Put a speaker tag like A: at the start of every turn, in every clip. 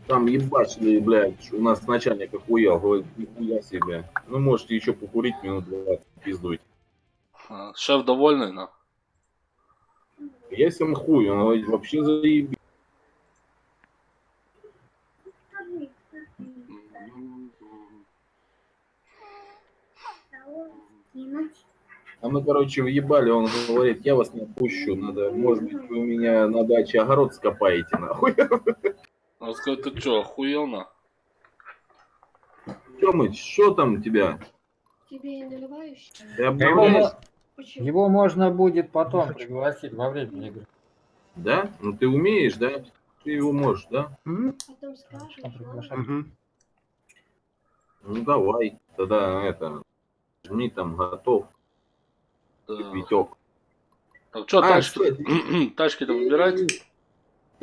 A: Там ебашили, блядь, у нас начальник охуел, говорит, нихуя себе. Ну, можете еще покурить минут 20, пиздуйте.
B: Шеф довольный, на?
A: Я всем хуй, он говорит, вообще заебись. А мы, короче, въебали, он говорит, я вас не отпущу, надо, может быть, вы у меня на даче огород скопаете, нахуй.
B: Он сказал, ты чё, охуел, на?
A: Тёмыч, что там у тебя?
C: Тебе не наливаешь?
A: Ты обновляешь?
C: Почему?
D: Его можно будет потом пригласить во время игры.
A: Да? Ну ты умеешь, да? Ты его можешь, да?
C: Потом скажешь.
D: Можно приглашать.
A: Ну давай, тогда это, жми там, готов,
B: Да.
A: Витек.
B: Так что,
A: кстати,
B: тачки-то выбирать?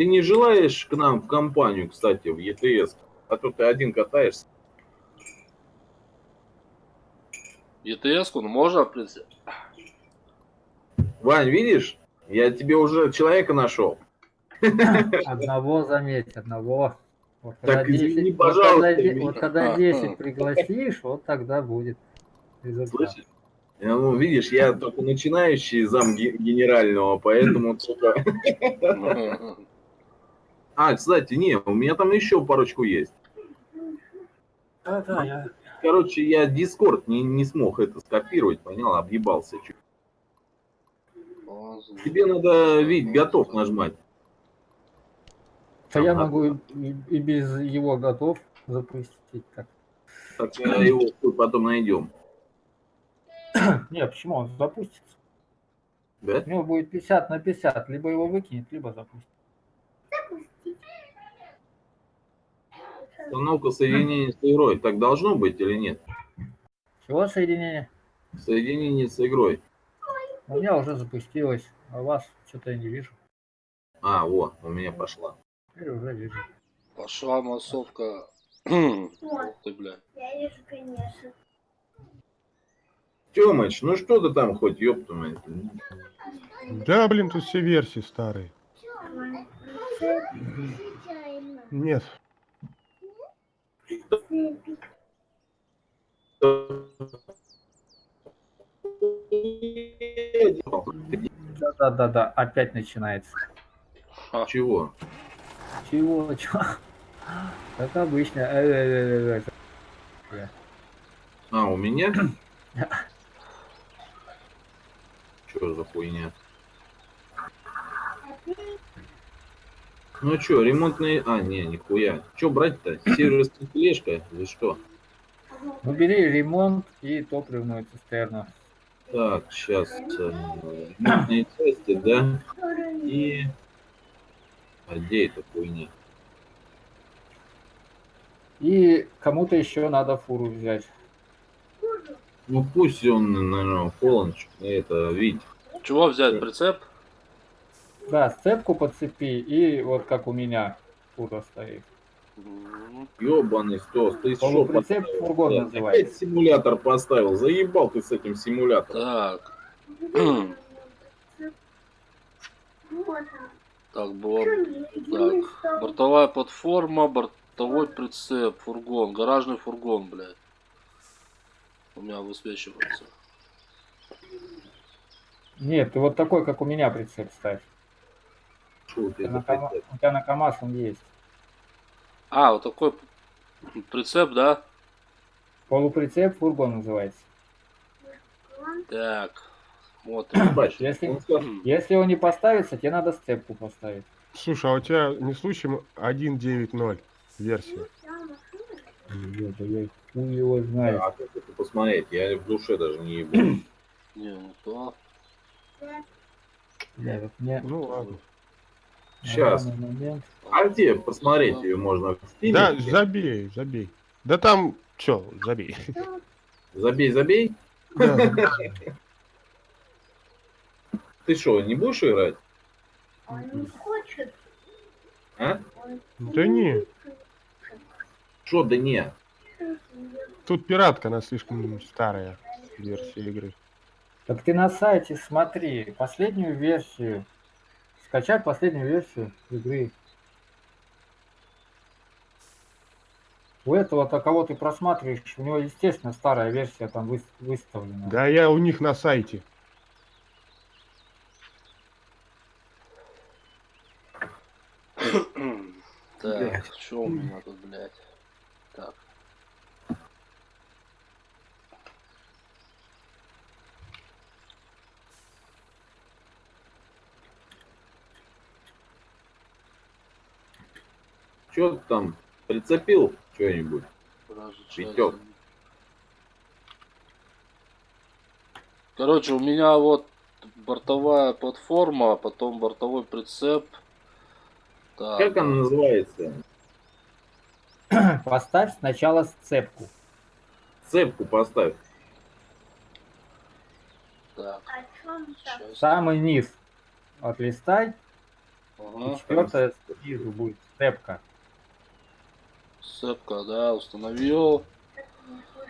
A: ты не желаешь к нам в компанию, кстати, в ЕТС? А то ты один катаешься.
B: ЕТС-ку, ну можно, в принципе.
A: Вань, видишь? Я тебе уже человека нашел.
D: Одного заметь, одного. Вот
A: Так,
D: когда
A: извини,
D: 10,
A: пожалуйста,
D: вот когда 10 пригласишь, вот тогда будет результат.
A: Слышишь? Ну, видишь, я только начинающий зам генерального, поэтому только... А, кстати, не, у меня там еще парочку есть.
D: Да, я...
A: Короче, я Discord не смог это скопировать, понял, объебался чуть. Тебе надо, Вить, готов нажимать.
D: Да я могу и без его готов запустить.
A: Так его потом найдем.
D: Не, почему он запустится?
A: Да?
D: У него будет 50 на 50, либо его выкинет, либо запустит.
A: Установка соединения с игрой. Так должно быть или нет?
D: Чего соединение?
A: Соединение с игрой.
D: У меня уже запустилось, а у вас что-то я не вижу.
A: А, вот, у меня пошла.
D: Теперь уже вижу.
B: Пошла массовка. Ух ты, бля.
C: Я вижу, конечно.
A: Тёмыч, ну что ты там хоть, ёпта мать?
E: Да, блин, тут все версии старые. Нет.
D: Да, опять начинается.
A: Чего?
D: Чего? Как обычно.
A: А, у меня? Что за хуйня? Ну что, ремонтные... А, не, нихуя. Что брать-то? Сервисная тележка или что?
D: Ну бери ремонт и топливную цистерну.
A: Так, сейчас ремонтные части, да? И... А где эта хуйня?
D: И кому-то еще надо фуру взять.
A: Ну пусть он, наверное, Холландч, это, Вить.
B: Чего взять, прицеп?
D: Да, сцепку подцепи и вот как у меня фура стоит.
A: Ёбаный стос, ты что
D: Полуприцеп
A: поставил?
D: фургон
A: Да,
D: называется.
A: опять симулятор поставил, заебал ты с этим симулятором.
B: Так. Так, было... Так, бортовая платформа, бортовой прицеп, фургон, гаражный фургон, блядь. У меня высвечивается.
D: Нет, ты вот такой, как у меня прицеп ставь.
A: Шо ты
D: У тебя на КамАЗ он есть.
B: А, вот такой прицеп, да?
D: Полуприцеп фургон называется.
B: Так, смотрим.
D: Если он не поставится, тебе надо сцепку поставить.
E: Слушай, а у тебя не случаем 1.9.0 версия?
D: Да я хуй его знает.
A: А как это посмотреть? Я в душе даже не ебу.
B: Не, ну то.
D: Бля, вот мне
E: Ну ладно.
A: Сейчас.
D: на данный момент...
A: А где посмотреть ее можно? В Steam?
E: Да, забей. Да там, чё, забей.
A: Забей.
E: Да.
A: Ты что, не будешь играть?
C: Он не хочет.
A: А?
E: Да не,
A: Что, да не?
E: тут пиратка, она слишком старая версия игры.
D: Так ты на сайте смотри, последнюю версию Скачать последнюю версию игры. У этого-то, кого ты просматриваешь, у него, естественно, старая версия там выставлена.
E: Да, я у них на сайте.
B: Так, что у меня тут, блядь? Так.
A: Что ты там прицепил что-нибудь?
B: Подожди,
A: Витёк.
B: Короче, у меня вот бортовая платформа, потом бортовой прицеп. Так,
A: Как она называется?
D: Поставь сначала сцепку.
A: Цепку поставь.
B: так,
C: О чем так?
B: сейчас.
D: Самый низ отлистай.
B: Ага.
D: Четвертая снизу будет сцепка.
B: Сцепка, да, установил.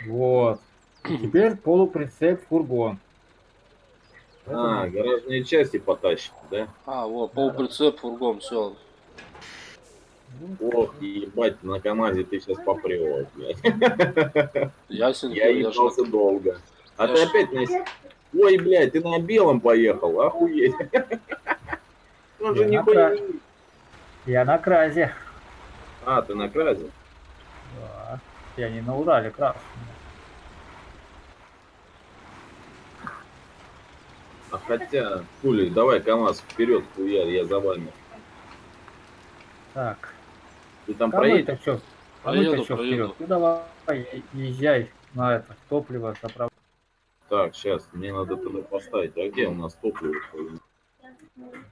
D: Вот. Теперь полуприцеп фургон.
A: А, гаражные части потащит, да?
B: А, вот, полуприцеп, фургон, все.
A: Ох, ебать, на КамАЗе ты сейчас попрешь, блядь.
B: Ясен
A: Я
B: хер, я ж на-
A: ебался долго. А
B: я
A: ты
B: ж-
A: опять на... Ой, блядь, ты на белом поехал, охуеть. Он же
D: Я на
A: нихуя
D: кра-
A: не...
D: Я на кразе.
A: А, ты на кразе?
D: Да. Я не на Урале красный.
A: А хотя, хули, давай КамАЗ вперед, хуяр, я за вами.
D: Так.
A: Ты там
D: Кому-то
A: проедешь?
D: что?
B: Проеду,
D: что
B: проеду.
D: вперед? Ну давай, езжай на это, топливо заправляй.
A: Так, сейчас, мне надо тогда поставить. А где у нас топливо?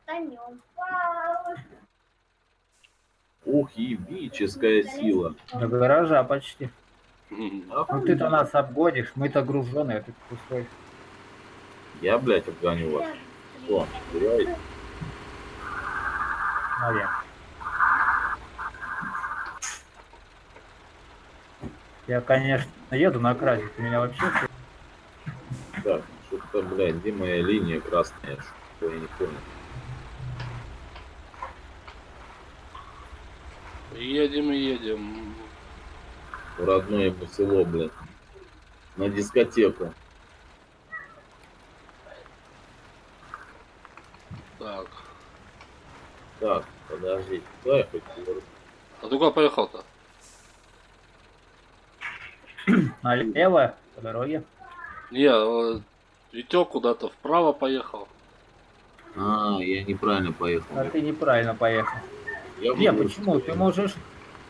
C: Станем.
A: Ух, ебическая сила.
D: До гаража почти.
B: Мгм.
D: Ну ты-то нас обгонишь, мы-то груженые, а ты пустой.
A: Я, блядь, обгоню вас. Что, убирай?
D: Наверное. Я, конечно, еду на красе, ты меня вообще...
A: Так, что-то, блядь, где моя линия красная? Что я не понял.
B: Едем, едем.
A: В родное ему село, блядь. На дискотеку.
B: Так.
A: Так, подожди. Куда я хоть поверну?
B: А ты куда поехал-то?
D: Налево по дороге.
B: Не, Витек куда-то вправо поехал.
A: А, я неправильно поехал.
D: А ты неправильно поехал.
A: Я
D: Не,
A: могу
D: почему?
A: сказать.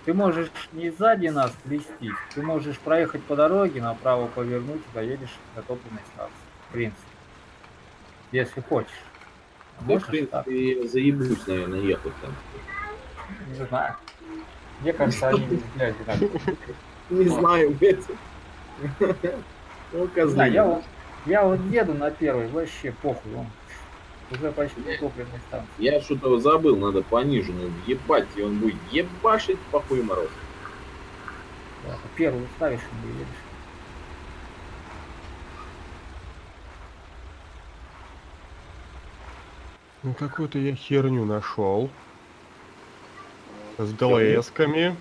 D: Ты можешь не сзади нас плестись, ты можешь проехать по дороге, направо повернуть и доедешь до топливной станции. В принципе. Если хочешь.
A: Да, в
D: Можешь так?
A: принципе, я заебусь, наверное, ехать там.
D: Не знаю. Мне кажется, они везде одинаковые.
A: Не знаю, блядь. Ну,
D: Не
A: козлы.
D: знаю, я вот еду на первый, вообще похуй. Он уже почти топливной станции.
A: Я что-то забыл, надо пониженную ебать, и он будет ебашить по хуй мороз.
D: Да, первую ставишь и не едешь.
E: Ну, какую-то я херню нашел. С ДЛС-ками.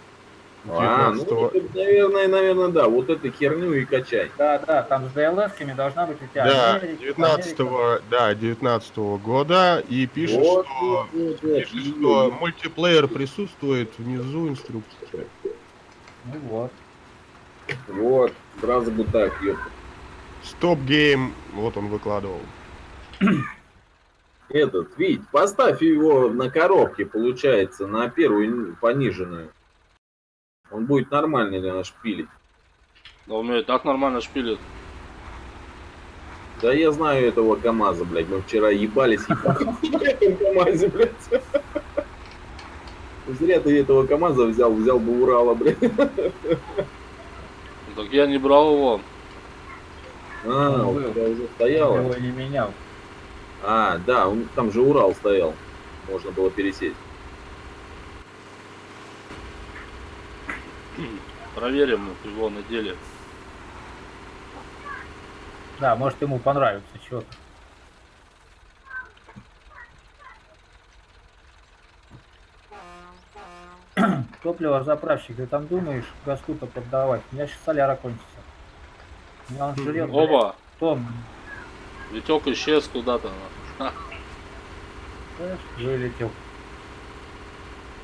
A: А, ну,
E: 19-го.
A: это, наверное, да, вот эту херню и качай.
D: Да, там с DLS-ками должна быть у тебя
E: Да,
D: Америка,
E: 19-го года. И пишет,
A: Вот,
E: что,
A: вот, вот, вот.
E: пишет, что мультиплеер присутствует внизу инструкции.
D: Ну вот.
A: Вот, сразу бы так, ёпта.
E: Стоп гейм, вот он выкладывал.
A: Этот, Вить, поставь его на коробке, получается, на первую пониженную. Он будет нормально для нас шпилить.
B: Да у меня и так нормально шпилит.
A: Да я знаю этого КамАЗа, блядь. Мы вчера ебались в этом КамАЗе, блядь. Зря ты этого КамАЗа взял бы Урала, блядь.
B: Так я не брал его.
A: А, у тебя уже
D: Я
A: стояло.
D: его не менял.
A: А, да, там же Урал стоял. Можно было пересесть.
B: Проверим его на деле.
D: Да, может ему понравится что-то. Топливо заправщик, ты там думаешь газку-то поддавать? У меня сейчас соляра кончится. У меня он жрет, блядь,
B: Оба!
D: тонн.
B: Витек исчез куда-то.
D: Знаешь, вылетел.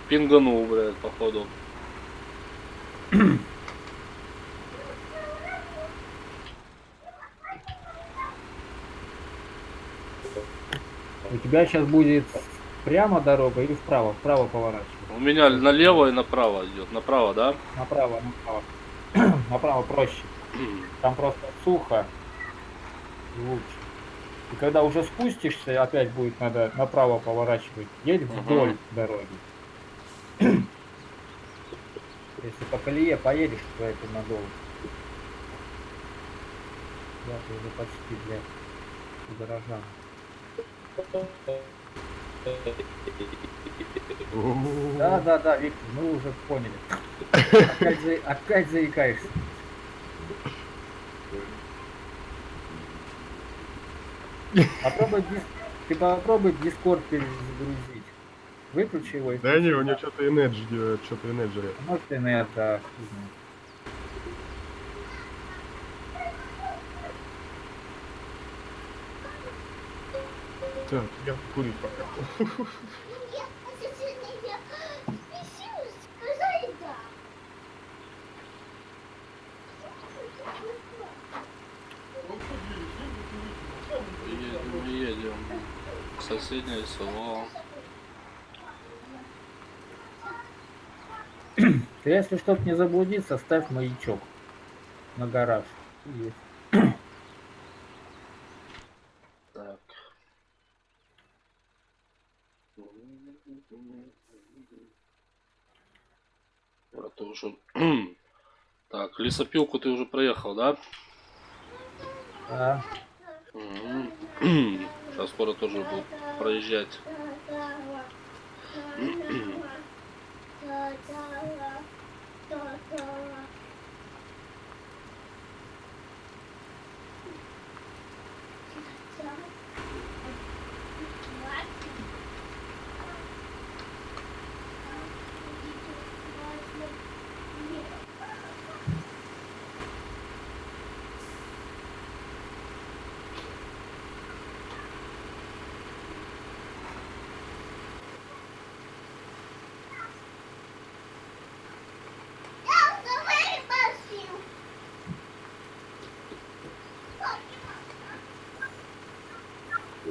B: Пинганул, блядь, походу.
D: У тебя сейчас будет прямо дорога или вправо? Вправо поворачивай.
B: У меня налево и направо идет. Направо, да?
D: Направо, направо. Направо проще. Там просто сухо и лучше. И когда уже спустишься, опять будет надо направо поворачивать. Едь вдоль дороги. Если по колее поедешь, то это надолго. Я уже почти, блядь, удорожал. Да, Виктор, мы уже поняли. Опять заикаешься. Ты попробуй Discord перезагрузить. Выключи его.
E: Да не, у него что-то энерджи жрет.
D: Может, интернет, да. хуй знает.
E: Так, я курить пока.
B: Едем в соседнее село.
D: Ты, если чтоб не заблудиться, ставь маячок на гараж. Есть.
B: Так. Продолжим. Так, лесопилку ты уже проехал, да?
D: Да.
B: Сейчас скоро тоже буду проезжать.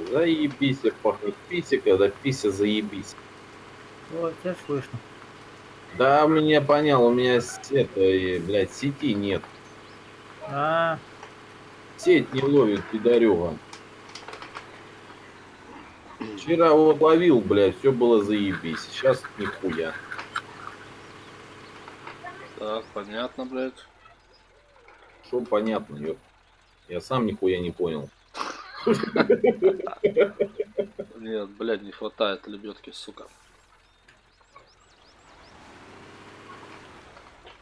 A: Заебись, как пахнет писика, да пися заебись.
D: Вот, тебя слышно.
A: Да, меня понял, у меня блядь, сети нет.
D: А,
A: Сеть не ловит, пидорёга. Вчера вот ловил, блядь, все было заебись. Сейчас нихуя.
B: Так, понятно, блядь.
A: Что понятно, ёп. Я сам нихуя не понял.
B: Нет, блядь, не хватает лебедки, сука.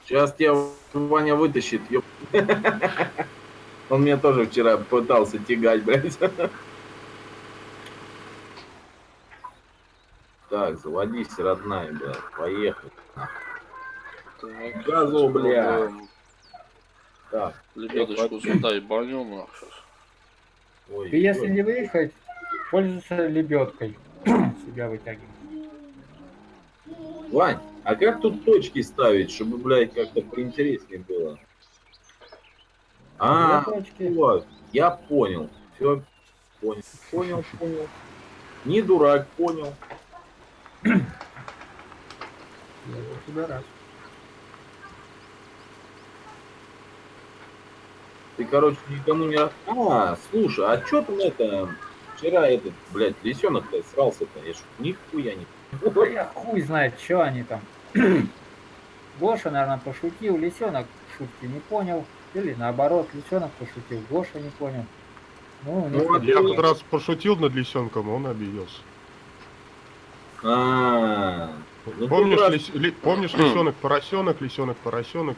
A: Сейчас тебя Ваня вытащит, ёп. Он меня тоже вчера пытался тягать, блядь. Так, заводись, родная, блядь. Поехали.
B: Так,
A: Газу, блядь.
B: попробуем
A: Так,
B: лебедочку сюда и банем, нахуй.
A: ой,
D: ты если
A: ой.
D: не выехать, пользуйся лебедкой. Себя вытягивай.
A: Вань, а как тут точки ставить, чтобы, блядь, как-то поинтереснее было? А,
D: Две точки.
A: вот, я понял. Все, понял. Не дурак, понял.
D: Я за тебя рад.
A: Ты, короче, никому не... А, слушай, а чё там Вчера этот, блядь, лисенок-то срался-то? Я ж нихуя не...
D: Да я хуй знает, что они там. Гоша, наверное, пошутил, лисенок шутки не понял. Или наоборот, лисенок пошутил, Гоша не понял. Ну,
A: Ну, вот
E: Я тот раз пошутил над лисенком, он обиделся.
A: А, ну,
E: Помнишь,
A: тут раз-
E: помнишь лисенок поросенок,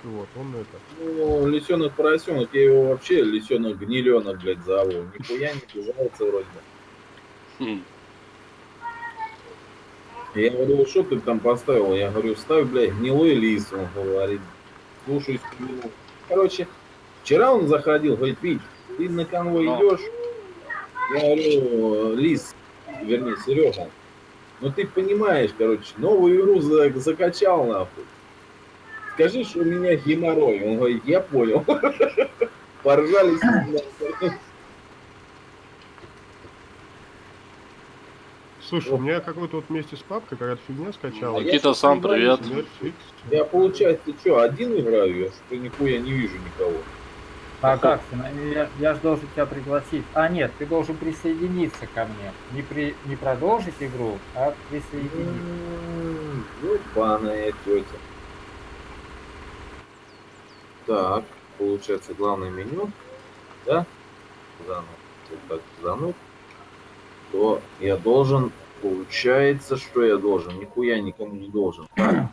E: и вот он это.
A: Ну, лисенок поросенок, я его вообще лисенок гниленок, блядь, зову. Нихуя не называется вроде бы.
B: Хм.
A: Я говорю, что ты там поставил? Я говорю, ставь, блядь, гнилой лис. Он говорит, слушаюсь. Короче, вчера он заходил, говорит, Вить, ты на конвой
B: Но.
A: идешь? Я говорю, лис, вернее, Серега. Ну ты понимаешь, короче, новую игру закачал нахуй. Скажи, что у меня геморрой. Он говорит, я понял. Поржались.
E: Слушай, у меня какой-то вот вместе с папкой какая-то фигня скачала.
A: я
B: Никита,
A: щас
B: сам
A: понимаю,
B: привет.
E: Netflix.
A: Я, получается, что, один играю? Я что нихуя не вижу никого.
D: А как ты? Я же должен тебя пригласить. А нет, ты должен присоединиться ко мне. Не продолжить игру, а присоединиться.
A: Ебаная тетя. Так, получается, главное меню, да? Заново. Вот так зануть. То я должен, получается, что я должен? Нихуя никому не должен. Так,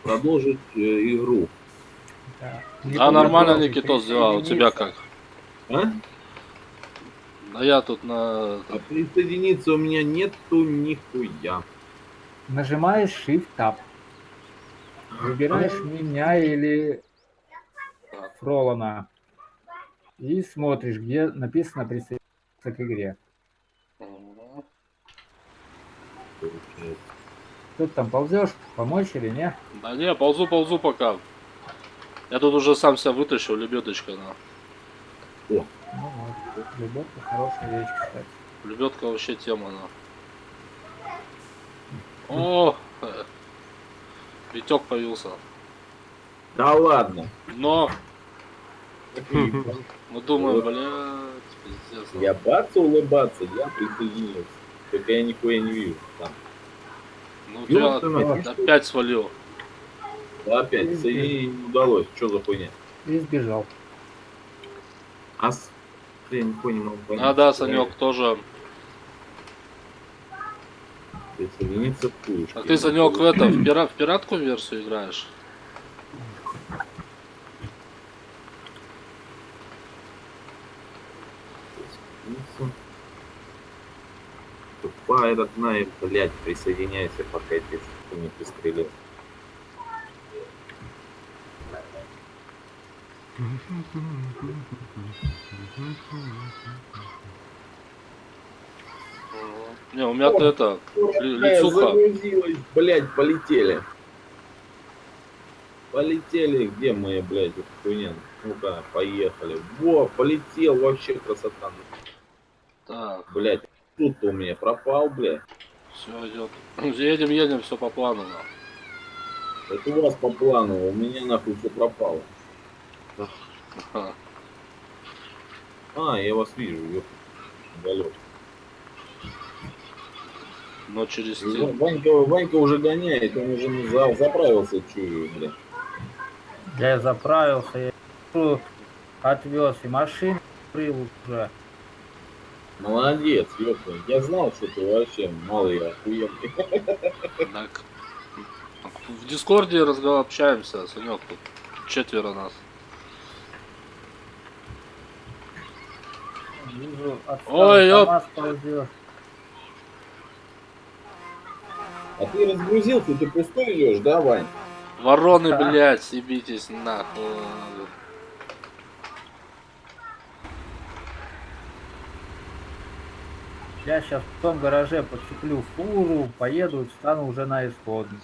A: продолжить игру.
D: Да.
B: Да, нормально,
D: Продолжить,
B: Никитос, дела. У тебя
D: присоединиться.
B: как?
A: А?
B: Да я тут на...
A: А присоединиться у меня нету нихуя.
D: Нажимаешь Shift-Tab. Выбираешь меня или Фролана. И смотришь, где написано присоединиться к игре.
B: Мгм.
D: Что ты там ползешь? Помочь или нет?
B: Да не, ползу пока. Я тут уже сам себя вытащил, лебедочка, на.
D: Ну вот. Любовка хорошая вещь, кстати.
B: Лебедка вообще тема, на. О, Витек появился.
A: Да ладно.
B: Но мы думаем, блядь, пиздец.
A: Я баца улыбаться, я присоединился. Только я нихуя не вижу. Там.
B: Ну
A: Ёб
B: тебя
A: твою мать,
B: опять свалил.
A: да, опять, соединение не удалось. Что за хуйня?
D: И сбежал.
A: Я нихуя не могу понять.
B: А да, Санек тоже.
A: Присоединиться к пушке.
B: А ты, Санек, в это, в пиратку версию играешь?
A: Тупая родная, блядь, присоединяйся, пока я тебя не пристрелил.
B: Не, у меня-то это, лицуха.
A: Загрузилась, блядь, полетели. Полетели, где мои, блядь, эта хуйня? Ну-ка, поехали. Во, полетел, вообще красота.
B: Так,
A: Блядь, тут у меня пропал, блядь.
B: все идет. Едем, все по плану. На.
A: Это у вас по плану, у меня нахуй все пропало.
B: Ага.
A: А, я вас вижу, ёп.
B: Но через те...
A: Ванька уже гоняет, он уже заправился, чую, блядь.
D: Я заправился, я отвез и машину открыл уже.
A: Молодец, ёпта. Я знал, что ты вообще малый охуенный.
B: Так. В Дискорде общаемся, Санек, тут 4 нас.
D: Вижу,
B: Ой, ёп.
D: КамАЗ ползёт.
A: А ты разгрузился, ты пустой идешь, да, Вань?
B: Вороны,
D: Да.
B: блядь, съебитесь нахуй.
D: Я сейчас в том гараже подцеплю фуру, поеду и встану уже на исходный.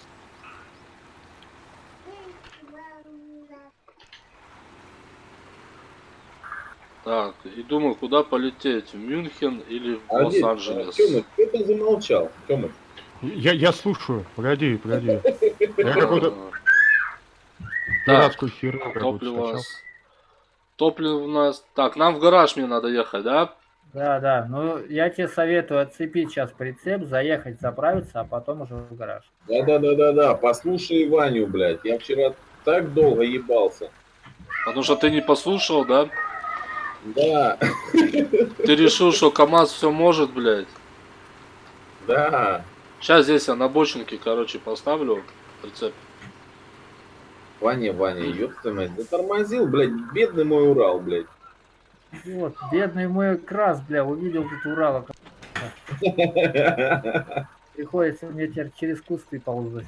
B: Так, и думаю, куда полететь, в Мюнхен или в
A: А где?
B: Лос-Анджелес.
A: Тёмыч, кто-то замолчал. Тёмыч.
E: Я слушаю. Погоди. Я какую-то
B: Так,
E: пиратскую херню какую-то
B: топливо.
E: скачал.
B: Топливо у нас... Так, нам в гараж мне надо ехать, да?
D: Да, ну я тебе советую отцепить сейчас прицеп, заехать, заправиться, а потом уже в гараж.
A: Да. Послушай Ваню, блядь. Я вчера так долго ебался.
B: Потому что ты не послушал, да?
A: Да,
B: Ты решил, что КамАЗ все может, блядь.
A: да.
B: Сейчас здесь я на бочинке, короче, поставлю прицеп.
A: Ваня, ёпта мать. Затормозил, блядь. Бедный мой Урал, блядь.
D: Вот, бедный мой крас, бля, увидел тут Урала. Приходится мне теперь через кусты ползать.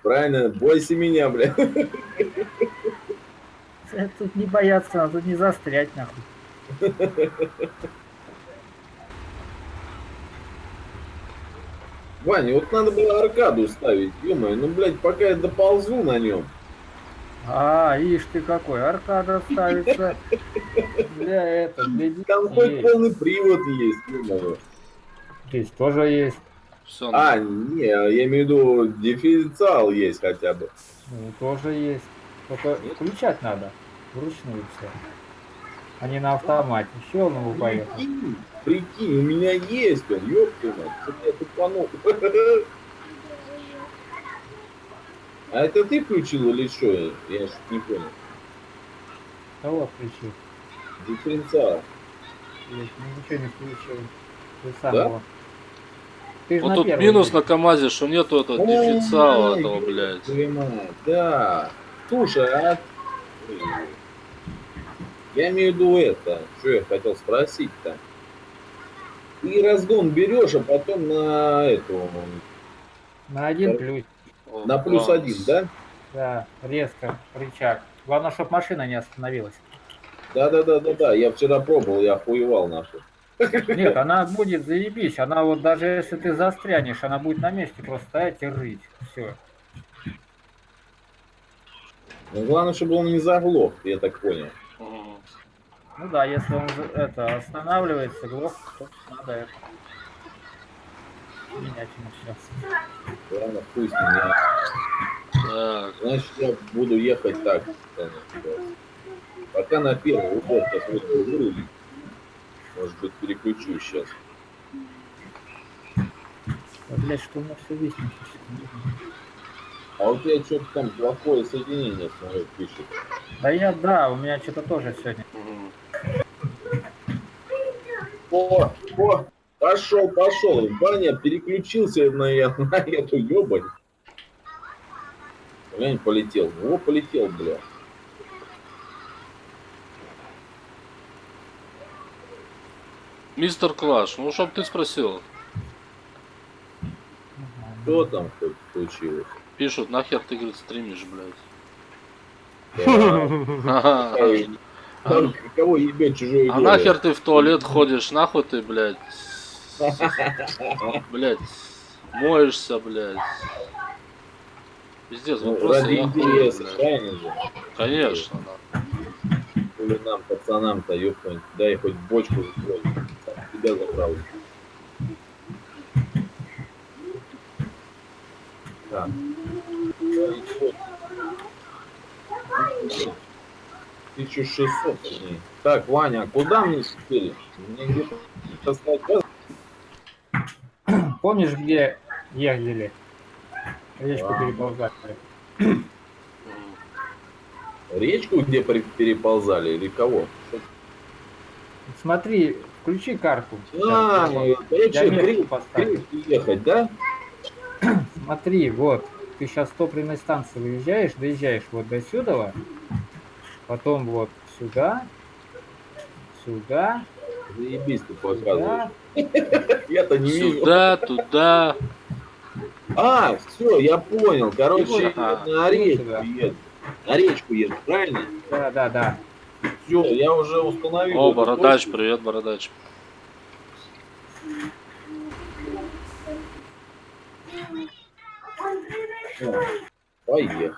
A: Правильно, бойся меня, бля.
D: Тут не бояться, надо тут не застрять нахуй.
A: Ваня, вот надо было аркаду ставить, ё-моё, ну, блядь, пока я доползу на нем.
D: Ишь ты какой, аркада ставится для
A: Там хоть
D: детей.
A: полный привод есть, ё-моё.
D: Здесь тоже есть.
B: Все,
A: Не, я имею в виду, дифференциал есть хотя бы.
D: Ну, тоже есть. Только включать надо вручную все. А не на автомате. Щелкнул и поехал.
A: Прикинь, у меня есть он, ёпта мать, что-то я тупанул. А это ты включил или что? Я ж не понял.
D: Кого включил?
A: Дифференциал.
D: Блять, ничего не включил. Ты сам
A: Да?
D: его. Ты же
B: Вот
D: на
B: тут
D: первый
B: минус
D: едешь.
B: на КамАЗе, что нету этого дифференциала этого, блядь.
A: Твою мать, да. Слушай, а... Я имею в виду это, что я хотел спросить-то. Ты разгон берешь, а потом на эту,
D: На один плюс.
B: О,
A: на плюс
B: класс.
A: 1, да?
D: Да, резко, рычаг. Главное, чтобы машина не остановилась.
A: Да, я вчера пробовал, я охуевал нахуй.
D: Нет, она будет заебись. Она вот даже если ты застрянешь, она будет на месте просто стоять и рыть. Все.
A: Но главное, чтобы он не заглох, я так понял.
B: Мгм.
D: Ну да, если он это останавливается, глох, то надо это менять ему все.
A: Ладно, пусть меня.
B: Так,
A: Значит, я буду ехать так. Пока на первый упор сейчас вот вырулить. Может быть, переключу сейчас.
D: Блять, что у меня все виснет.
A: А у тебя что-то там плохое соединение, смотрю, пишет.
D: Да, у меня что-то тоже сегодня.
B: мгм.
A: Пошел. Ваня переключился на эту ебань. Глянь, полетел. Полетел, бля.
B: Мистер Клаш, ну чтоб ты спросил.
A: Что там хоть случилось?
B: Пишут, нахер ты, говорит, стримишь, блядь.
A: Да.
B: Ага.
A: Кого ебет чужое
B: А
A: горе?
B: нахер ты в туалет ходишь, нахуй ты, блядь. Блядь. Моешься, блядь. Пиздец,
A: Ну,
B: вопросы
A: ради
B: я хуй,
A: интереса,
B: блядь.
A: правильно же?
B: Конечно, да.
A: Или нам, пацанам-то, ёпнуть, дай хоть бочку закрой. Тебя заправлю. Так. 1600 дней. Так, Ваня, а куда мне теперь? Мне где-то стать газ?
D: Помнишь, где ездили? Речку
A: Да.
D: переползали.
B: Мгм.
A: Речку, где переползали, или кого?
D: Смотри, включи карту.
A: А,
D: Сейчас,
A: я
D: я
A: что,
D: метку поставлю.
A: ехать, да?
D: Смотри, вот, ты сейчас с топливной станции выезжаешь, доезжаешь вот до сюда, потом вот сюда, сюда,
A: Заебись ты
D: сюда.
A: показываешь. Я-то не вижу.
B: Сюда, туда.
A: А, все, я понял. Короче,
B: Ага.
A: на речку
D: Сюда.
A: еду. На речку еду, правильно?
D: Да.
A: Все, я уже установил.
B: О,
A: эту
B: Бородач,
A: точку.
B: привет, Бородач.
A: Всё, поехали.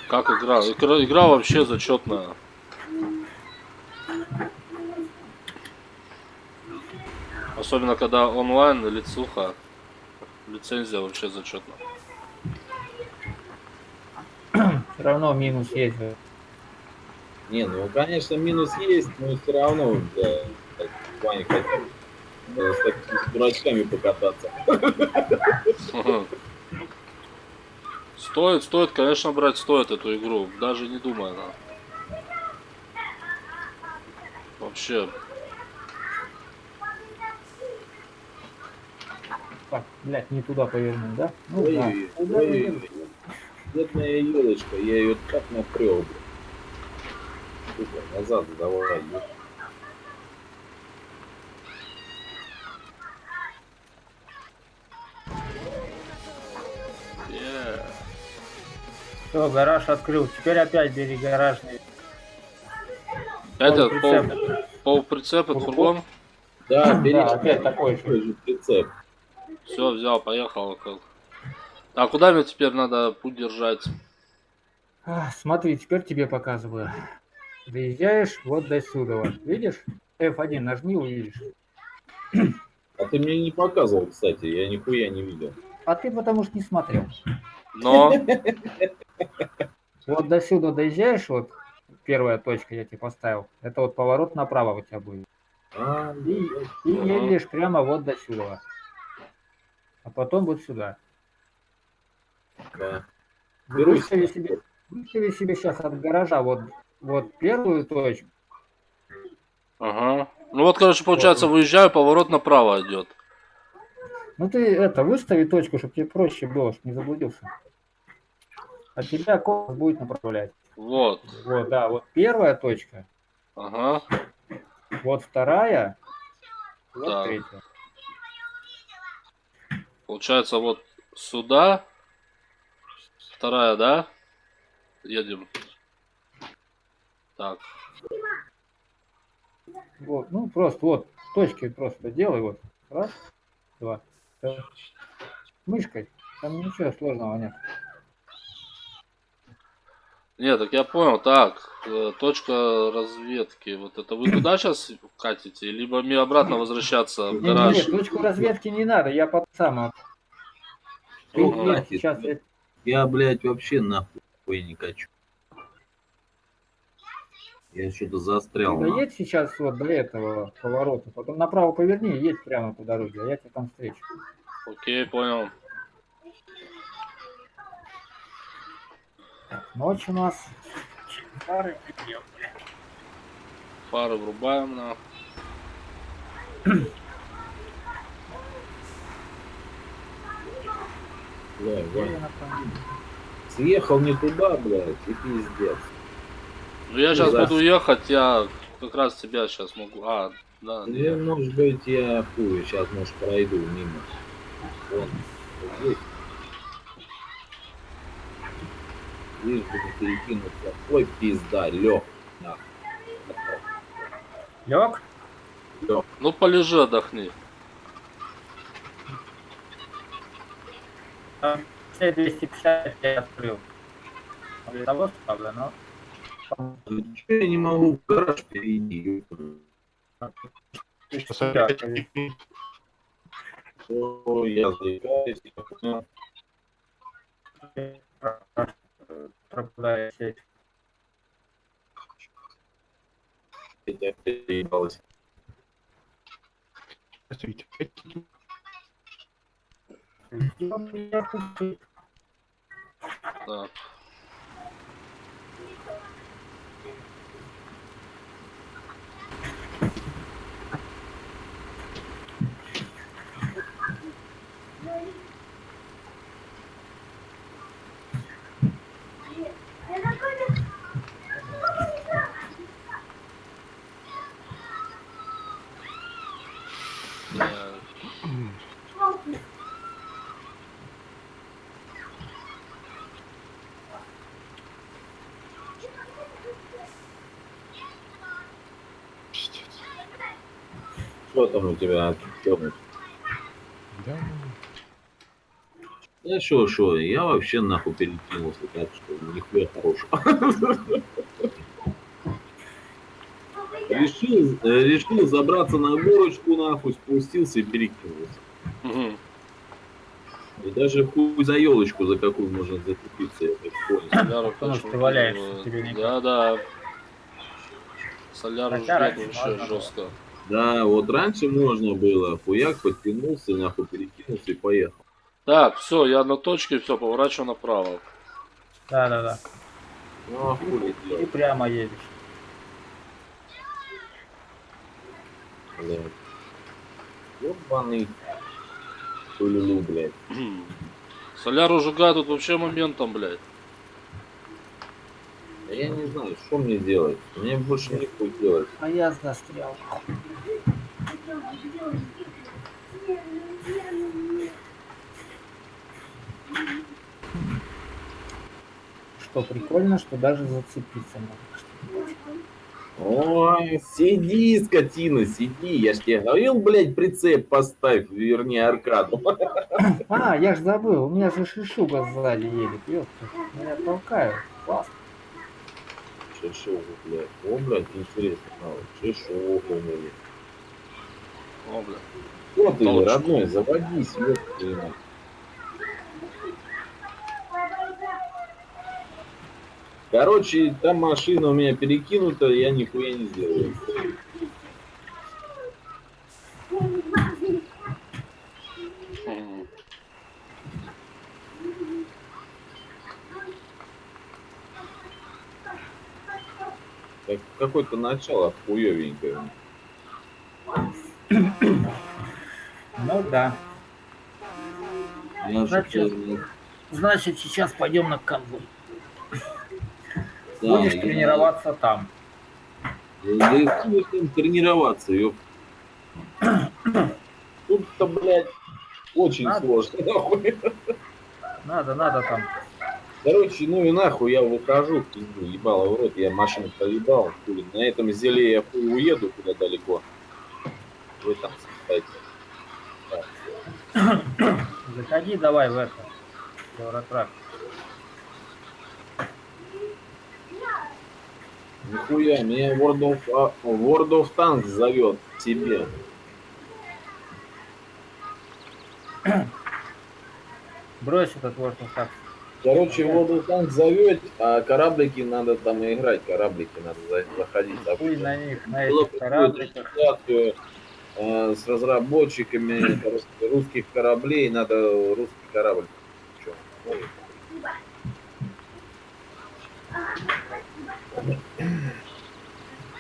B: Как игра? Игра вообще зачетная. Особенно когда онлайн, лицуха. Лицензия вообще зачетная.
D: Все равно минус есть.
A: Не, ну конечно минус есть, но все равно, да, так, Ваня хотел с такими дурачками покататься.
B: Стоит, конечно, брать стоит эту игру. Даже не думая, да. Вообще.
D: Так, блядь, не туда повернул, да? Ну да.
A: Ой-ой-ой,
D: Куда я еду?
A: ой-ой-ой. Бедная елочка, я ее так напрел. сука, назад давай.
B: Е.
D: Все, гараж открыл. Теперь опять бери гаражный.
B: Это
D: Полуприцеп.
B: полуприцеп, это фургон.
A: Да, бери
D: Да, опять такой же.
A: такой же прицеп.
B: Все, взял, поехал. А куда мне теперь надо путь держать?
D: Смотри, теперь тебе показываю. Доезжаешь вот до сюда. Вот. Видишь? F1 нажми, увидишь.
A: А ты мне не показывал, кстати, я нихуя не видел.
D: А ты потому что не смотрел.
B: Но.
D: Вот до сюда доезжаешь, вот первая точка я тебе поставил. Это вот поворот направо у тебя будет.
A: А,
D: И едешь прямо вот до сюда. А потом вот сюда.
A: да.
D: Выстави себе сейчас от гаража вот первую точку.
B: Ага. Ну вот, короче, получается, выезжаю, поворот направо идет.
D: Ну ты это, выстави точку, чтобы тебе проще было, чтобы не заблудился. А тебя компас будет направлять.
B: Вот.
D: Вот, да, вот первая точка,
B: Ага.
D: вот вторая, вот
B: Так.
D: третья.
B: Получается, вот сюда. Вторая, да? Едем. Так.
D: Вот, ну просто вот точки просто делай вот. Раз, два. Мышкой. Там ничего сложного нет.
B: Нет, так я понял. Так, точка разведки. Вот это вы туда сейчас катите? Либо мне обратно возвращаться в гараж?
D: Нет, точку разведки не надо, я под сам. Ты
A: Ну,
D: едь
A: хватит.
D: сейчас.
A: Я, блядь, вообще нахуй не качу. Я что-то застрял.
D: Да
A: нахуй.
D: едь сейчас вот до этого поворота, потом направо поверни и едь прямо по дороге, а я тебя там встречу.
B: Окей, понял.
D: Ночь у нас. Фары.
B: Фары врубаем на.
A: Давай, Ваня. Съехал не туда, блядь, и пиздец.
B: Ну я сейчас
A: Да.
B: буду ехать, я как раз тебя сейчас могу. А, да,
A: Ну,
B: нет.
A: может быть, я хуй, сейчас, может, пройду мимо. Вон, вот здесь. Лишь бы не перекинуться. Ой, пизда, лег.
D: Лег?
A: Лег.
B: Ну полежи, отдохни.
D: Все 250 я открыл. Для того, что правда, но...
A: Чё я не могу в гараж перейти? О, я заикаюсь.
D: Пропадает сеть.
A: Я переебалась.
E: Здравствуйте.
B: Так. Так.
A: Что там у тебя?
E: Да.
A: Да шо, я вообще нахуй перекинулся, так что нихуя хорошего. Решил забраться на горочку, нахуй, спустился и перекинулся.
B: Мгм.
A: И даже хуй за елочку, за какую можно зацепиться, я так понял.
B: Соляру
D: Потому что
B: хочу
D: ты валяешься,
B: выкидывать.
D: тебе никак.
B: Да. Соляру
D: Хотя
B: ждет
D: раньше
B: вообще
D: можно было.
B: жестко.
A: Да, вот раньше можно было, хуяк подтянулся, нахуй перекинулся и поехал.
B: Так, все, я на точке, все, поворачиваю направо.
D: Да.
A: Ну а хули
D: И
A: делать,
D: прямо едешь.
A: блядь. Ёбаный тулюлю, блядь.
B: Соляру сжигают тут вообще моментом, блядь.
A: Я не знаю, что мне делать. Мне больше нехуй делать.
D: А я застрял. Что прикольно, что даже зацепиться можно.
A: Ой, сиди, скотина, сиди. Я ж тебе говорил, блядь, прицеп поставь, вернее, аркаду.
D: А, я ж забыл, у меня же шишуга сзади едет, ёпта. Меня толкают. Классно.
A: Шишогу, блядь. О, блядь, интересно. Шишогу, блядь.
B: О, бля.
A: Вот ты,
B: Толчку.
A: родной, заводись, ёпта. Короче, там машина у меня перекинута, я нихуя не сделаю.
B: Мгм.
A: Как какое-то начало хуёвенькое.
D: Ну да.
A: Я же
D: Значит,
A: тоже-
D: значит, сейчас пойдем на конвой.
A: да,
D: Будешь тренироваться там.
A: Да и хуй с ним тренироваться, ёп. Тут-то, блядь, очень
D: Надо.
A: сложно, нахуй.
D: Надо там.
A: Короче, ну и нахуй я выхожу, в пизду, ебало в рот, я машину проебал, хули. На этом зеле я хуй уеду куда далеко. Вы там спайте.
D: Заходи давай в это. Евротрак.
A: Нихуя, меня World of Tanks зовет к себе.
D: Брось этот World of Tanks.
A: Короче, World of Tanks зовет, а кораблики надо там и играть, кораблики надо заходить.
D: Хуй на них, на
A: Было
D: этих
A: какую-то
D: корабликах.
A: ситуацию с разработчиками русских кораблей, надо русский корабль. Чё? Ой.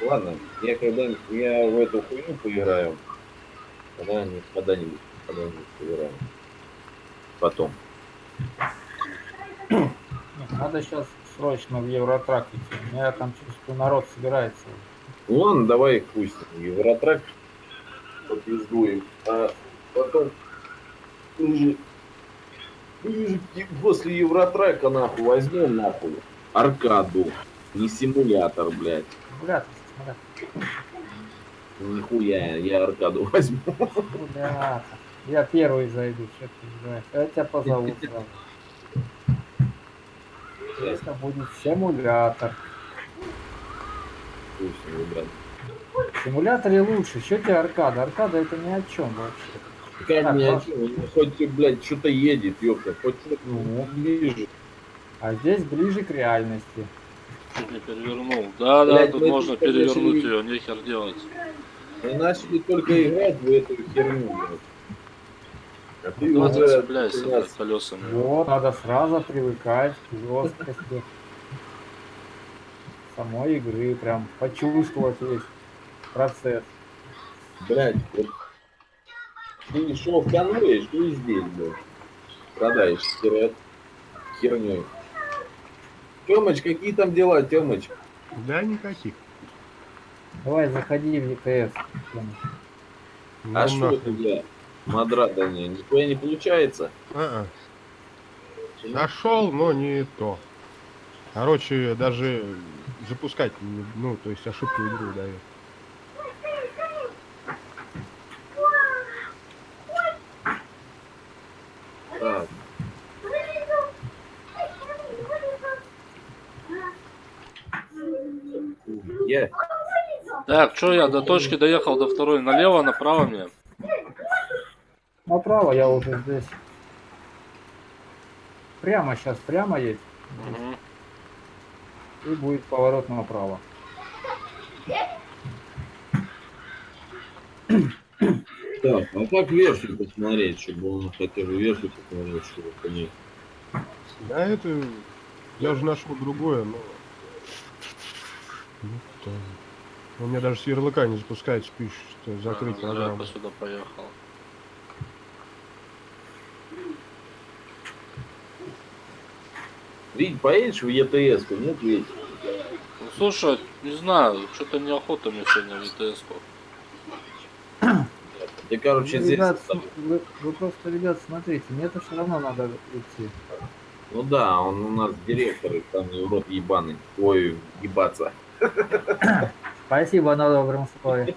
A: Ладно, я когда-нибудь я в эту хуйню поиграю. Когда-нибудь поиграю. Потом.
D: Нет, надо сейчас срочно в Евротрак идти. У меня там чувствую, народ собирается.
A: Ну ладно, давай пусть Евротрак попиздуем. А потом ближе после Евротрака нахуй возьмем нахуй аркаду. Не симулятор, блядь.
D: Симулятор.
A: Нихуя, я аркаду возьму.
D: Симулятор. Я первый зайду, что ты знаешь. Я тебя позову сразу. Это будет симулятор.
A: Пусть, ребят.
D: В симуляторе лучше. Что тебе аркада? Аркада это ни о чем вообще.
A: Как
D: Так,
A: мне
D: Паш.
A: хоть, блядь, что-то едет, ёпта, хоть что-то
D: Ну.
A: ближе.
D: А здесь ближе к реальности.
B: Чуть не перевернул. Да,
A: Блядь,
B: тут
A: мы
B: можно
A: тут, конечно,
B: перевернуть
A: не-
B: ее, нехер делать.
A: Мы начали только играть в эту херню, блядь. А ты
B: Ну,
A: уже
B: зацепляйся,
A: у
B: блядь,
A: нас
B: колесами.
D: Вот, надо сразу привыкать к жесткости самой игры, прям почувствовать весь процесс.
A: блядь, вот ты шел в конвой, что и здесь, блядь. Страдаешь херней. Тёмыч, какие там дела, Тёмыч?
E: Да, никаких.
D: Давай, заходи в ЕТС.
E: Ну,
A: А что
E: нахрен.
A: ты, бля, мадрата не, нихуя не получается?
E: А-а. Нашел, но не то. Короче, даже запускать, ну, то есть ошибку игру дает.
A: Так. Я
B: Так, что я до точки доехал, до второй. Налево, направо мне?
D: Направо я уже здесь. Прямо сейчас, прямо есть.
B: Мгм.
D: И будет поворот направо.
A: так, а как версию посмотреть, чтобы он хотя бы версию посмотрел, чтобы понять?
E: Да, это... Я уже нашел другое, но... Ну, кто... У меня даже с ярлыка не запускается, пишет, что закрыть
B: Зря
E: программу.
B: сюда поехал.
A: Вить, поедешь в ЕТС? Нет, Вить?
B: Слушай, не знаю, что-то неохота мне сегодня в ИТС-ку.
A: Ты, короче,
D: Ну,
A: здесь...
D: ребят, вы просто, ребят, смотрите, мне-то все равно надо идти.
A: Ну да, он у нас директор, и там и урод ебаный. Ой, ебаться.
D: Спасибо на добром слове.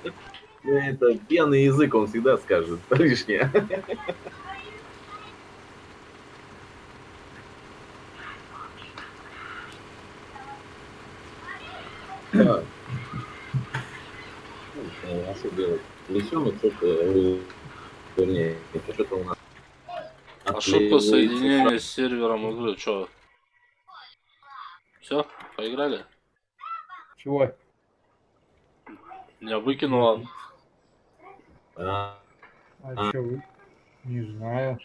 A: Ну, это пьяный язык, он всегда скажет лишнее. Так. А что делать? Лисенок что-то... Вернее, это что-то у нас...
B: Ошибка
A: отклеивается.
B: соединения с сервером игры. Чё? Все? Поиграли?
D: Чего?
B: Меня выкинуло.
A: А,
D: А что вы? Не знаю.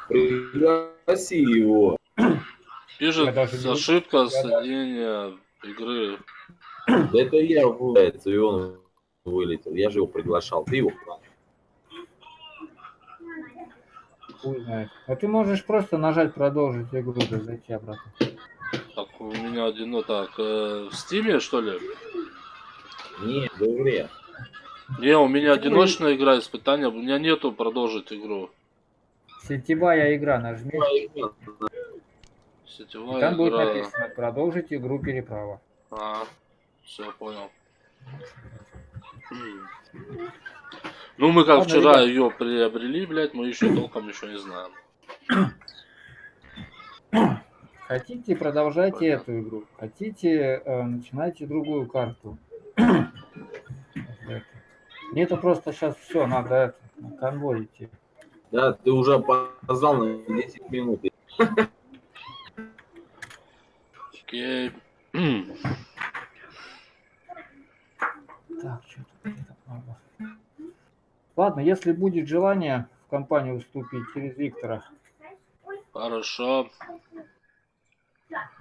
A: пригласи его.
B: Пишет
D: Я даже не...
B: ошибка
D: я
B: соединения игры.
A: Да это я, вылез, и он вылетел. Я же его приглашал. Ты его приглашал.
D: Хуй знает. А ты можешь просто нажать продолжить игру, да зайти обратно.
B: Так, у меня один, ну так, в стиме что ли?
A: Не, в игре.
B: Не, у меня
D: Сетевой-
B: одиночная игра испытания, у меня нету продолжить игру.
D: Сетевая игра нажми. И
B: Сетевая
D: там будет
B: игра.
D: написано продолжить игру переправа.
B: А, все, понял. Ну, мы как
D: Ладно,
B: вчера
D: ребят.
B: ее приобрели, блядь, мы еще толком ничего не знаем.
D: Хотите, продолжайте
B: Понятно.
D: эту игру. Хотите, начинайте другую карту. Мне-то просто сейчас все, надо это, на конвой идти.
A: Да, ты уже опоздал на 10 минут.
B: Окей.
D: Так, что тут мне так надо? Ладно, если будет желание в компанию вступить через Виктора,
B: Хорошо.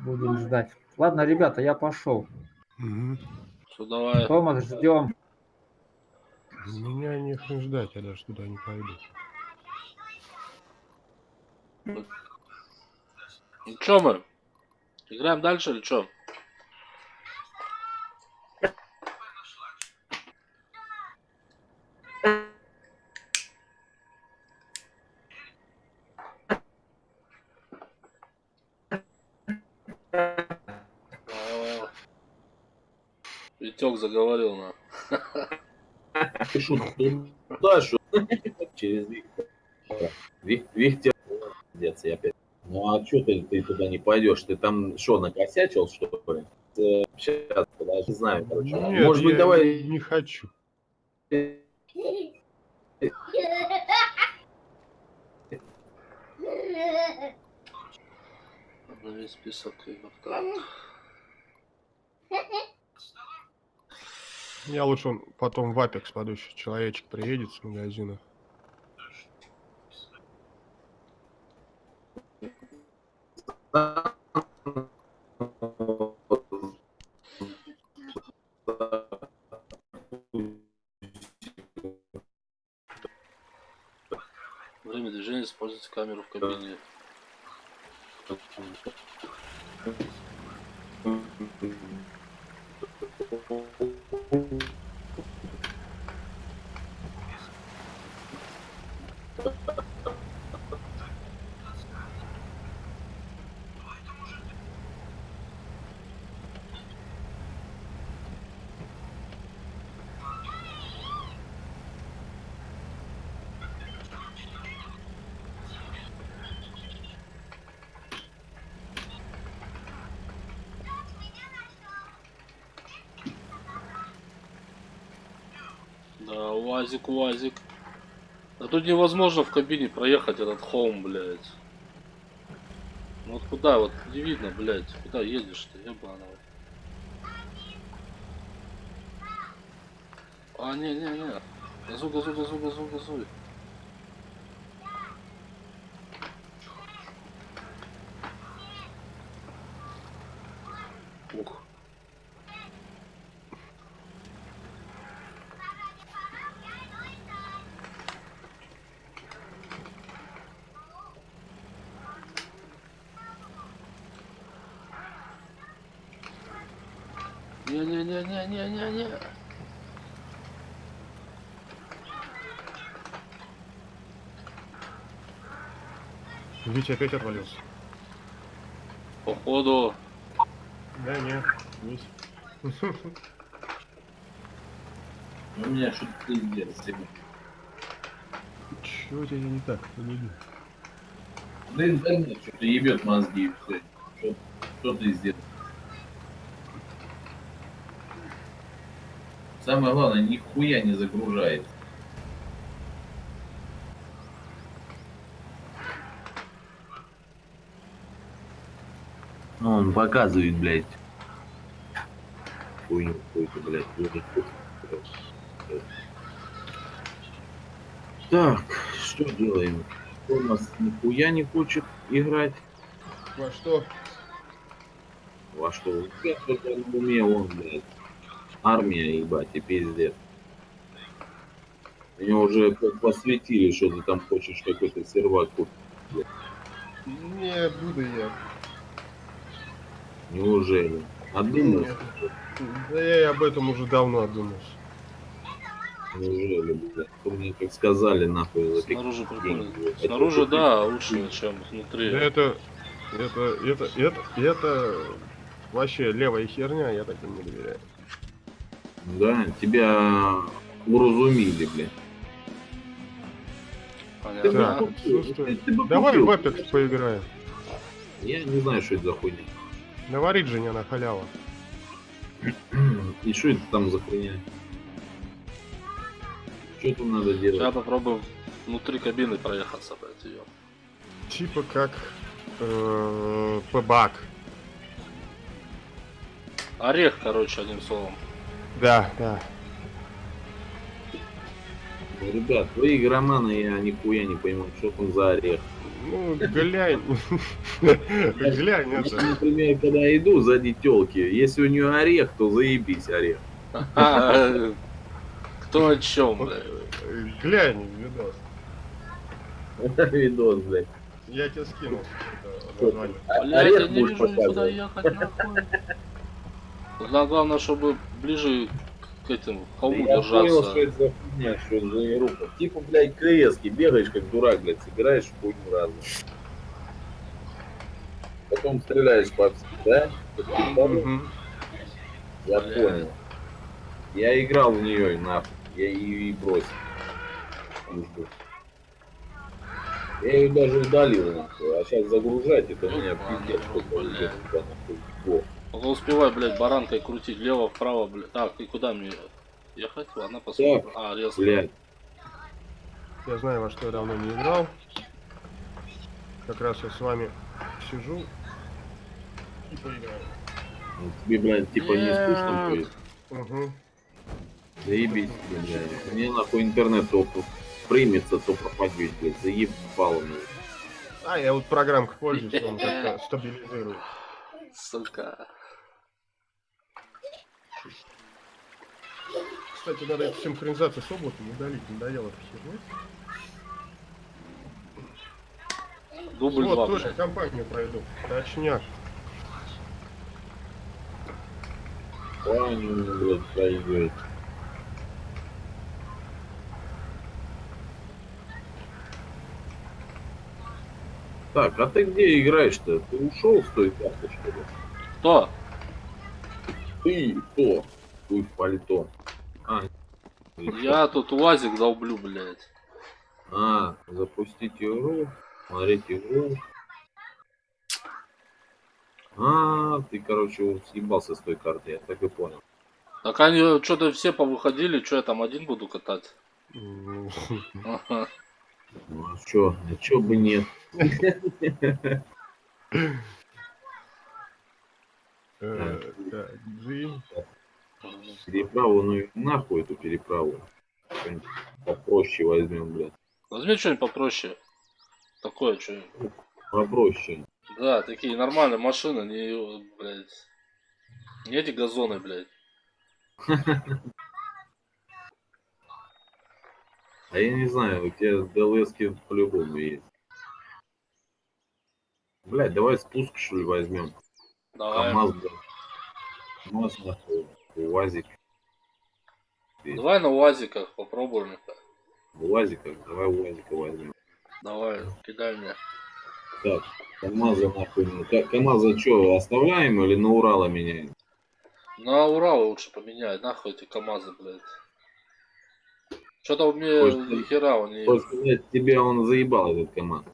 D: будем ждать. Ладно, ребята, я пошел.
E: Мгм.
B: Все, давай.
D: Томас, ждем.
E: Меня не хрен ждать, я даже туда не пойду.
B: Ну чё мы? Играем дальше или чё? Витек заговорил на.
A: Ты что, туда, что? Через Виктора. Виктор, молодец, я опять. Ну а что ты туда не пойдешь? Ты там что, накосячил, что ли? Сейчас, подожди, знаю, короче.
E: Нет,
A: Может быть,
E: я
A: давай...
E: не хочу.
B: Обнови список игр. Так.
E: Я лучше потом в Апекс пойду, еще человечек приедет с магазина.
B: Время движения, используйте камеру в кабине. Да, УАЗик, УАЗик. Да тут невозможно в кабине проехать этот холм, блядь. Ну вот куда, вот не видно, блядь. Куда едешь ты, ебаного? А, не-не-не. Газуй, газуй, газуй, газуй, газуй. Ух. Не-не-не-не-не-не-не.
E: Витя опять отвалился.
B: Походу.
E: Да, нет, есть.
A: У меня что-то пиздец сегодня.
E: Чего у тебя не так? Не иду.
A: Да интернет что-то ебет мозги и все. Что ты сделал? Самое главное, нихуя не загружается. Он показывает, блядь. Хуйню какую-то, блядь. Так, что делаем? Томас нихуя не хочет играть.
E: Во что?
A: Во что? У тебя только на уме он, блядь. Армия, ебать, и пиздец. Меня уже посвятили, что ты там хочешь какой-то сервак купить. блядь.
E: Не буду я.
A: Неужели? Одумался?
E: Да я и об этом уже давно одумался.
A: Неужели, блядь? То мне как сказали, нахуй, за такие
B: Снаружи прикольно.
A: деньги.
B: Снаружи, да, лучше, чем
E: Да
B: внутри.
E: это вообще левая херня, я таким не доверяю.
A: Да, тебя уразумили, блядь. Ты бы
B: Понятно.
E: Так,
A: купил,
E: слушай,
A: ты бы
E: давай
A: купил.
E: в Apex поиграем.
A: Я не знаю, что это за хуйня.
E: На Origin на халяву.
A: И что это там за хуйня? Что там надо
B: Сейчас
A: делать?
B: попробуем внутри кабины проехаться, блядь, ее.
E: Типа как PUBG.
B: Орех, короче, одним словом.
E: Да, да.
A: Ну, ребят, вы игроманы, я нихуя не пойму, что там за орех.
E: Ну, глянь. Глянь,
A: Я,
E: это.
A: например, когда иду сзади телки, если у нее орех, то заебись орех.
B: Кто о чем, блядь?
E: Глянь, видос.
A: Видос, блядь.
E: Я тебе скинул это название.
B: Блядь, я
A: Орех
B: не
A: будешь
B: вижу никуда
A: показывать?
B: ехать, нахуй. Тут главное, чтобы ближе к этим холму
A: Я понял,
B: держаться.
A: что это за хуйня, что это за ерунда. Типа, блядь, крески, бегаешь как дурак, блядь, собираешь хуйню разную. Потом стреляешь по всем, да?
E: Мгм.
A: Я понял. Я играл в нее, нахуй. Я ее и бросил. Пизду. Я ее даже удалил, нахуй. А сейчас загружать, это у меня
B: Ладно,
A: пиздец,
B: ну,
A: сколько
B: блядь.
A: идет туда, нахуй. Во.
B: Только успевай, блядь, баранкой крутить влево, вправо, блядь. Так, и куда мне ехать? Ладно, посмотрим.
A: Так,
B: А, резко.
A: Блядь.
E: Я знаю, во что я давно не играл. Как раз я с вами сижу и поиграю.
A: Ну, тебе, блядь, типа не скучно
B: Нет.
A: будет?
E: Угу.
A: Заебись, блядь. Мне нахуй интернет то примется, то пропадет, блядь. Заебало мне.
E: А, я вот программкой пользуюсь, он как-то стабилизирует.
B: Сука.
E: Кстати, надо эту синхронизацию с облаком удалить, надоело эта херня.
B: Дубль
E: Вот,
B: 2,
E: тоже
B: блядь.
E: компанию пройду. Точняк.
A: Правильно, блядь, проигрывает. Так, а ты где играешь-то? Ты ушел с той карты, что ли?
B: Кто?
A: Ты кто? Ты в пальто. А,
B: Я тут УАЗик долблю, блядь.
A: запустить игру, смотреть игру. Ты, короче, съебался с той карты, я так и понял.
B: Так они что-то все повыходили, что я там один буду катать? Ага.
A: Ну а чё бы нет?
E: Так, Джи.
A: Переправу, ну и нахуй эту переправу. Что-нибудь попроще возьмем, блядь.
B: Возьми что-нибудь попроще. Такое что.
A: Попроще.
B: Да, такие нормальные машины, не, блядь. Не эти газоны, блядь.
A: А я не знаю, у тебя ДЛСки по-любому есть. Блядь, давай спуск, что ли, возьмем.
B: Давай.
A: КамАЗ, блядь. КамАЗ, нахуй. УАЗик.
B: Давай на УАЗиках попробуем это.
A: УАЗика, давай УАЗика возьмем.
B: Давай, кидай мне.
A: Так, КамАЗа нахуй. КамАЗа что, оставляем или на Урала меняем?
B: На Урал лучше поменяй, нахуй эти КамАЗы, блядь. Что-то мне
A: Может,
B: ни хера он не...
A: Просто, блядь, тебя он заебал, этот КамАЗ.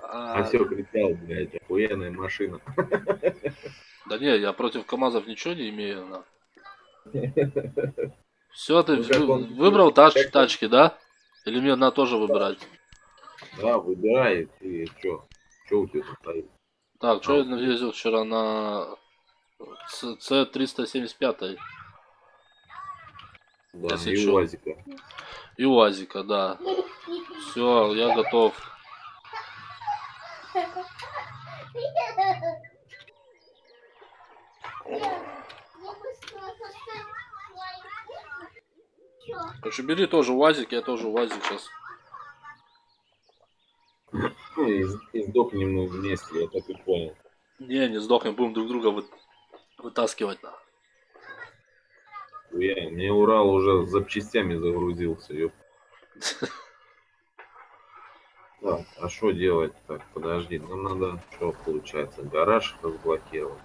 A: А все кричал, блядь, охуенная машина.
B: Да не, я против КамАЗов ничего не имею. На. Все, ты
A: Ну, как он-
B: выбрал
A: как-
B: тачки, да? Или мне надо тоже выбирать?
A: Да, выбирай, ты что? Что у тебя тут стоит?
B: Так, что
A: А,
B: я ездил вчера на С375
A: Да,
B: Если
A: и
B: чё.
A: УАЗика.
B: и УАЗика, да. Все, я готов. Короче, бери тоже УАЗик, я тоже УАЗик сейчас.
A: Ну, и сдохнем мы вместе, я так и понял.
B: Не сдохнем, будем друг друга вытаскивать. На.
A: Мне Урал уже с запчастями загрузился, ёп. Так, а что делать? Так, подожди, нам надо, что получается, гараж разблокировать.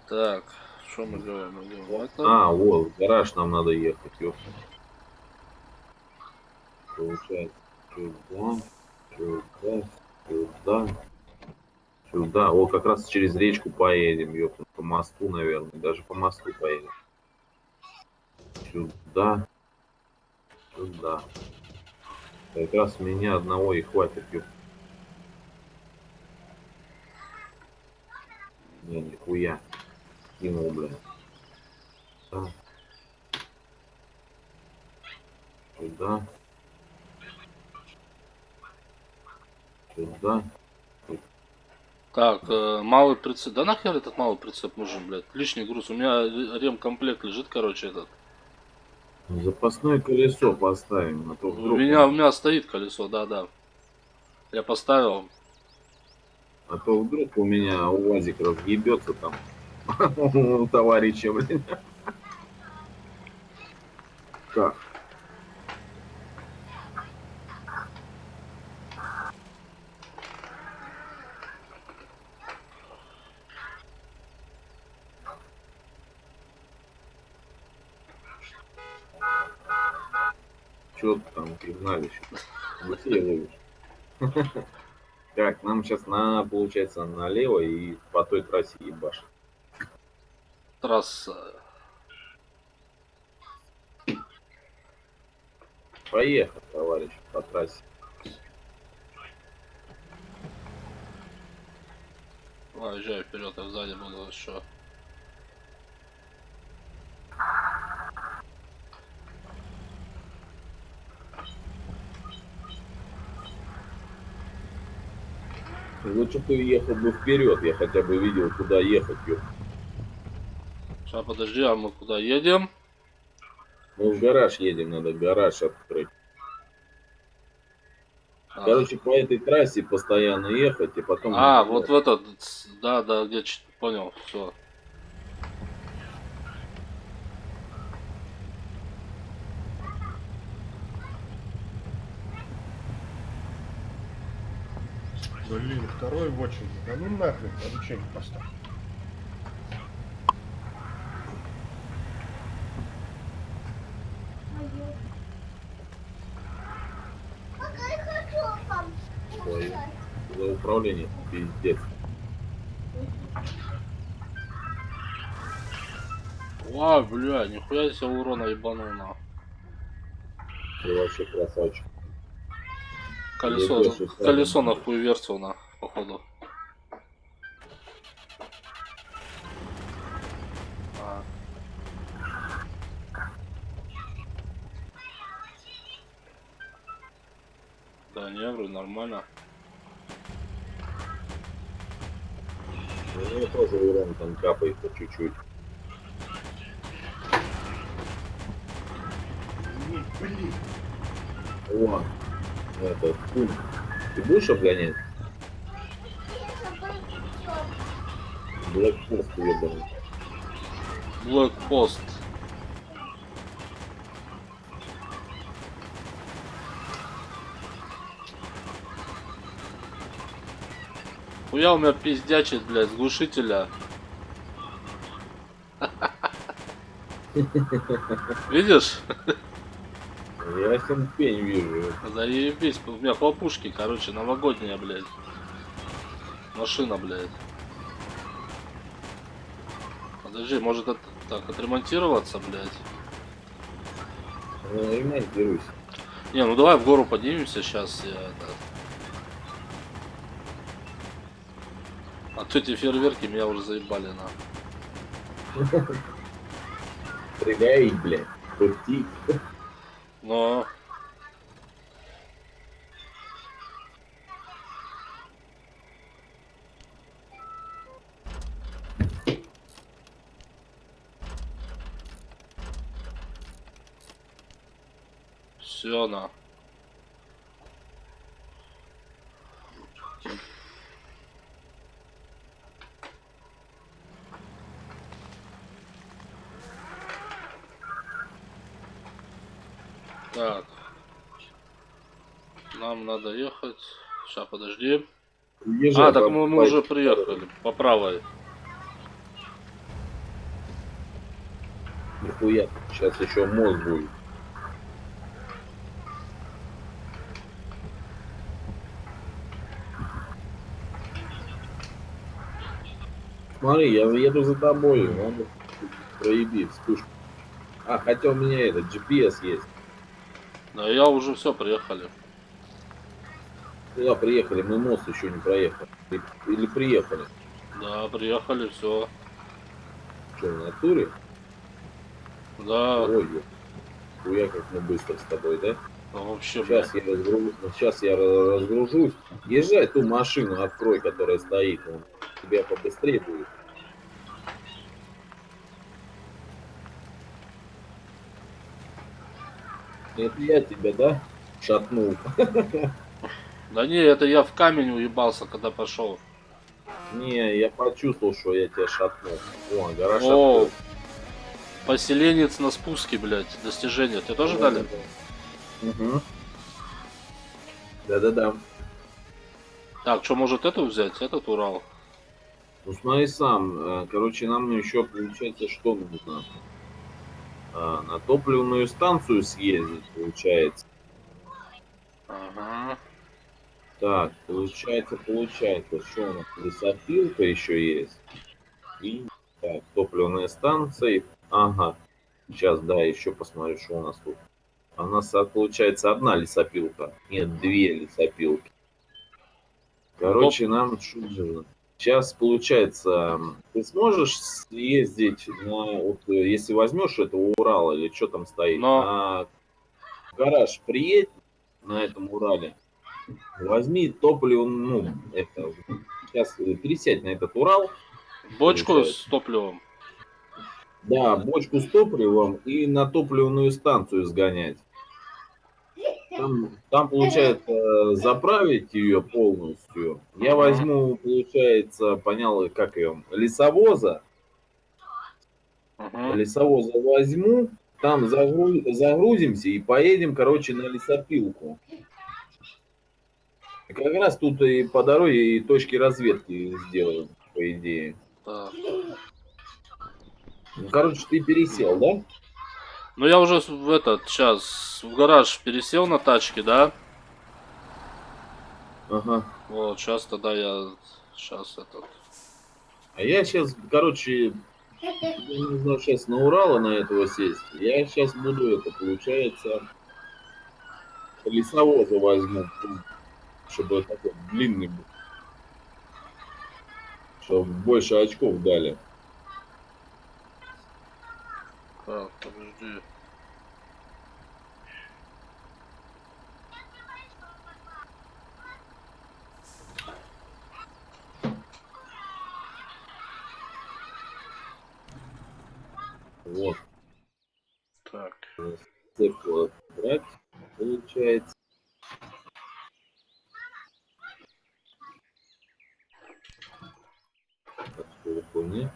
B: Так, что мы делаем? Мы делаем это.
A: А, вот, в гараж нам надо ехать, ёп. Получается, сюда. О, как раз через речку поедем, ёп, по мосту, наверное, даже по мосту поедем. Сюда. Как раз меня одного и хватит, ёп. Не, нихуя. Кинул, блядь. Да. Сюда.
B: Так, малый прицеп. Да нахер этот малый прицеп нужен, блядь? Лишний груз. У меня ремкомплект лежит, короче, этот.
A: Запасное колесо поставим, а то
B: У
A: вдруг,
B: меня стоит колесо, да. Я поставил.
A: у меня УАЗик разъебется там у товарища, блин. Как? Чё ты там пригнали сейчас? Алексей ловишь. Так, нам сейчас получается налево и по той трассе ебашь.
B: Трасса.
A: Поехал, товарищ, по трассе.
B: Езжай вперед, а сзади буду еще.
A: Лучше бы ты ехал бы вперед, я хотя бы видел, куда ехать, ёп.
B: Сейчас, подожди, а мы куда едем?
A: Мы в гараж едем, надо гараж открыть.
B: А,
A: Короче, по этой трассе постоянно ехать и потом...
B: вот в этот, да, где понял, все.
E: Блин, второй в очереди. Да ну нахрен, поручение поставь.
A: Ой, за управление, пиздец.
B: Ой, бля, нихуя себе урона ебанул на.
A: Ты вообще красавчик.
B: Колесо нахуй версил на, походу. Да, не, вроде нормально.
A: У него тоже урон там капает по чуть-чуть.
E: Блин.
A: О, это, ты будешь обгонять? Блэкпост ебаный.
B: Блэкпост. Хуя у меня пиздячит, блядь, с глушителя. Видишь?
A: Ясен пень вижу.
B: Заебись, у меня хлопушки, короче, новогодняя, блядь. Машина, блядь. Подожди, может это так отремонтироваться, блядь?
A: Ну, ремонтируйся.
B: Не, ну давай в гору поднимемся сейчас, я это... А то эти фейерверки меня уже заебали, на.
A: Стреляй, блядь. Крути.
B: Но... Все, на. Так. Нам надо ехать. Сейчас, подожди.
A: Езжай,
B: А, так
A: по-
B: мы
A: по-
B: уже приехали. По правой.
A: Нихуя. Сейчас еще мост будет. Смотри, я еду за тобой. Надо проеби вспышку. А, хотя у меня этот GPS есть.
B: Да, я уже все, приехали.
A: Куда приехали? Мы мост еще не проехали. Или приехали?
B: Да, приехали, все.
A: Что, в натуре?
B: Да,
A: Ой, хуя, как мы быстро с тобой, да?
B: ну, вообще, блядь.
A: Сейчас я разгружусь. Езжай ту машину, открой, которая стоит. Он тебя побыстрее будет. Это я тебя, да? Шатнул.
B: Да не, это я в камень уебался, когда пошел.
A: Не, я почувствовал, что я тебя шатнул. О, гараж
B: О,
A: открыл.
B: поселенец на спуске, блядь. Достижение. Тебе тоже дали?
A: Угу. Да-да-да.
B: Так, что, может эту взять? Этот Урал?
A: Ну смотри сам. Короче, нам еще получается, что нужно? На топливную станцию съездить, получается.
B: Ага.
A: Так, получается, что у нас лесопилка еще есть. И так, топливная станция. Ага. Сейчас, да, еще посмотрю, что у нас тут. А у нас получается одна лесопилка. Нет, две лесопилки. Короче, нам что нужно? Сейчас получается, ты сможешь съездить на, вот, если возьмешь это Урал или что там стоит,
B: Но.
A: на гараж приедь на этом Урале, возьми топливо, ну, это, сейчас пересядь на этот Урал,
B: Бочку
A: получается.
B: с топливом.
A: Да, бочку с топливом и на топливную станцию сгонять. Там получается заправить ее полностью. Я
B: Ага.
A: возьму, получается, понял, как ее, лесовоза.
B: Ага.
A: Лесовоза возьму, там загрузимся и поедем, короче, на лесопилку. И как раз тут и по дороге и точки разведки сделаем, по идее.
B: Так.
A: Ну, короче, ты пересел, да?
B: Ну я уже в этот, сейчас, в гараж пересел на тачке, да?
A: Ага.
B: Вот, сейчас тогда я, сейчас этот.
A: А я сейчас, короче, мне нужно сейчас на Урала на этого сесть. Я сейчас буду это, получается, лесовоза возьму, чтобы такой длинный был, чтобы больше очков дали.
B: Так, подожди.
A: Вот,
B: Так.
A: цепь брать, получается. Так, хуйни.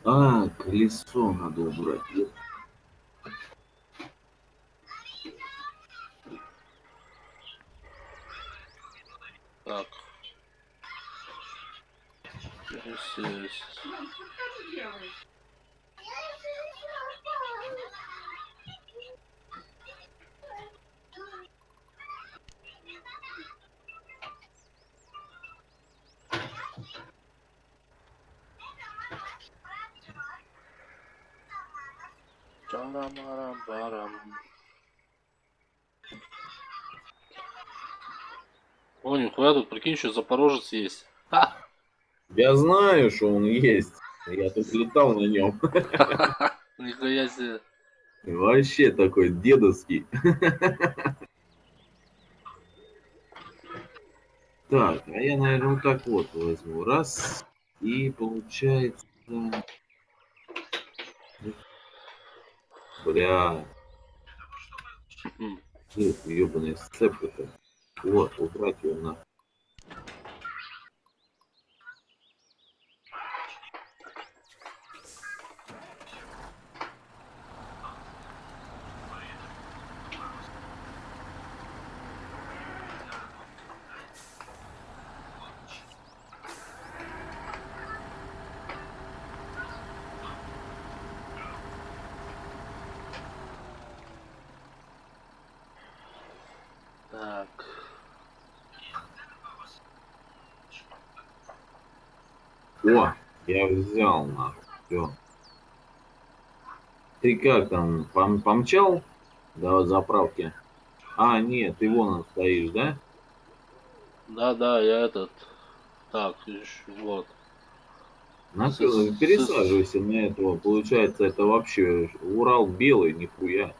A: А, колесо надо убрать.
B: Так. Пересесть. Чарамарам-барам. О, нихуя тут, прикинь, еще Запорожец есть. Ха!
A: Я знаю, что он есть. Я тут летал на нем.
B: Нихуя себе.
A: Вообще такой дедовский. Так, а я, наверное, вот так вот возьму. Раз. И получается... Бля. Ебаная сцепка-то. Вот, убрать ее на.
B: Так.
A: О, я взял нахуй. Всё. Ты как там, помчал до заправки? А, нет, ты вон стоишь, да?
B: Да, я этот. Так, вот.
A: Пересаживайся на этого. Получается, это вообще Урал белый, нихуя.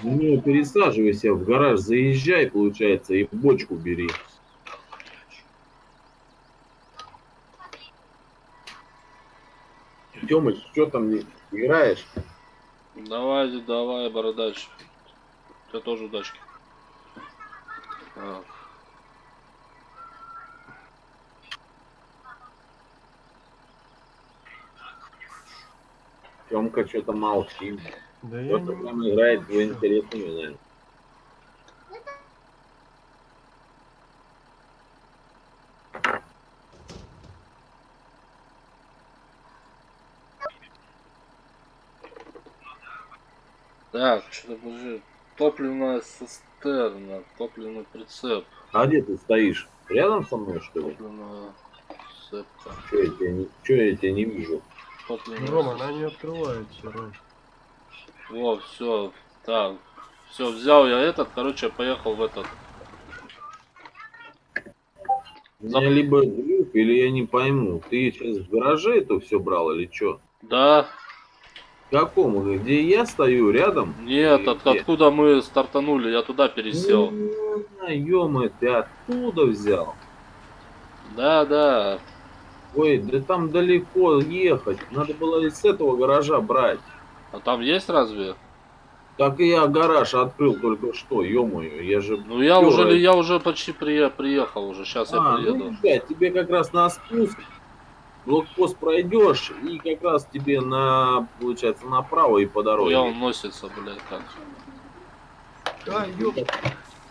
A: Ну, пересаживайся в гараж, заезжай, получается, и бочку бери. Тёмыч, что там играешь?
B: Давай, бородач. У тебя тоже удачки. Так.
A: Тёмка что-то молчит.
E: Да я
A: Кто-то
E: не...
A: прям играет в интересную, наверное.
B: Так, что-то подожди. Топливная цистерна, топливный прицеп,
A: А где ты стоишь? Рядом со мной, что ли?
B: топливная цепка,
A: Чё я тебя не вижу?
B: топливная
E: Рома,
B: цистерна.
E: она не открывается, Ром.
B: Во, все, так. Все, взял я этот, короче, поехал в этот.
A: У меня либо глюк, или я не пойму. Ты сейчас в гараже это все брал или что?
B: Да,
A: Какому? Где я стою рядом?
B: нет,
A: Или где?
B: откуда мы стартанули, я туда пересел.
A: Ё-моё, ты оттуда взял?
B: Да.
A: Ой, да там далеко ехать. Надо было из этого гаража брать.
B: А там есть разве?
A: Так и я гараж открыл только что, ё-моё, я же...
B: Ну я уже почти приехал уже, сейчас я
A: Ну,
B: приеду.
A: ребят, тебе как раз на спуск, блокпост пройдешь, и как раз тебе получается, направо и по
B: Ну,
A: дороге.
B: я он носится, блядь, как.
E: А, ёп.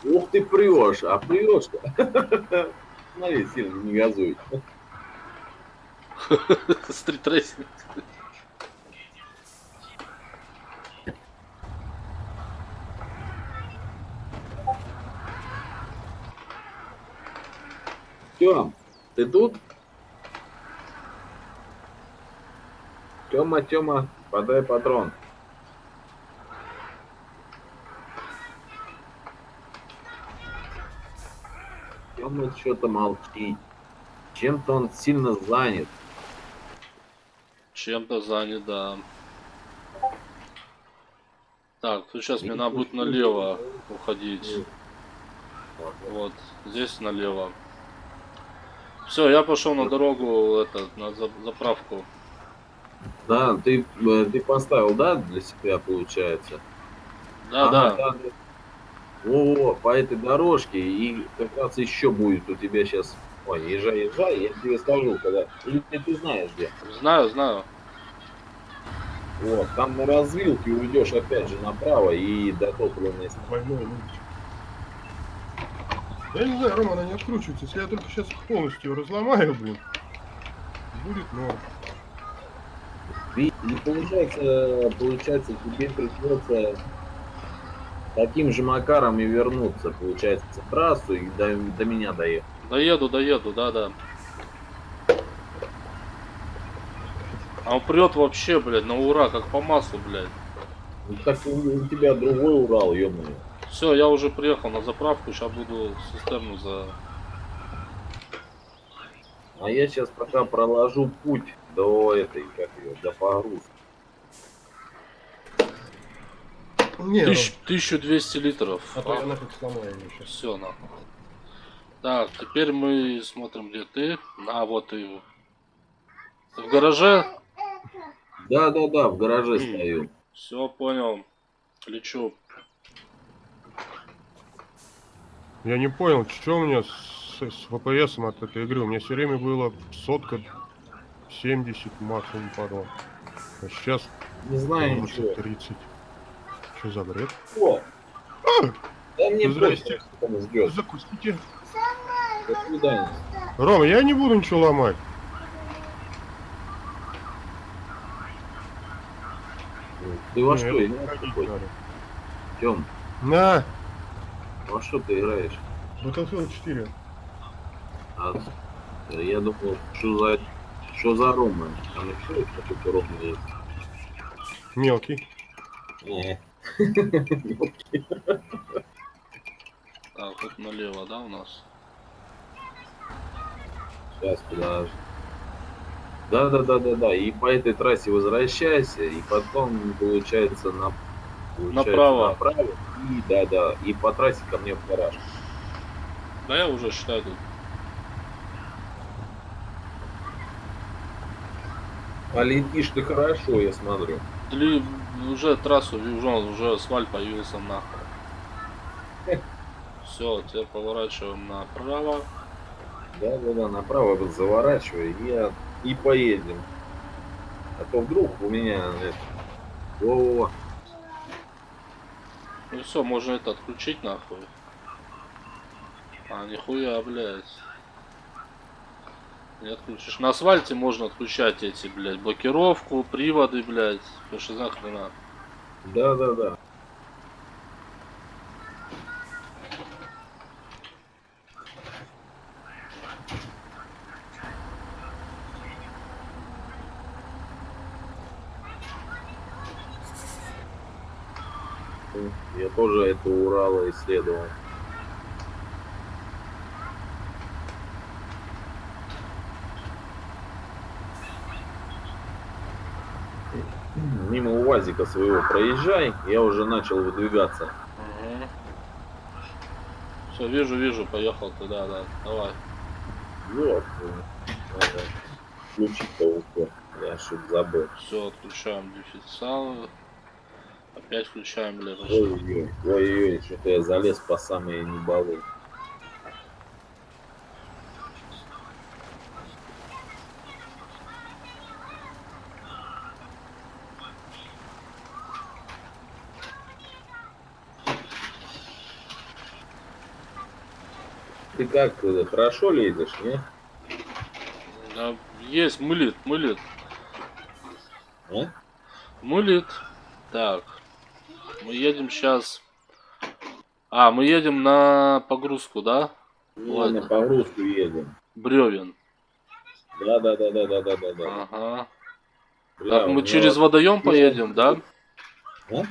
A: Ух ты прешь, а прешь-то. Смотри, сильно не газуй.
B: Стритрейсинг.
A: Тём, ты тут? Тёма, подай патрон. Тёма что-то молчит. Чем-то он сильно занят.
B: Чем-то занят, да. Так, тут сейчас мне надо будет налево уходить. Вот, здесь налево. Все, я пошел на дорогу, на заправку.
A: Да, ты поставил, да, для себя получается?
B: Да.
A: Во, по этой дорожке, и как раз еще будет у тебя сейчас... Ой, езжай, езжай, я тебе скажу, когда... Или ты знаешь где.
B: Знаю, знаю.
A: Вот, там на развилке уйдешь опять же направо и до топливной станции.
E: Двойной луч. Я не знаю, Рома, она не откручивается. Если я только сейчас полностью ее разломаю, блин, будет норм.
A: И получается, тебе придется таким же макаром и вернуться, получается, в трассу и до меня доехать.
B: Доеду, да. А он прет вообще, блядь, на ура, как по маслу, блядь.
A: Ну, так у тебя другой Урал, ё-моё.
B: Все, я уже приехал на заправку, сейчас буду цистерну за...
A: А я сейчас пока проложу путь до этой, как ее, до погрузки.
E: Не, Ром,
B: 1200 литров.
E: а то я нафиг сломаю ее сейчас.
B: Все, нахуй. Так, теперь мы смотрим, где ты. А, вот ты. Ты в гараже?
A: Да, в гараже стою.
B: Все, понял. Лечу.
E: Я не понял, что у меня с FPS от этой игры. У меня все время было сотка, 70 максимум падало. А сейчас
A: Не знаю ничего.
E: 30. Что за бред?
A: О, да мне
E: Здрасте.
A: просто там ждет.
E: Закусите.
A: До свидания.
E: Рома, я не буду ничего ломать.
A: Ты во
E: Не,
A: что
E: это
A: играешь
E: ходить
A: такой?
E: надо.
A: Тём,
E: На!
A: во что ты играешь?
E: Battlefield 4.
A: А, я думал, что за Рома? Там еще какой-то Рома есть.
E: Мелкий.
A: Не.
B: Так, вот налево, да, у нас?
A: Сейчас, подожди. Да. И по этой трассе возвращайся, и потом, получается,
B: Направо.
A: И и по трассе ко мне в гараж.
B: Да я уже считаю тут.
A: А летишь ты хорошо, я смотрю.
B: Уже трассу вижу, уже асфальт появился нахуй. Все, теперь поворачиваем направо.
A: Да, направо вот заворачивай и поедем. А то вдруг у меня это... Во-во-во.
B: Ну все, можно это отключить нахуй. А, нихуя, блядь. Не отключишь. На асфальте можно отключать эти, блядь, блокировку, приводы, блядь. Потому что нахрена.
A: Да. Я тоже это Урала исследовал. Мимо УАЗика своего проезжай, я уже начал выдвигаться.
B: Угу. Все, вижу, поехал туда, да. Давай.
A: Вот. Надо включить-то УК. Я что-то забыл.
B: Все, отключаем дифференциалы. Опять включаем левый.
A: Ой-ой-ой, что-то я залез по самые не балуй. Ты как, хорошо лезешь, не?
B: Да, есть, мылит.
A: А?
B: Мылит. Так. Мы едем сейчас. А, мы едем на погрузку, да?
A: Ну,
B: Ладно.
A: на погрузку едем.
B: Бревен.
A: Да.
B: Ага.
A: Бля,
B: Так,
A: у
B: мы
A: меня
B: через
A: вот-
B: водоем поедем, да?
A: А?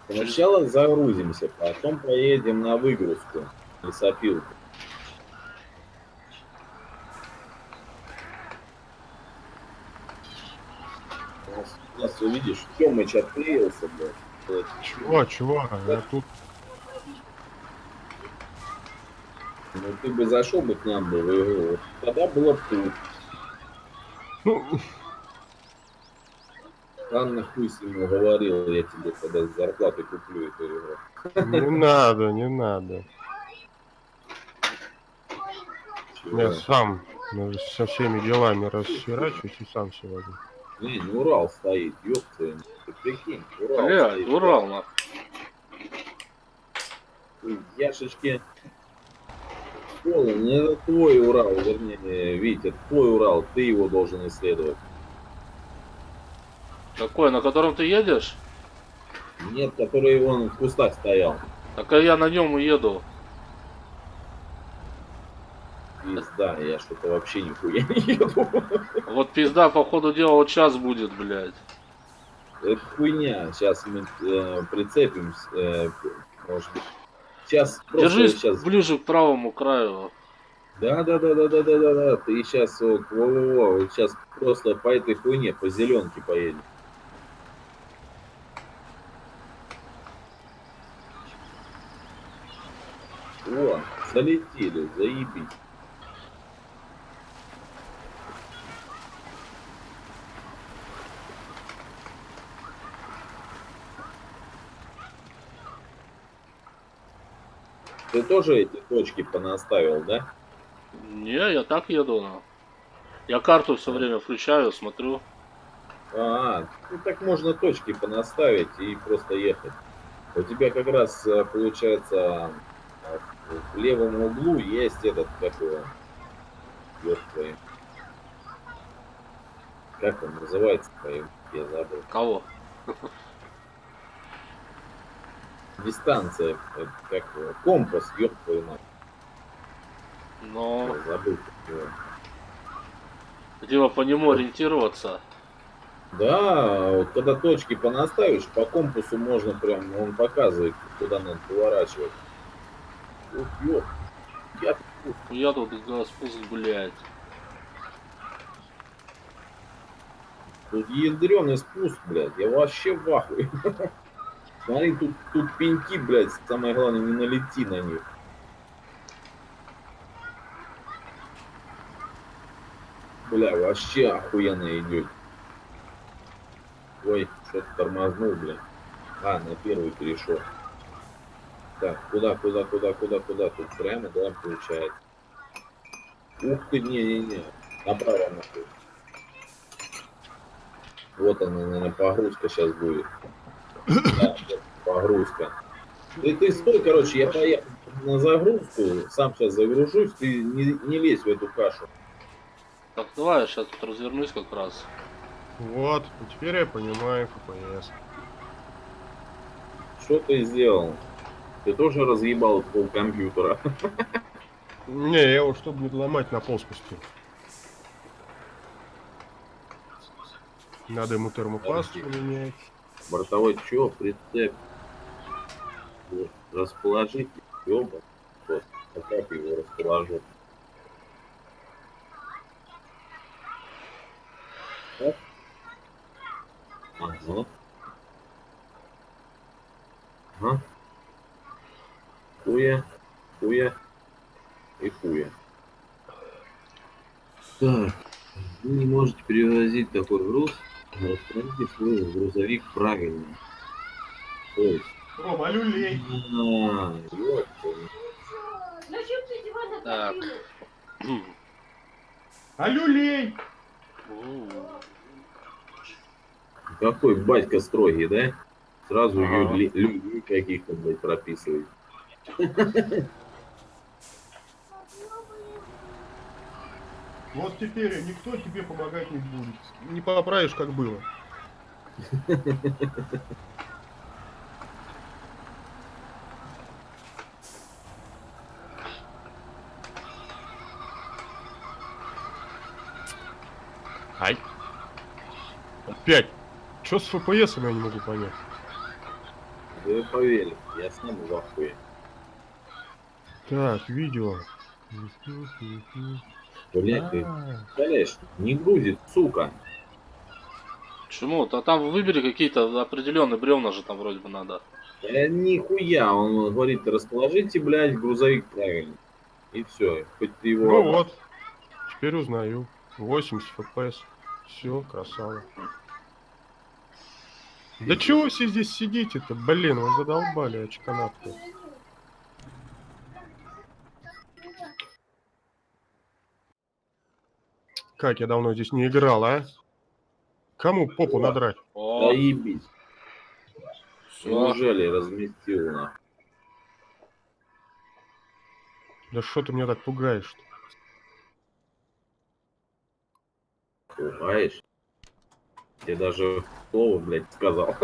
A: Сначала загрузимся, потом поедем на выгрузку, лесопилку. У нас увидишь, Тёмыч отклеился, блядь. Вот.
E: Чувак, я тут...
A: Ну ты бы зашел бы к нам бы в игру, вот тогда было бы тут.
E: Ну,
A: Да нахуй с ним говорил, я тебе когда с зарплаты куплю эту игру.
E: Не надо, не надо. Я
A: Чего?
E: сам со всеми делами расхерачусь и сам все возьму.
A: Не Урал стоит, ёб твою мать. Ты прикинь, Урал
B: Блядь,
A: стоит.
B: Урал, нахуй.
A: Ты, Яшечки, Кола, не это твой Урал, вернее, Витя, твой Урал, ты его должен исследовать.
B: Какой, на котором ты едешь?
A: Нет, который вон в кустах стоял.
B: Так я на нем и еду.
A: Пизда, я что-то вообще нихуя не еду.
B: Вот пизда, по ходу дела, вот сейчас будет, блядь.
A: Это хуйня. Сейчас мы прицепимся. Может быть. Сейчас просто
B: Держись
A: сейчас.
B: ближе к правому краю.
A: Да. Ты сейчас вот, вот сейчас просто по этой хуйне, по зеленке поедем. О, залетели, заебись. Ты тоже эти точки понаставил, да?
B: Не, я так еду. Я карту все время включаю, смотрю.
A: Ну так можно точки понаставить и просто ехать. У тебя как раз получается в левом углу есть этот, как его, ёб твою. Как он называется, я забыл.
B: Кого?
A: Дистанция, как его, компас, ёб твою мать.
B: Но
A: Я забыл, как его.
B: типа по нему ориентироваться.
A: Да, вот когда точки понаставишь, по компасу можно прям, он показывает, куда надо поворачивать. Ух, ёб.
B: Я тут спуск, блядь.
A: Тут ядреный спуск, блядь, я вообще в ахуе. Смотри, тут пеньки, блядь, самое главное, не налети на них. Бля, вообще охуенно идет. Ой, что-то тормознул, блядь. На первый перешел. Так, куда? Тут прямо, да, получается. Ух ты, не. Направо нахуй. Вот она, наверное, погрузка сейчас будет. Да, вот погрузка. Ты стой, короче, я поехал на загрузку, сам сейчас загружусь, ты не лезь в эту кашу.
B: Так, давай я сейчас тут развернусь как раз.
E: Вот, теперь я понимаю ФПС.
A: Что ты сделал? Ты тоже разъебал пол компьютера.
E: Не, я его, чтобы не ломать, на пол спустил. Надо ему термопласт поменять.
A: Бортовой чё, прицеп? Вот, расположить, ёба. Вот, а как его расположу? Так. Ага. Хуя и хуя. Так, вы не можете перевозить такой груз, но расположите свой грузовик правильно. То есть...
E: Рома, люлей!
A: ёпта.
C: Зачем ты диван
B: Так.
C: отодвинул?
E: А люлей!
A: Какой батька строгий, да? Сразу
B: Ага.
A: людей каких-то, блядь, прописывает.
E: Вот теперь никто тебе помогать не будет. Не поправишь, как было. Ай. Опять. Что с ФПСом, я не могу понять.
A: Да поверь, я сам в ахуе.
E: Так, видео.
A: Блядь, ты представляешь, не грузит, сука.
B: Почему? А там выбери какие-то определенные бревна же там вроде бы надо.
A: Нихуя, он говорит, расположите, блядь, грузовик правильно. И все, хоть ты его...
E: Ну вот. Теперь узнаю. 80 FPS. Все, красава. Да чего вы все здесь сидите-то? Блин, вы задолбали, очканавты. Как я давно здесь не играл, а? Кому попу надрать?
B: О,
A: Заебись.
B: все.
A: Неужели разместил на?
E: Да что ты меня так пугаешь-то?
A: Пугаешь? Я даже слово, блядь, сказал.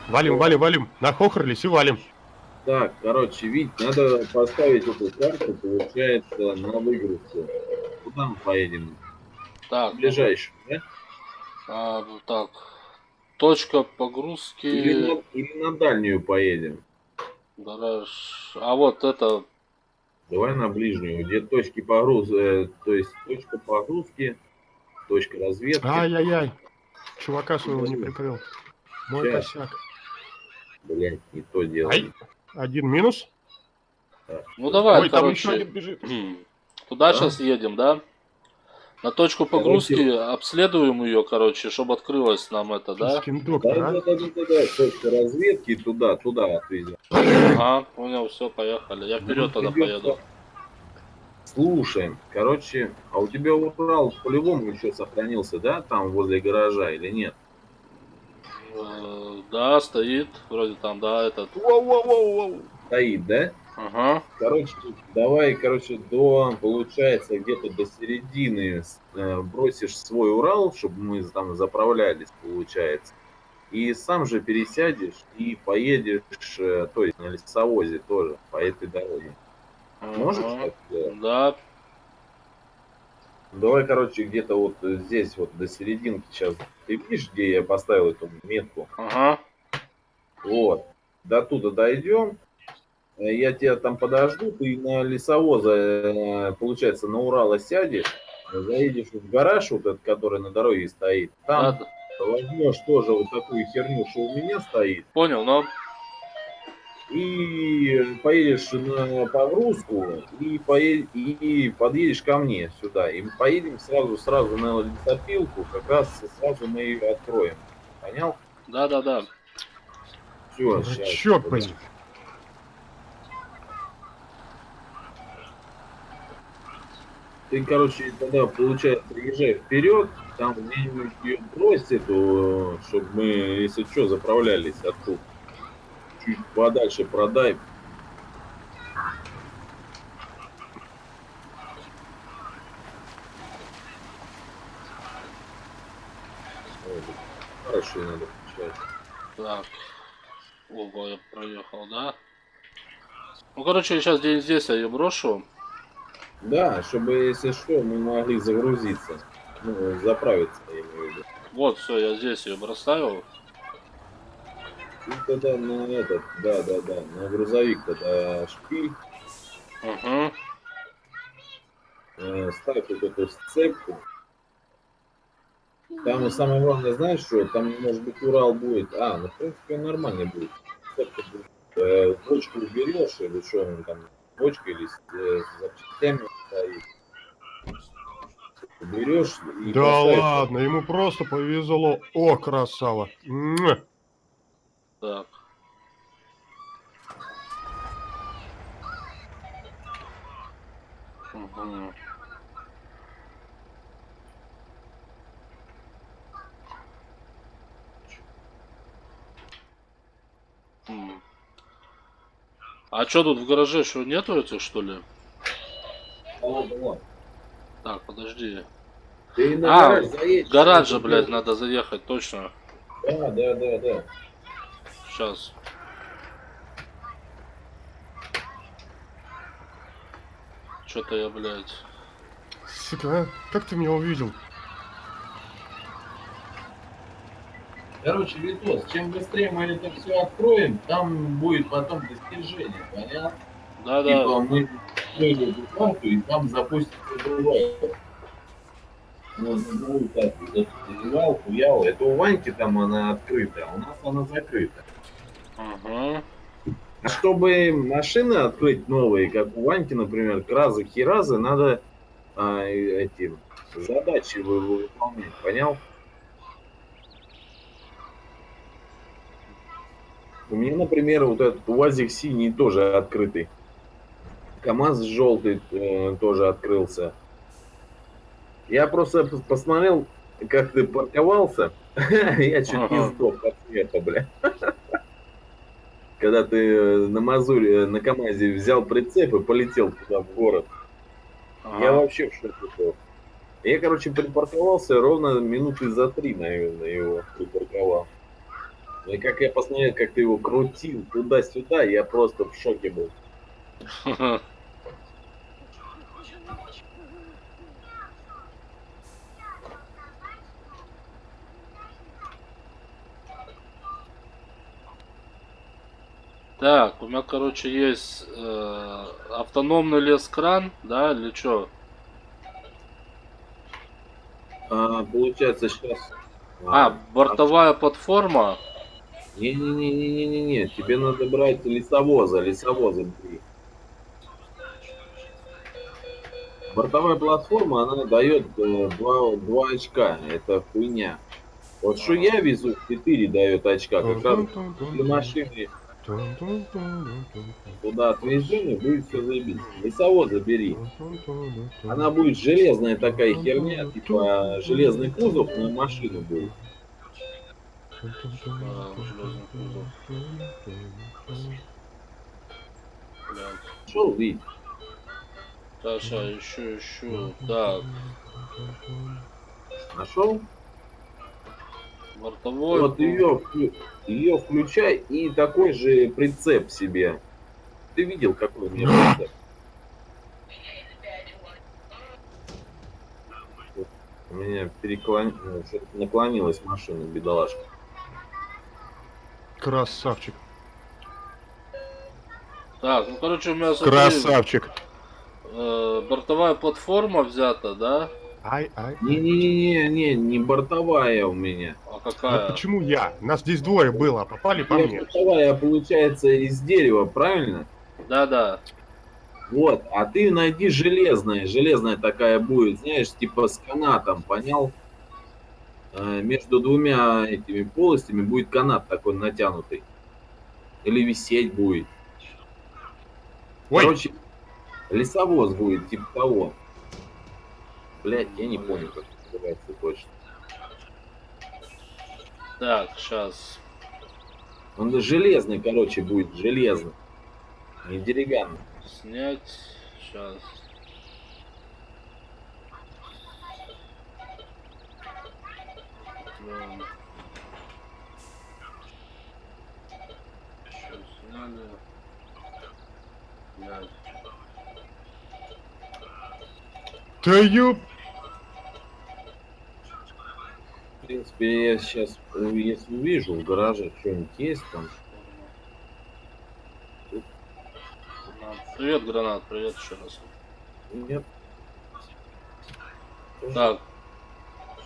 E: Валим, валим, валим. Нахохрались и валим.
A: Так, короче, Вить, надо поставить эту карту, получается, на выгрузку. Куда мы поедем?
B: Так,
A: Ближайший, да?
B: так. Точка
A: Или
B: погрузки.
A: или на дальнюю поедем?
B: Гараж. А вот это.
A: Давай на ближнюю, где точки погрузки, то есть точка погрузки, точка разведки.
E: Ай-яй-яй. Чувака своего не прикрыл. Мой
A: Щас.
E: косяк.
A: Блять, не то дело.
E: Ай, один минус.
B: Ну давай,
E: Ой, там еще
B: короче.
E: один бежит.
B: Туда
A: Да?
B: сейчас едем, да? На точку погрузки обследуем ее, короче, чтобы открылось нам это, да?
E: Пискин
A: Да,
E: доктор,
A: да,
E: а?
A: да, да, да, да, точка разведки туда отвезем.
B: Ага, понял, все, поехали. Я вперед тогда
A: Придётся-
B: поеду.
A: Слушай, короче, а у тебя Урал по-любому еще сохранился, да, там возле гаража или нет?
B: Да, стоит. Вроде там, да, этот.
E: Воу-воу-воу-воу.
A: Стоит, да?
B: Ага.
A: Короче, давай, до, получается, где-то до середины бросишь свой Урал, чтобы мы там заправлялись, получается. И сам же пересядешь и поедешь, то есть на лесовозе тоже, по этой дороге. Можешь
B: Ага.
A: так сделать?
B: Да.
A: Давай, короче, где-то вот здесь, вот до серединки сейчас. Ты видишь, где я поставил эту метку?
B: Ага.
A: Вот. До туда дойдем. Я тебя там подожду, ты на лесовоза, получается, на Урала сядешь, заедешь в гараж, вот этот, который на дороге стоит,
B: Да,
A: там
B: да.
A: возьмешь тоже вот такую херню, что у меня стоит,
B: Понял, но.
A: и поедешь на погрузку, и подъедешь ко мне сюда, и поедем сразу на лесопилку, как раз сразу мы ее откроем. Понял?
B: Да, да, да.
A: Все,
E: Дурачок, блин.
A: Ты, короче, тогда, получается, приезжай вперед, там где-нибудь ее брось эту, чтобы мы, если что, заправлялись оттуда. Чуть подальше продай. Ой, хорошо, надо включать.
B: Так. Оба я проехал, да? Ну, короче, я сейчас где-нибудь здесь я ее брошу.
A: Да, чтобы, если что, мы могли загрузиться. Ну, заправиться, я имею в виду.
B: Вот, все, я здесь ее бросаю.
A: И тогда на этот, да, на грузовик тогда шпиль,
B: Угу.
A: ставь вот эту сцепку. Там самое главное, знаешь что, там может быть Урал будет, ну в принципе он нормально будет. Сцепка будет. Бочку уберешь, или что он там, бочка или с запчастями стоит. Уберешь и
E: Да
A: поставишь.
E: ладно, ему просто повезло. О, красава. Муа.
B: Так. Угу. А что тут в гараже, что нету этих, что ли?
A: Вот.
B: Так, подожди.
A: Ты на
B: А,
A: гараж заедь.
B: в гараж
A: что
B: же,
A: ты
B: блядь,
A: делаешь?
B: надо заехать, точно.
A: Да.
B: Сейчас. Что-то я, блядь.
E: Сука, а? Как ты меня увидел?
A: Короче, Витос, чем быстрее мы это все откроем, там будет потом достижение, понятно?
B: Да-да.
A: Типа мы открыли эту карту и там запустим другую. Вот другую карту заливал, хуял. Это у Ваньки там она открыта, а у нас она закрыта.
B: Угу.
A: А чтобы машины открыть новые, как у Ваньки, например, Кразы, Хиразы, надо эти задачи выполнять, понял? У меня, например, вот этот УАЗик синий тоже открытый. КамАЗ желтый тоже открылся. Я просто посмотрел, как ты парковался. Я чуть не
B: Ага.
A: сдох от смеха, бля. Когда ты на Мазуре, на КамАЗе взял прицеп и полетел туда, в город. Я
B: Ага.
A: вообще в шоке был. Я, короче, припарковался ровно минуты за 3, наверное, его припарковал. Ну и как я посмотрел, как ты его крутил туда-сюда, я просто в шоке был.
B: Так, у меня, короче, есть автономный лес-кран, да, или что?
A: Получается, сейчас...
B: Бортовая платформа.
A: Не-не-не-не-не-не, тебе надо брать лесовоза бери. Бортовая платформа, она дает 2 очка, это хуйня. Вот что
B: Ага.
A: я везу, 4 дает очка, как раз для
E: Тун-тун-тун-тун-тун.
A: машины
E: Тун-тун-тун-тун-тун.
A: туда отвезем и будет все заебись. Лесовоза бери.
E: Тун-тун-тун-тун.
A: Она будет железная такая херня, типа железный кузов на машину будет.
E: Тун-тун-тун-тун-тун-тун.
B: Железный кузов. Блядь.
A: Шел, Вить.
B: Так, сейчас, ищу. Так,
A: Нашел?
B: бортовой.
A: Вот ее включай и такой же прицеп себе. Ты видел, какой у меня прицеп? Вот у меня что-то наклонилась машина, бедолашка.
E: Красавчик.
B: Так, ну короче, у меня, смотри,
E: Красавчик.
B: бортовая платформа взята, да?
E: Ай-ай-ай.
A: Не бортовая у меня.
B: А
E: Вот
B: какая?
E: почему я? Нас здесь двое было, а попали по
A: Я
E: мне.
A: бортовая, получается, из дерева, правильно?
B: Да-да.
A: Вот, а ты найди железная такая будет, знаешь, типа с канатом, понял? Между двумя этими полостями будет канат такой натянутый. Или висеть будет.
E: Ой,
A: Короче, лесовоз будет, типа того. Блять, я не понял, как это называется точно.
B: Так, сейчас.
A: Он железный, короче, будет, железный. Не деревянный.
B: Снять. Сейчас. Еще сняли. Блядь.
E: да ёп.
A: В принципе, я сейчас, если увижу в гараже что-нибудь есть там,
B: Привет, гранат, привет еще раз.
A: нет.
B: Так,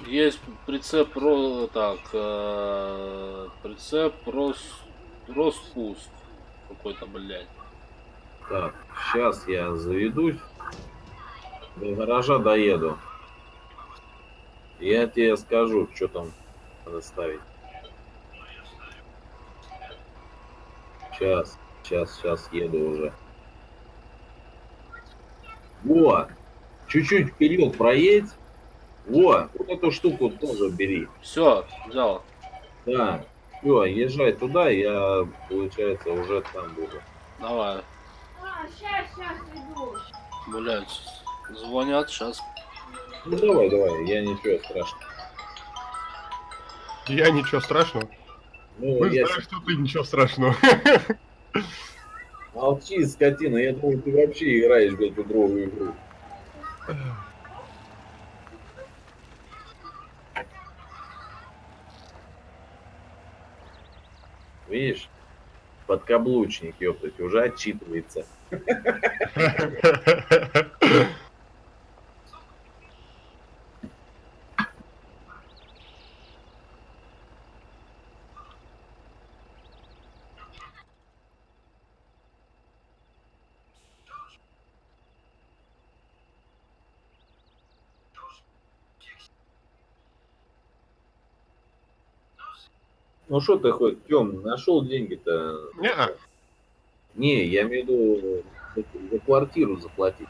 B: есть прицеп прицеп Роспуск какой-то, блядь.
A: Так, сейчас я заведусь, до гаража доеду. Я тебе скажу, что там надо ставить. Сейчас еду уже. Во! Чуть-чуть вперед проедь. Во! Вот эту штуку тоже бери.
B: Все, взял.
A: Да. Все, езжай туда, я, получается, уже там буду.
B: Давай.
C: Сейчас иду.
B: Блядь, звонят сейчас.
A: Ну давай, я ничего страшного.
E: Я ничего страшного.
A: Ну,
E: Мы
A: я
E: знаем, что ты ничего страшного.
A: молчи, скотина, я думаю, ты вообще играешь, блядь, в игровую игру. Видишь? Подкаблучник, ёптать, уже отчитывается. Ну что ты хоть, Тём, нашел деньги-то?
E: Не-а.
A: Не, я имею в виду за квартиру заплатить.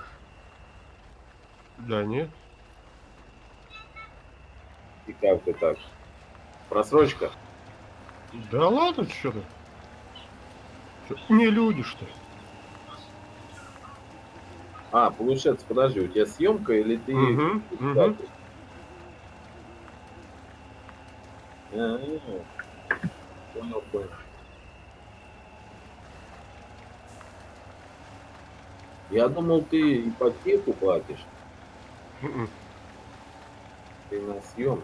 E: Да нет.
A: И как ты так? Просрочка?
E: Да ладно, что ты? Чё, не люди, что ли?
A: А, получается, подожди, у тебя съемка или ты...
E: Угу, угу.
A: А, понял, понял. Я думал, ты ипотеку платишь,
E: Мгм.
A: ты на съемке.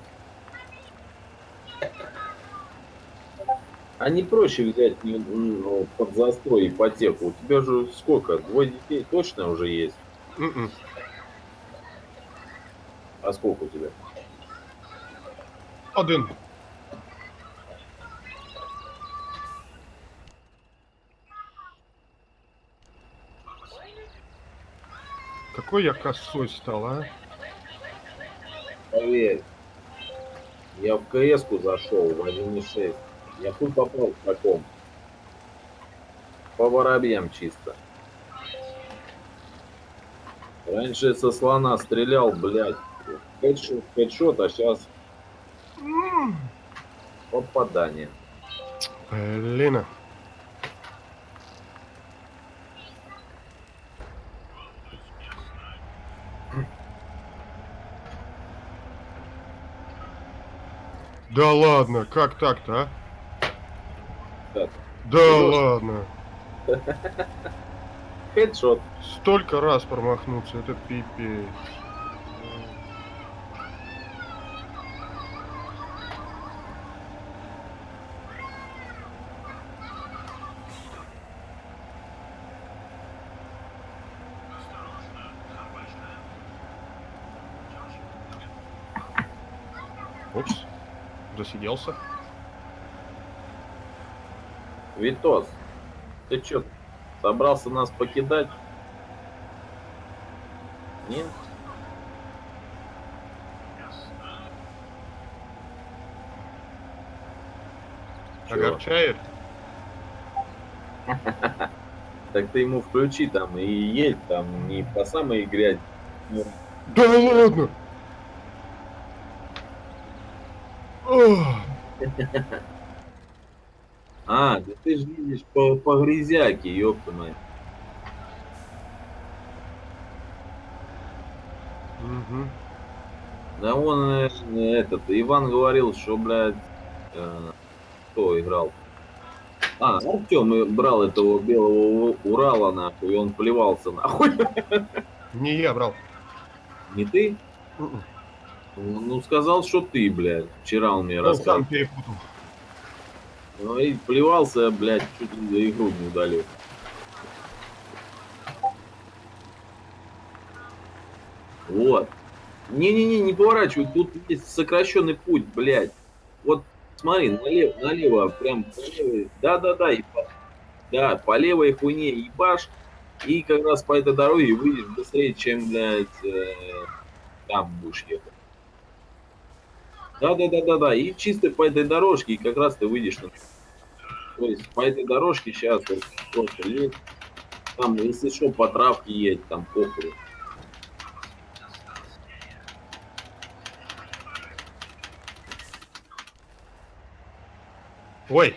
A: А не проще взять под застрой ипотеку? У тебя же сколько? Двое детей точно уже есть?
E: Мгм.
A: А сколько у тебя?
E: Один. Какой я косой стал, а?
A: Поверь, я в КС-ку зашел в 1.6. Я хуй попал в таком. По воробьям чисто. Раньше со слона стрелял, блядь. Хедшот, а сейчас попадание.
E: Блин. Да ладно, как так-то, а?
A: Так,
E: Да
A: берешь
E: ладно.
A: хедшот.
E: Столько раз промахнуться, это пипец. Упс, засиделся.
A: Витос, ты чё, собрался нас покидать? Нет? Чё?
E: Огорчает?
A: Так ты ему включи там и едь там не по самой грязи. Ну,
E: Да ладно! Ох,
A: А, да ты же едешь по грязяке, ёпта мать.
E: мгм.
A: Да он, этот, Иван говорил, что, блядь, кто играл? А, Артем брал этого белого Урала, нахуй, и он плевался, нахуй.
E: Не я брал.
A: Не ты?
E: Мгм.
A: Ну, сказал, что ты, блядь. Вчера он мне
E: Он
A: рассказывал.
E: сам перепутал.
A: Ну, и плевался, блядь, чуть ли за игру не удалил. Вот. Не-не-не, не поворачивай, тут есть сокращенный путь, блядь. Вот смотри, налево, прям по левой. Да-да-да, да, по левой хуйне ебашь, и как раз по этой дороге выйдешь быстрее, чем, блядь, там будешь ехать. Да-да-да-да-да, и чисто по этой дорожке, и как раз ты выйдешь на... То есть по этой дорожке сейчас вот просто едь, там, если что, по травке едь, там похуй.
E: Ой,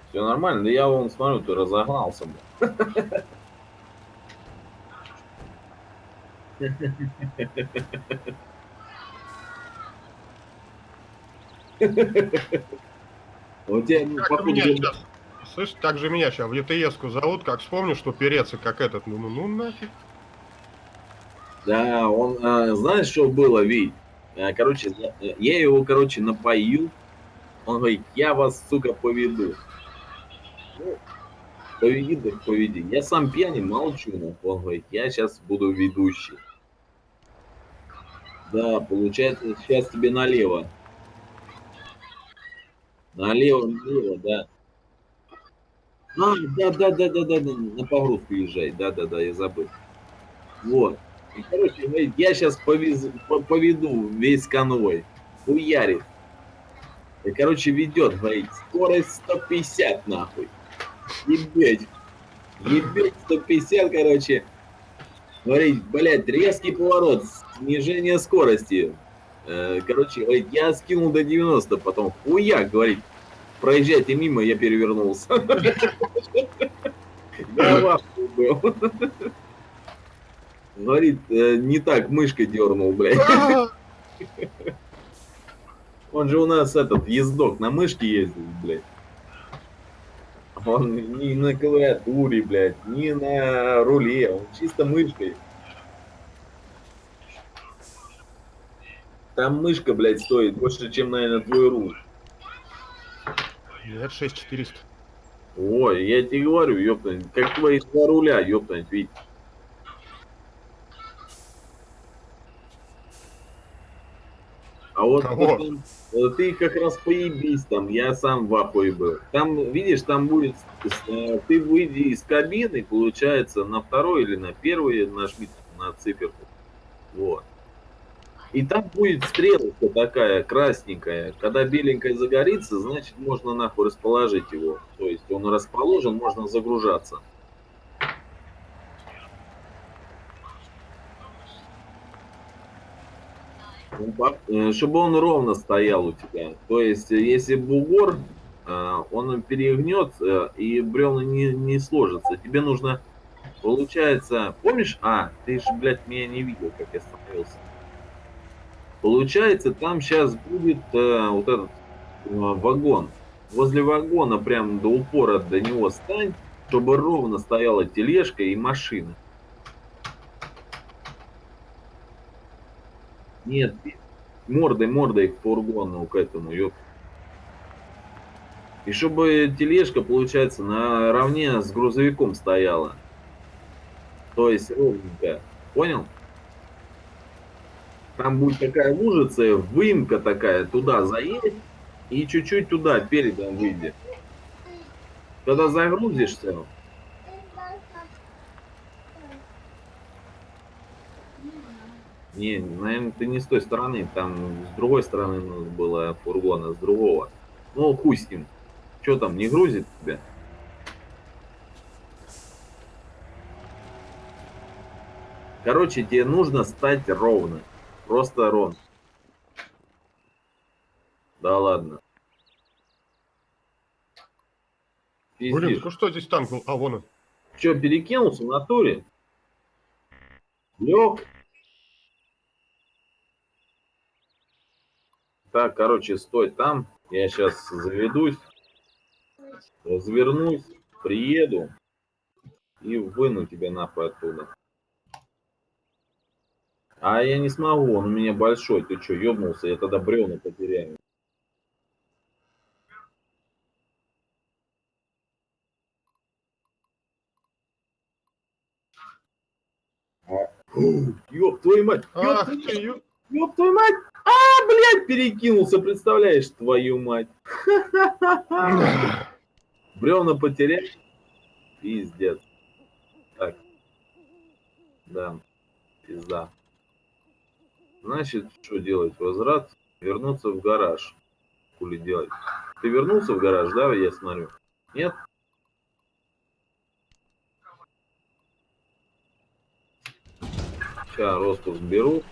A: Все нормально, да я вон смотрю, ты разогнался, блядь. У тебя, ну,
E: как же
A: походу,
E: меня сейчас... Слышь, так же меня сейчас в ЕТС-ку зовут, как вспомню, что переться, как этот. Ну нафиг.
A: да, он, знаешь, что было, Вить? Короче, я его, короче, напоил. Он говорит, я вас, сука, поведу. Ну, поведи, так поведи. Я сам пьяный, молчу. Он говорит, я сейчас буду ведущий. Да, получается, сейчас тебе налево. Налево, налево, да. Да, на погрузку езжай. Да, я забыл. Вот. И, короче, говорит, я сейчас поведу весь конвой. хуярит. И, короче, ведет, говорит, скорость 150, нахуй. Ебать. Ебать 150, короче. Говорит, блядь, резкий поворот, снижение скорости. Короче, говорит, я скинул до 90, потом хуяк, говорит, проезжайте мимо, я перевернулся. Я в ахуе был. Говорит, не так мышкой дернул, блядь. Он же у нас этот ездок на мышке ездит, блядь. Он не на клавиатуре, блядь, не на руле, он чисто мышкой. Там мышка, блядь, стоит больше, чем, наверное, твой руль.
E: Нет, 6400.
A: Ой, я тебе говорю, ёптать, как твои два руля, ёптать, ведь. А вот
E: Кого?
A: там, ты как раз поебись там, я сам в ахуе был. Там, видишь, там будет, ты выйди из кабины, получается, на второй или на первый нажми на циферку. Вот. И там будет стрелка такая, красненькая. Когда беленькая загорится, значит, можно нахуй расположить его. То есть он расположен, можно загружаться. Чтобы он ровно стоял у тебя. То есть, если бугор, он перегнет, и бревна не сложатся. Тебе нужно, получается, помнишь? Ты же, блядь, меня не видел, как я становился. Получается, там сейчас будет вот этот вагон. Возле вагона прям до упора до него стань, чтобы ровно стояла тележка и машина. Нет, мордой к фургону, к этому, ёп. И чтобы тележка, получается, наравне с грузовиком стояла. То есть ровненькая. Понял? Там будет такая лужица, выемка такая, туда заедь и чуть-чуть туда передом выйди. Когда загрузишься, не, наверное, ты не с той стороны, там с другой стороны было фургона, с другого. Ну, хуй с ним. Что там, не грузит тебя? Короче, тебе нужно стать ровно. Просто ровно. Да ладно.
E: Блин,
A: Пиздишь.
E: так а что здесь танк был? А, вон он.
A: Че, перекинулся в натуре? Лег. Так, короче, стой там. Я сейчас заведусь, развернусь, приеду и выну тебя нахуй оттуда. А я не смогу, он у меня большой. Ты что, ёбнулся? Я тогда бревна потеряю. Ёб твою мать!
E: Ах ты,
A: Ёб твою мать! Блядь, перекинулся, представляешь, твою мать. Бревна потерял. Пиздец. Так. Да. Пизда. Значит, что делать? Возврат. Вернуться в гараж. Хули делать? Ты вернулся в гараж, да, я смотрю? Нет? Сейчас распуск беру.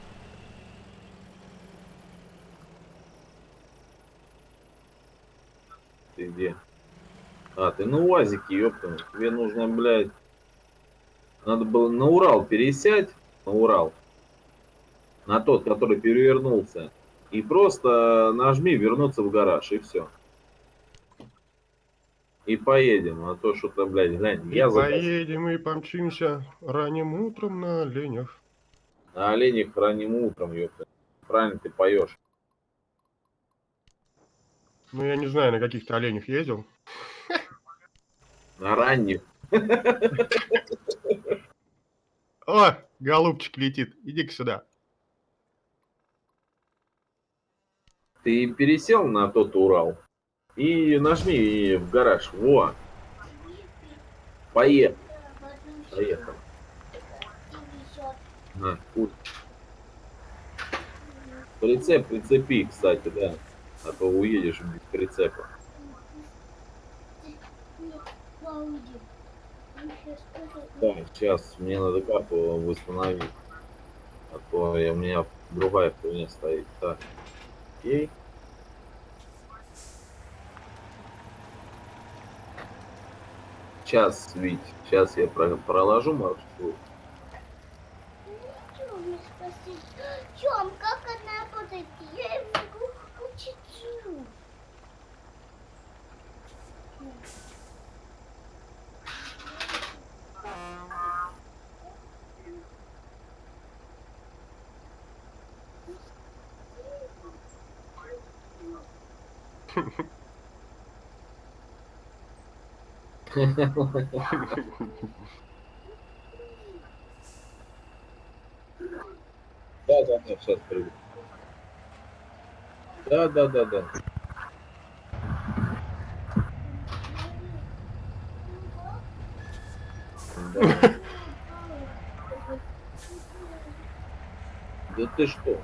A: Ты где? Ты на УАЗике, ёпта. Тебе нужно, блядь... Надо было на Урал пересядь. На Урал. На тот, который перевернулся. И просто нажми вернуться в гараж, и все. И поедем. А то что-то, блядь, глянь,
E: и
A: я
E: поедем и помчимся ранним утром на оленях.
A: на оленях ранним утром, ёпта. Правильно ты поешь.
E: Ну, я не знаю, на каких-то оленях ездил.
A: На ранних.
E: О, голубчик летит, иди-ка сюда.
A: Ты пересел на тот Урал и нажми в гараж. Во. Поехал. Поехал. На, путь. Прицеп прицепи, кстати, да. А то уедешь без прицепа. Так, сейчас мне надо карту восстановить. А то у меня другая хуйня стоит. Так, окей. Сейчас, Вить, сейчас я проложу маршрут.
C: Тём, как она работает? Я не могу учиться.
A: Да, да, да, сейчас приду. Да, да, да, да. Да. Да ты что?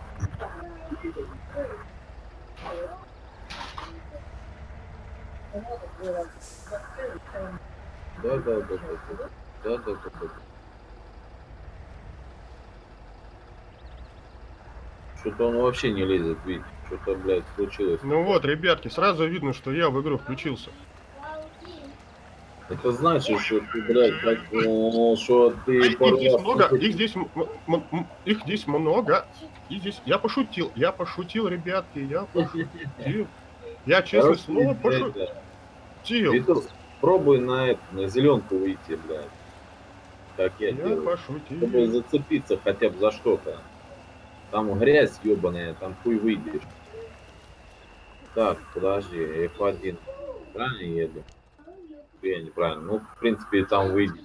A: Да, да, да, да, да. Да, да, да, да. Что-то он вообще не лезет, Вить. Что-то, блядь, случилось.
E: Ну вот, ребятки, сразу видно, что я в игру включился.
A: Это значит, что ты, блядь, что ты
E: Их
A: пару
E: здесь
A: раз...
E: много, их здесь много. И здесь я пошутил, ребятки, я пошутил. Я, честное
A: Короче,
E: слово,
A: блядь,
E: пошутил.
A: да. Витус, пробуй на зеленку выйти, блядь. Как я
E: Я
A: делаю. Чтобы
E: пошутил.
A: зацепиться хотя бы за что-то. Там грязь ебаная, там хуй выйдешь. Так, подожди, F1. Правильно еду? Я неправильно. Ну, в принципе, там выйдет.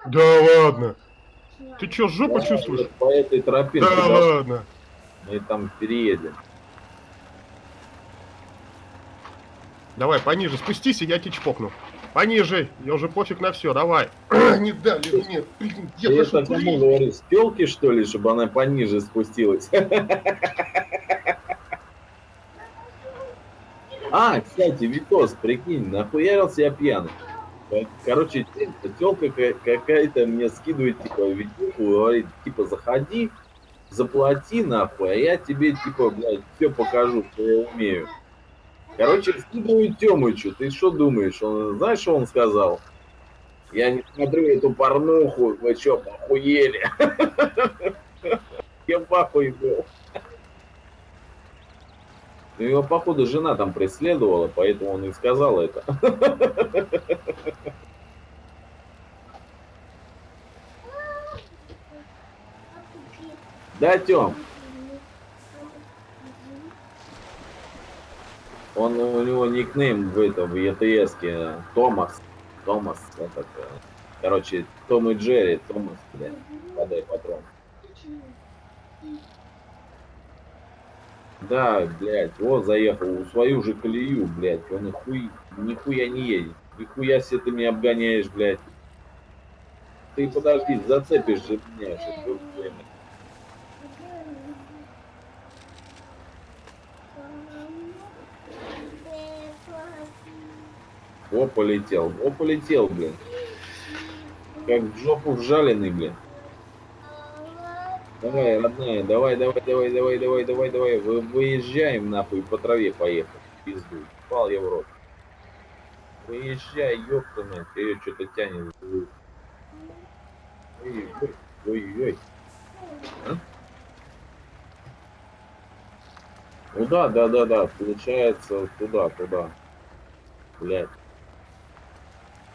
E: Да ладно. Ты чё, жопу
A: Да,
E: чувствуешь?
A: вот по этой тропинке,
E: Да
A: да,
E: ладно.
A: мы там переедем.
E: Давай, пониже спустись, и я тебя чпокну. Пониже, я уже пофиг на все, давай. Не дали мне, блин, я
A: Ты
E: прошу,
A: это кому
E: блин.
A: говоришь? Телки, что ли, чтобы она пониже спустилась? А, кстати, Витос, прикинь, нахуярился я пьяный. Короче, телка какая-то мне скидывает, типа, видюху, говорит, типа, заходи, заплати, нахуй, а я тебе, типа, блядь, все покажу, что я умею. Короче, скидываю Тёмычу, ты что думаешь? Он, знаешь, что он сказал? Я не смотрю эту порнуху, вы что, похуели? Я в ахуе был. Ну, его, походу, жена там преследовала, поэтому он и сказал это. Да, Тём? У него никнейм в ЕТС-ке Томас. Томас, этот, короче, Том и Джерри, Томас, блядь, подай патрон. Да, блядь, вот заехал в свою же колею, блядь, он нихуя не едет. Нихуя себе ты меня обгоняешь, блядь. Ты подожди, зацепишь же меня сейчас. ёб твою мать. О, полетел, блин. Как в жопу вжаленный, блин. Давай, родная, давай. Выезжаем нахуй, по траве поехали. Пизду. Пал я в рот. Выезжай, ёпта мать, ее что-то тянет. Ой-ой-ой. А? Ну да, получается туда. Блядь.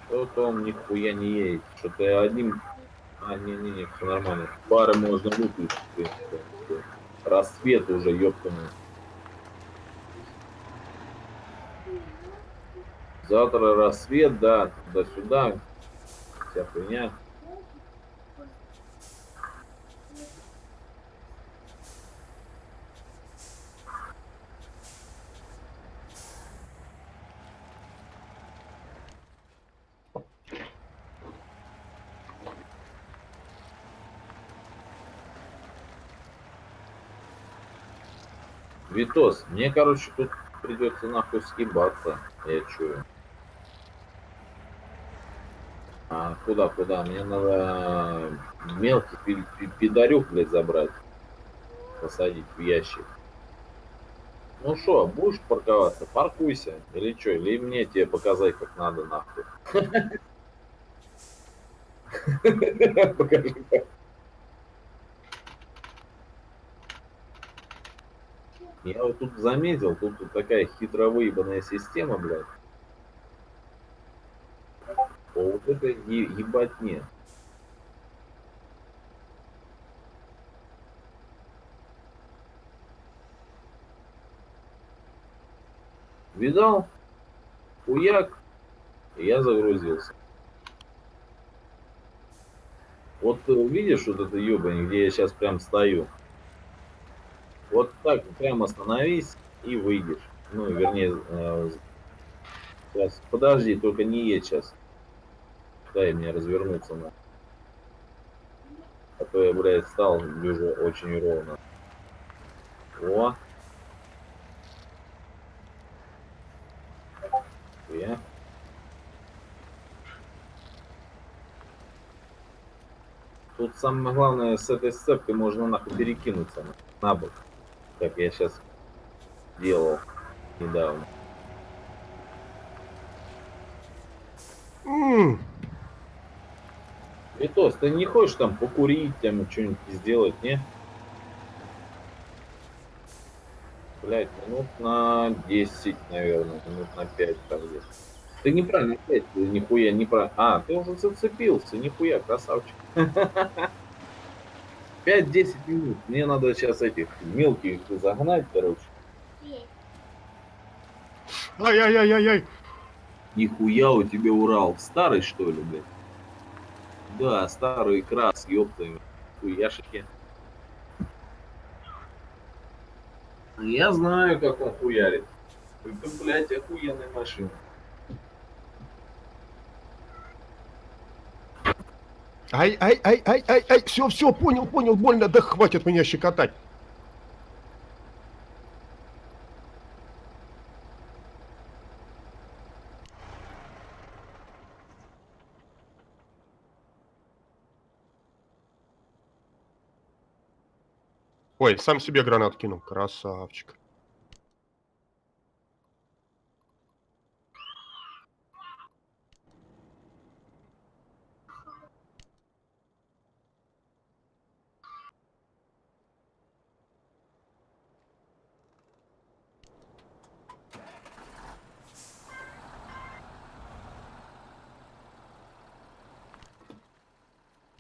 A: Что-то он нихуя не едет. Что-то одним... А, не, все нормально. Пары можно выключить, в принципе. Рассвет уже, ёпта мать. Завтра рассвет, да, туда-сюда. Вся хуйня. Витос, мне, короче, тут придется нахуй съебаться, я чую. А куда? Мне надо мелкий пидорюк, блядь, забрать, посадить в ящик. Ну что, будешь парковаться? Паркуйся. Или что? Или мне тебе показать, как надо, нахуй? Покажи. Я вот тут заметил, тут вот такая хитро выебанная система, блядь. По вот этой ебатне. Видал? Хуяк. И я загрузился. Вот видишь вот это ебань, где я сейчас прям стою? Вот так прям остановись и выйдешь. Ну, вернее, сейчас. Подожди, только не едь сейчас. Дай мне развернуться на. А то я, блядь, встал, лежу очень ровно. О, я. Тут самое главное, с этой сцепкой можно нахуй перекинуться на бок. Как я сейчас делал недавно. Витос, ты не хочешь там покурить, там что-нибудь сделать, не? Блять, минут на 10, наверное, минут на 5 там где-то. Ты неправильно опять, ты нихуя не про. А, ты уже зацепился, нихуя, красавчик. 5-10 минут. Мне надо сейчас этих мелких загнать, короче.
C: Есть.
E: Ай-яй-яй-яй-яй.
A: Нихуя у тебя Урал. Старый, что ли, блядь? Да, старый крас, ёпта. Хуяшики. Я знаю, как он хуярит. Это, блядь, охуенная машина.
E: Ай-ай-ай-ай-ай-ай. Все, понял, больно. Да хватит меня щекотать. Ой, сам себе гранат кинул. Красавчик.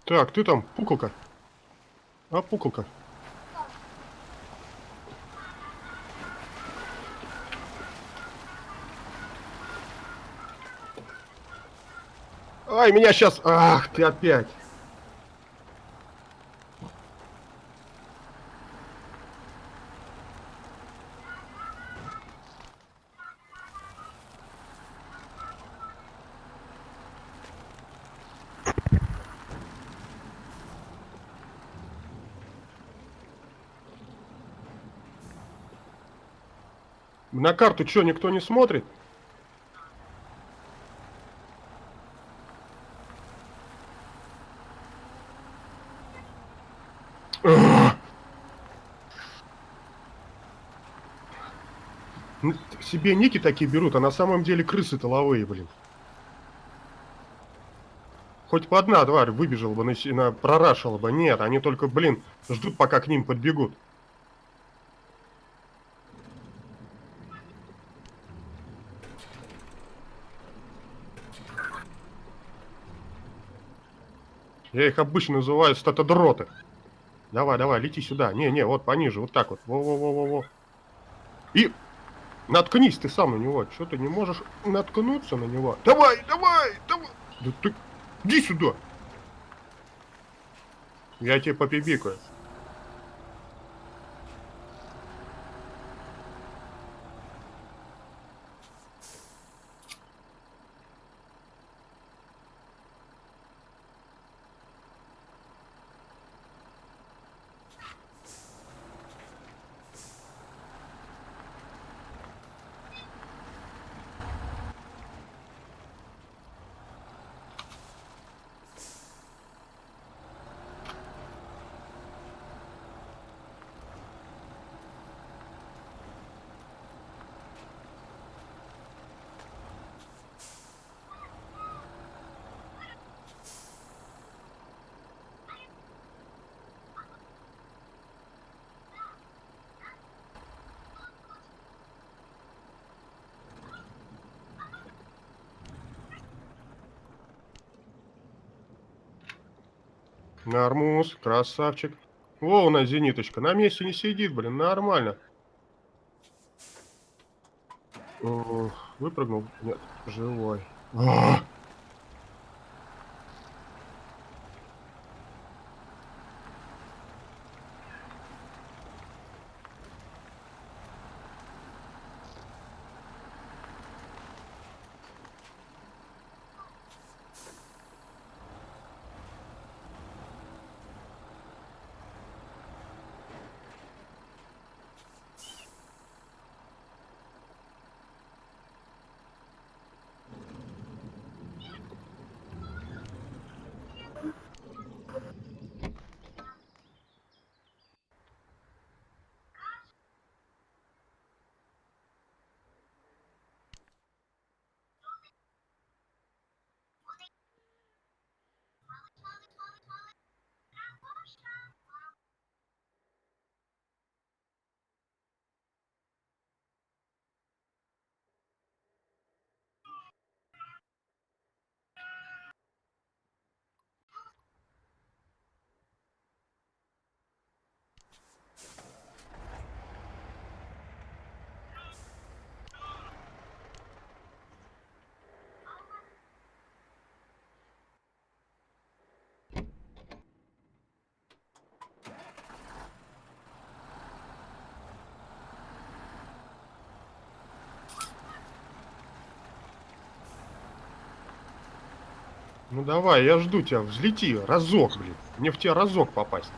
E: Так, ты там, пукалка. А, пукалка. Ай, меня сейчас... Ах, ты опять. На карту что, никто не смотрит? Ugh. Себе ники такие берут, а на самом деле крысы тыловые, блин. Хоть по одна тварь выбежала бы, прорашила бы. Нет, они только, блин, ждут, пока к ним подбегут. Я их обычно называю статодроты. Давай, лети сюда. Не, вот пониже, вот так вот. Во. И наткнись ты сам на него. Что ты не можешь наткнуться на него? Давай. Да ты иди сюда. Я тебе попибикаю. Нормус, красавчик. Во, у нас зениточка. На месте не сидит, блин, нормально. Выпрыгнул? Нет, живой. Ну давай, я жду тебя, взлети, разок, блин. Мне в тебя разок попасть.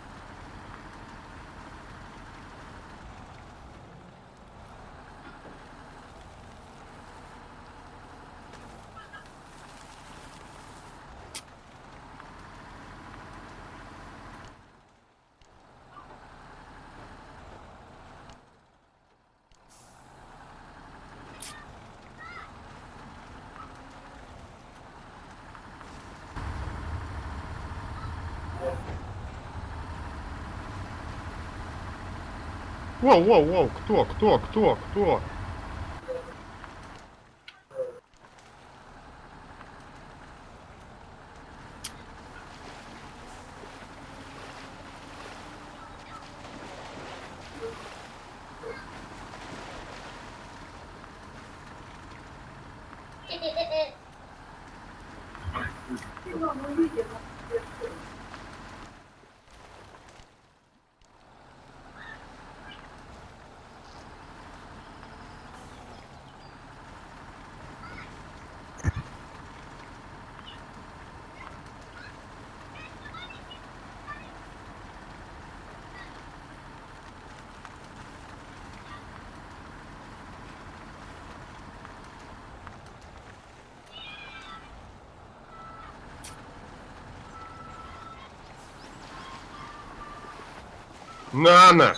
E: Воу, воу, воу, кто? На!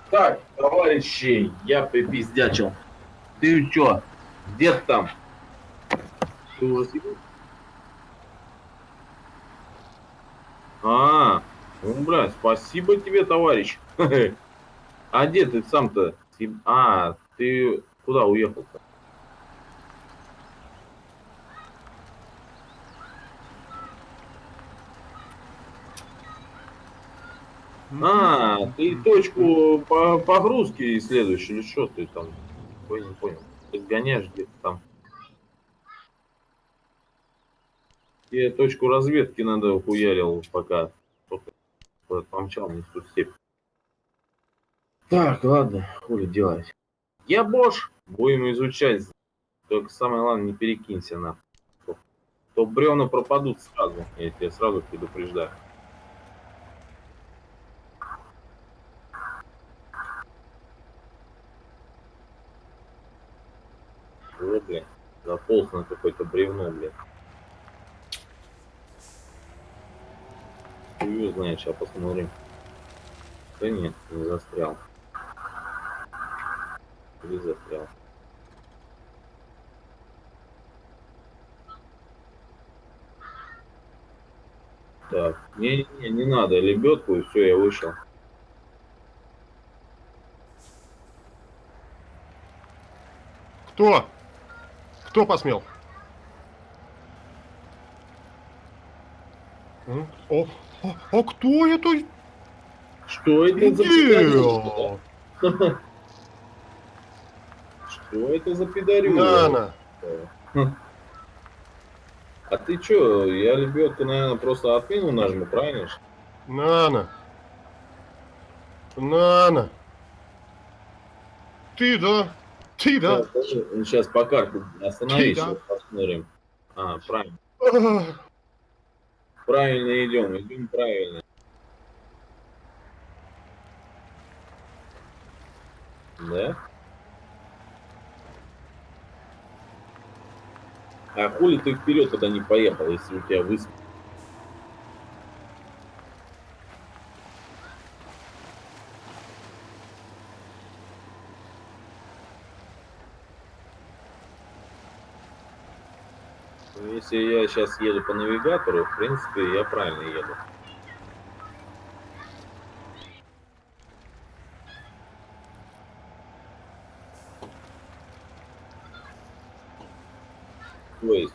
A: Так, товарищи, я припиздячил. Ты чё? Где ты там? Ты уже сидишь? Ну, бля, спасибо тебе, товарищ. А где ты сам-то? Ты куда уехал-то? Ты точку погрузки исследуешь или что ты там? Не понял. Ты гоняешь где-то там. Тебе точку разведки надо ухуярил, пока помчал не в ту степь. Так, ладно, хули делать. Я Бош, будем изучать. Только самое главное, не перекинься на. То бревна пропадут сразу. Я тебя сразу предупреждаю. Вот, блядь, заполз на какое-то бревно, блядь. Хуй знаешь, сейчас посмотрим. Да нет, не застрял. Или застрял. Так, не надо лебедку, и все, я вышел.
E: Кто? Кто посмел? О, кто это?
A: Что это за пидорюга,
E: Где?
A: да? Что это за пидорюга?
E: Нана.
A: А ты чё, я лебедку, наверное, просто отмену нажму, правильно?
E: Нана. Нана. Ты да? Ты да?
A: Сейчас по карте остановись,
E: Да.
A: сейчас посмотрим. А, правильно.
E: Ах,
A: Правильно идем правильно. Да? А хули ты вперед тогда не поехал, если у тебя высп... Если я сейчас еду по навигатору, в принципе, я правильно еду. То есть...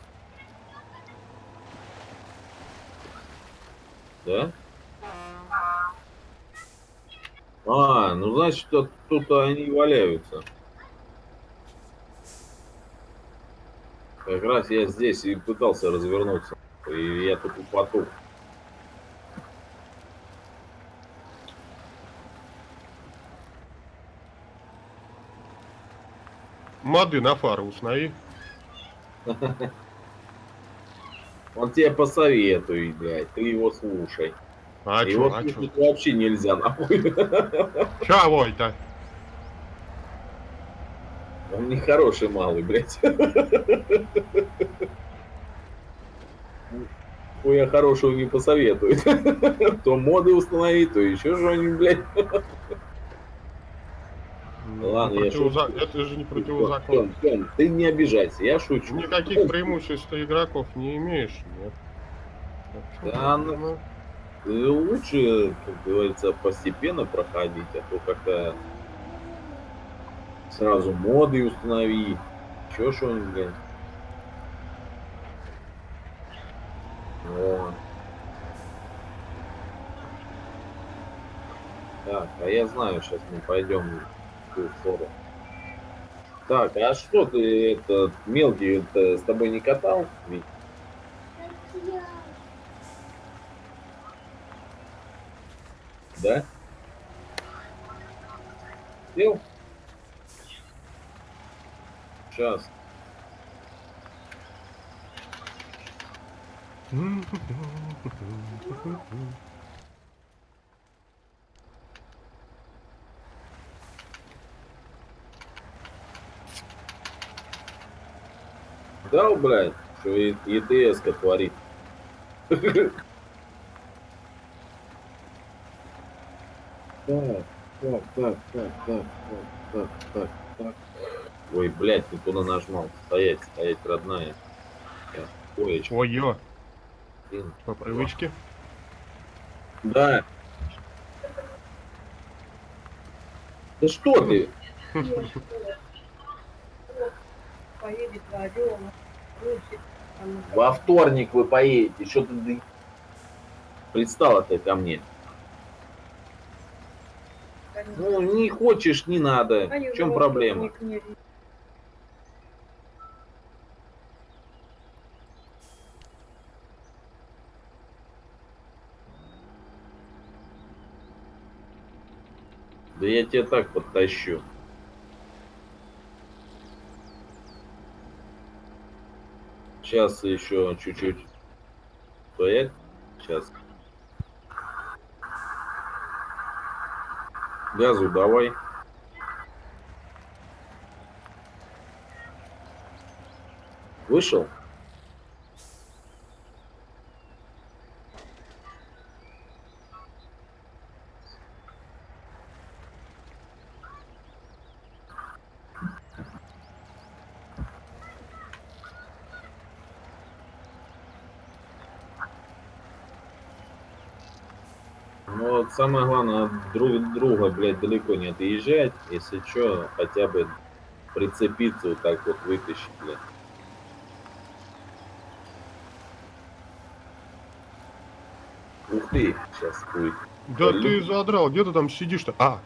A: Да? А, ну значит, тут они валяются. Как раз я здесь и пытался развернуться. И я тут употух.
E: моды на фары установи.
A: Он тебе посоветует, блядь, ты его слушай.
E: А
A: Его
E: чё, а чё?
A: слушать вообще нельзя, нахуй.
E: Чего это?
A: Он нехороший малый, блядь. Хуя хорошего не посоветует. То моды установить, то еще что-нибудь, блядь. Ладно, я шучу.
E: Это же не противозаконно.
A: Тём, ты не обижайся, я шучу.
E: Никаких преимуществ ты игроков не имеешь, нет.
A: Да, ну, лучше, как говорится, постепенно проходить, а то как-то сразу моды установи, еще что-нибудь, блядь. Вот. Так, а я знаю, сейчас мы пойдем в ту сторону. Так, а что ты, этот мелкий, это, с тобой не катал? Вить?
C: Я.
A: Да? Сел? Сейчас. Да, блядь, что и ИТС-ка творит. Так. Ой, блядь, не туда нажмал. Стоять, родная. Ой,
E: Ой-ё,
A: блин.
E: по привычке.
A: Да. Да что ты?
F: Поедет радио, бросит, там,
A: Во вторник вы поедете. Что ты пристала ты ко мне?
F: они-
A: Ну, не хочешь, не надо.
F: они
A: В чем
F: уже
A: проблема?
F: вторник не видят.
A: Да я тебя так подтащу. Сейчас еще чуть-чуть стоять. Сейчас. Газу давай. Вышел? Ну вот самое главное, друг друга, блядь, далеко не отъезжать. Если что, хотя бы прицепиться, вот так вот вытащить, блядь. Ух ты, сейчас будет.
E: Да ты задрал, где ты там сидишь-то? А,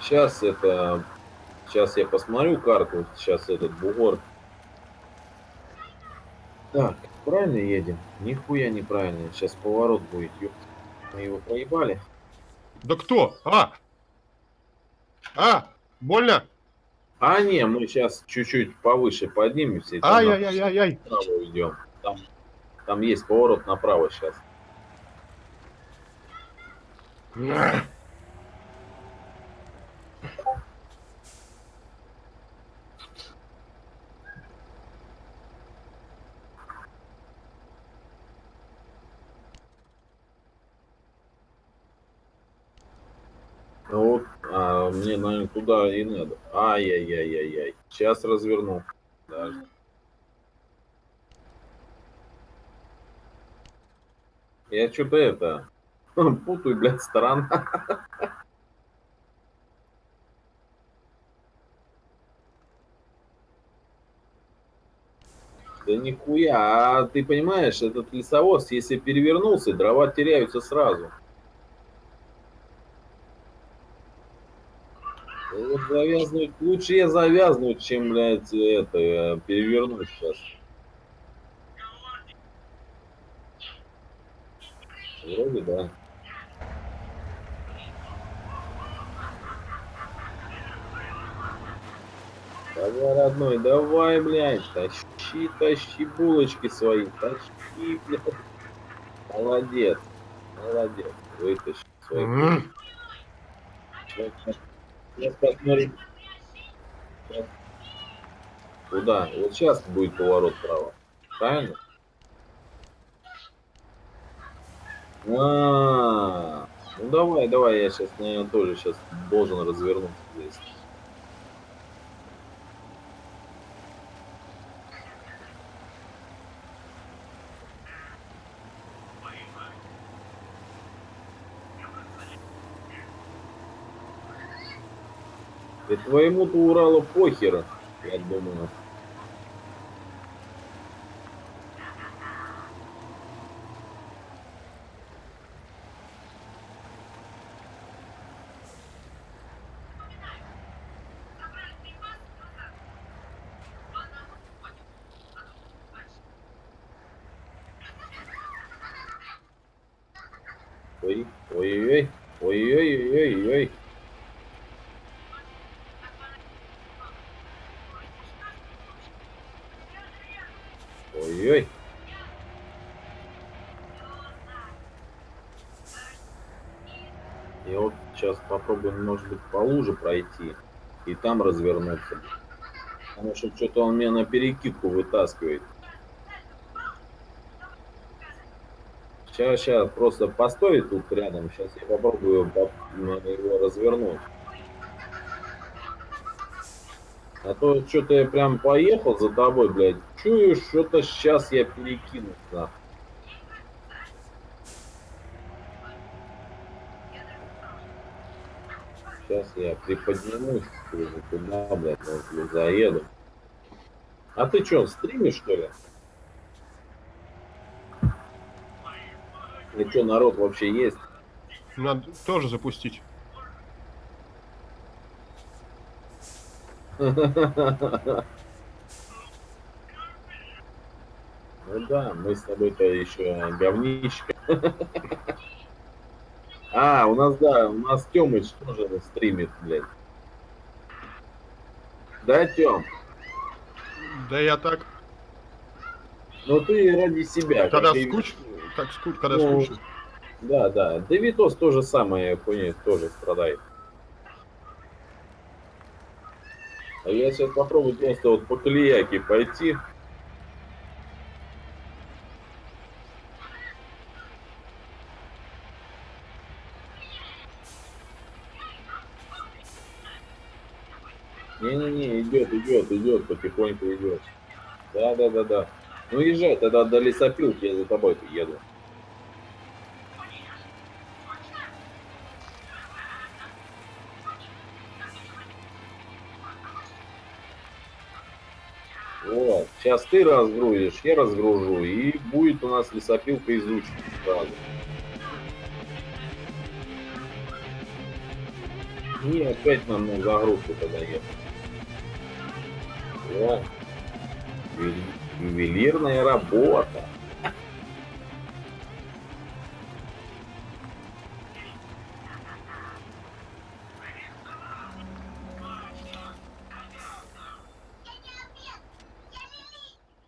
A: Сейчас это... Сейчас я посмотрю карту, сейчас этот бугор. Так, правильно едем? Нихуя неправильно. Сейчас поворот будет, ёпта. Мы его проебали.
E: да кто? Больно?
A: А не, мы сейчас чуть-чуть повыше поднимемся и там
E: Ай-яй-яй-яй-яй.
A: направо уйдем. Там есть поворот направо сейчас. Ну вот, мне, наверное, туда и надо. Ай-яй-яй-яй-яй. Сейчас разверну. Даже. Я что-то это... Путаю, блядь, сторона. Да нихуя. А ты понимаешь, этот лесовоз, если перевернулся, дрова теряются сразу. Вот завязнуть, лучше я завязну, чем, блядь, это, перевернуть сейчас. Вроде да. Давай, родной, давай, блядь, тащи булочки свои, тащи, блядь. Молодец, молодец, вытащи свои булочки. Сейчас посмотрим. Куда? Вот сейчас будет поворот вправо. Правильно? Ну давай, я сейчас, наверное, тоже сейчас должен развернуться здесь. И твоему-то Уралу похер, я думаю. Ой-ой-ой, ой-ой-ой-ой-ой. Ой-ой. Я вот сейчас попробую, может быть, по луже пройти и там развернуться. Потому что что-то он меня на перекидку вытаскивает. Сейчас просто постой тут рядом. Сейчас я попробую его развернуть. А то что-то я прям поехал за тобой, блядь. Чую, что-то сейчас я перекину. Нахуй. Сейчас я приподнимусь уже туда, блядь, вот, заеду. А ты что, стримишь, что ли? Или что, народ вообще есть?
E: Надо тоже запустить.
A: Ну да, мы с тобой-то еще говничка. У нас Тёмыч тоже стримит, блядь. Да, Тём?
E: Да я так.
A: Ну ты ради себя.
E: Когда
A: как и-
E: когда
A: Ну,
E: скучно.
A: Да. Да Витос тоже самое, хуйня, тоже страдает. А я сейчас попробую просто вот по колеяке пойти. Не-не-не, идет, потихоньку идет. Да. Ну езжай, тогда до лесопилки я за тобой еду. Сейчас ты разгрузишь, я разгружу, и будет у нас лесопилка изучена сразу. И опять нам на загрузку тогда ехать. Да. Ювелирная работа.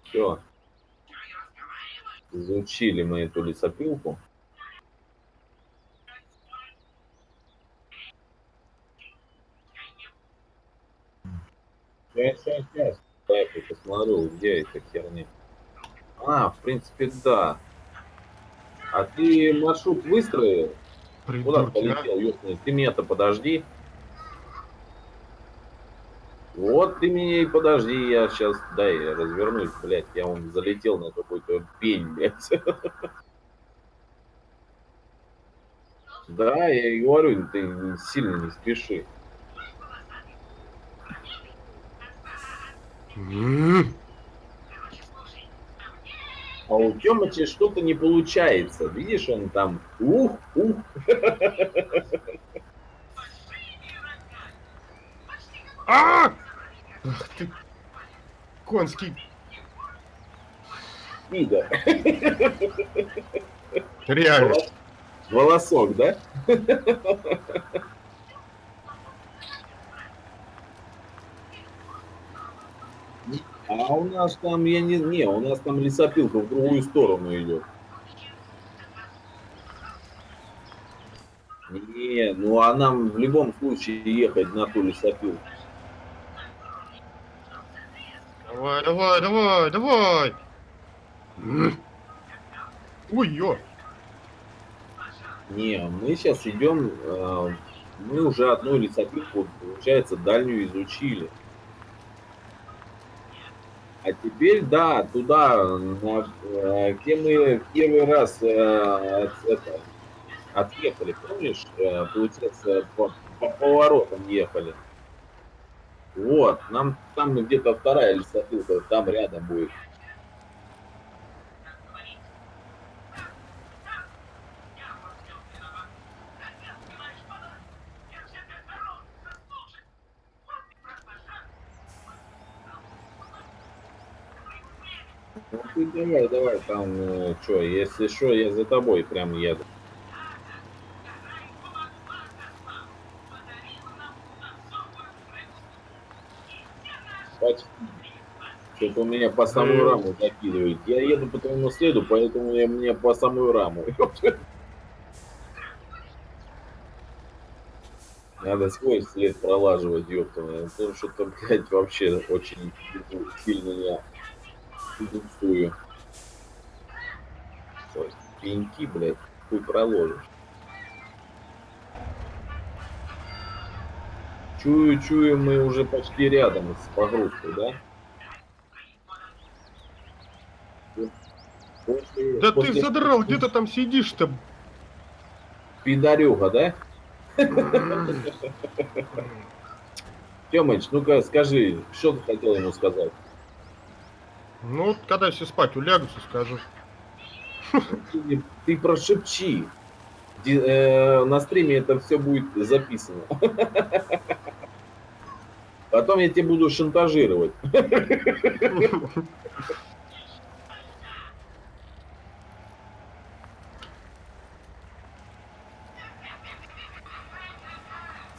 A: Все. Изучили мы эту лесопилку. Сейчас. Так, я посмотрю, где эта херня. В принципе, да. А ты маршрут выстроил? Куда
E: Придурки, а?
A: полетел, ёпта? Ты меня-то подожди. Вот ты меня и подожди, я сейчас, дай, я развернусь, блядь, я вон залетел на какой-то пень, блядь. Да, я и говорю, ты сильно не спеши. А у Тёмыча что-то не получается. Видишь, он там ух.
E: А! Ах ты, конский.
A: Пидор.
E: Реально.
A: Волосок, да? А у нас там, у нас там лесопилка в другую сторону идет. Не, ну а нам в любом случае ехать на ту лесопилку.
E: Давай. Ой, ё.
A: Не, мы сейчас идем, мы уже одну лесопилку, получается, дальнюю изучили. А теперь, да, туда, где мы в первый раз отъехали, помнишь, получается, по поворотам ехали. Вот, нам там где-то вторая лесопилка, там рядом будет. Ну ты давай, там, что, если что, я за тобой прям еду. Что-то у меня по самую раму закидывает. Я еду по твоему следу, поэтому мне по самую раму. Надо свой след пролаживать, ёпта. Потому что там, блядь, вообще очень сильно я дубцую. Пеньки, блядь, хуй проложишь. Чую, мы уже почти рядом с погрузкой, да?
E: Да ты задрал, где ты там сидишь-то?
A: Пидорюга, да? Тёмыч, ну-ка скажи, что ты хотел ему сказать?
E: Ну, вот когда все спать улягутся, скажу.
A: Ты прошепчи. На стриме это все будет записано. Потом я тебе буду шантажировать.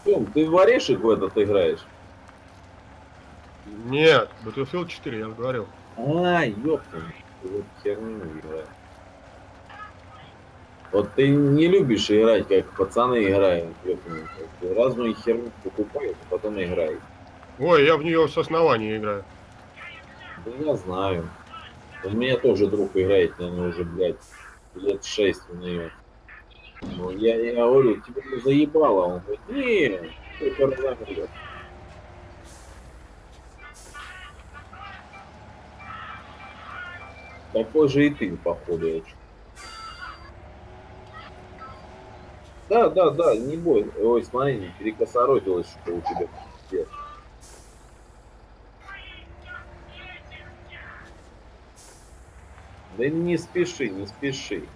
A: Тём, ты в орешек в этот играешь?
E: Нет, Battlefield 4, я же говорил.
A: Ёпта, вот херню играю. Вот ты не любишь играть, как пацаны играют. Ёпта. Разную херню покупают, а потом играют.
E: Ой, я в нее с основания играю.
A: Да я знаю. У меня тоже друг играет, наверное, уже, блядь, лет 6 в нее. Ну, я говорю, тебя не заебало. Он говорит, не, только разобрал. Такой же и ты, походу, я чё. Да, не бой. Ой, смотри, перекосоротилось, что у тебя. Пиздец. Да не спеши, не спеши.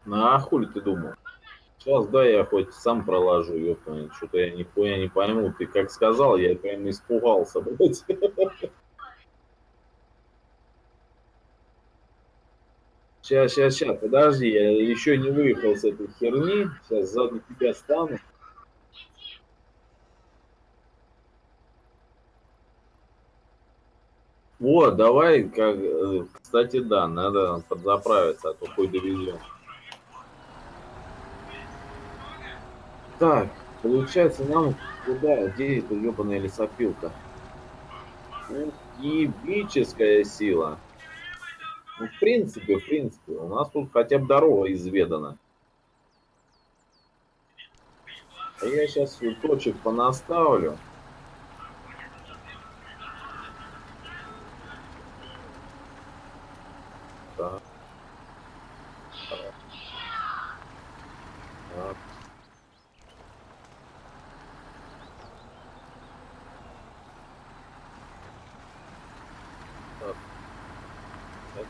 A: Ну, а хули ты думал? Сейчас, да, я хоть сам проложу, ёпта, что-то я нихуя не пойму. Ты как сказал, я прям испугался, блядь. Сейчас, подожди, я еще не выехал с этой херни. Сейчас сзади тебя стану. Вот, давай, кстати, да, надо подзаправиться, а то хуй довезем. Так, получается, нам куда? Где эта ебаная лесопилка? Ух, ебическая сила. Ну, в принципе, у нас тут хотя бы дорога изведана. А я сейчас точек понаставлю. Так, так. Так, так.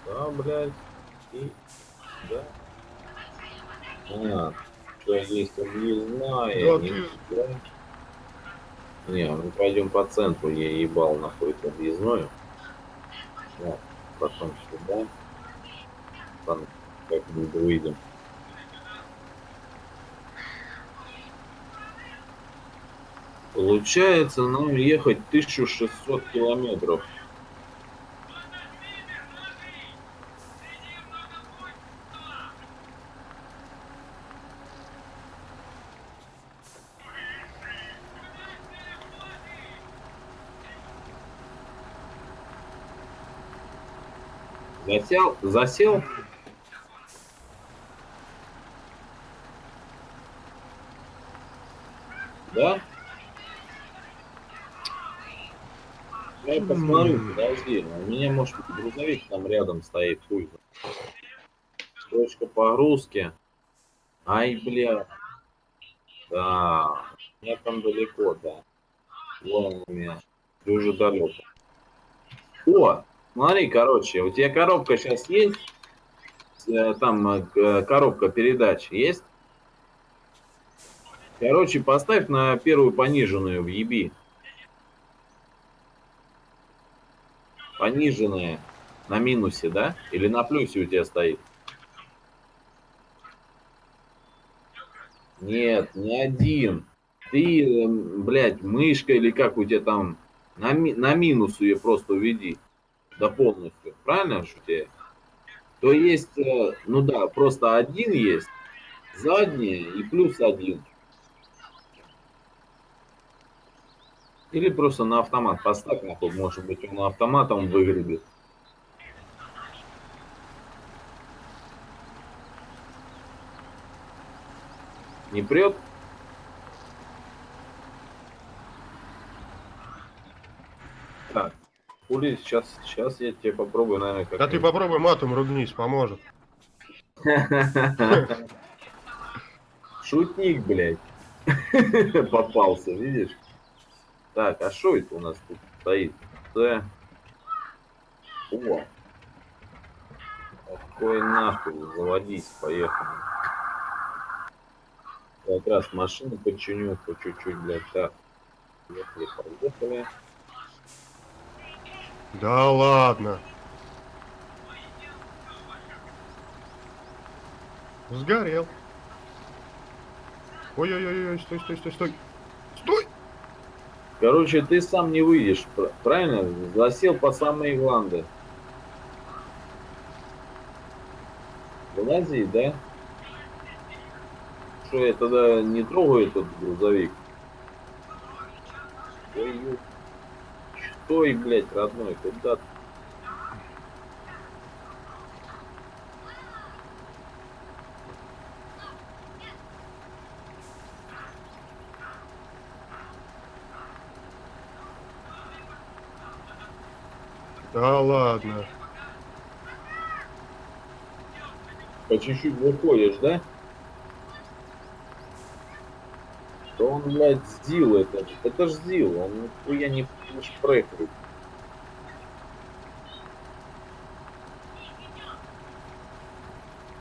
A: Да, блядь. И, да. А, что есть объездная,
E: Да
A: не,
E: ты...
A: да. Не, мы пойдем по центру, я ебал нахуй объездную. Вот, потом сюда. Там как-нибудь выйдем. Получается, нам ехать 1600 километров. Засел? Засел? Да? Я посмотрю, подожди. У меня, может, грузовик там рядом стоит, хуй. Точка погрузки. Ай, бля. Да. У меня там далеко, да. Вон у меня. Ты уже далеко. О, смотри, короче, у тебя коробка сейчас есть? Там коробка передач есть? Короче, поставь на первую пониженную в еби. Пониженная на минусе, да? Или на плюсе у тебя стоит? Нет, не один. Ты, блядь, мышка или как у тебя там, на минус ее просто уведи. До полностью. Правильно, что тебе? То есть, ну да, просто один есть, задняя и плюс один. Или просто на автомат поставь, нахуй, может быть, он автоматом выгребет. Не прет? Так, хули, сейчас я тебе попробую, наверное, как.
E: Да ты попробуй матом ругнись, поможет.
A: Шутник, блядь. Попался, видишь? Так, а что это у нас тут стоит? О, какой нахуй, заводись, поехали. Как раз машину починю по чуть-чуть, блядь, так. Поехали.
E: Да ладно. Сгорел. Ой-ой-ой, стой, стой, стой, стой. Стой!
A: Короче, ты сам не выйдешь, правильно? Засел по самые гланды. Вылази, да? Что я тогда не трогаю этот грузовик? Ой, стой, блядь, родной, куда ты?
E: Да ладно.
A: По чуть-чуть выходишь, да? Да он, блядь, ЗИЛ это ж ЗИЛ, он нихуя не шпрехает.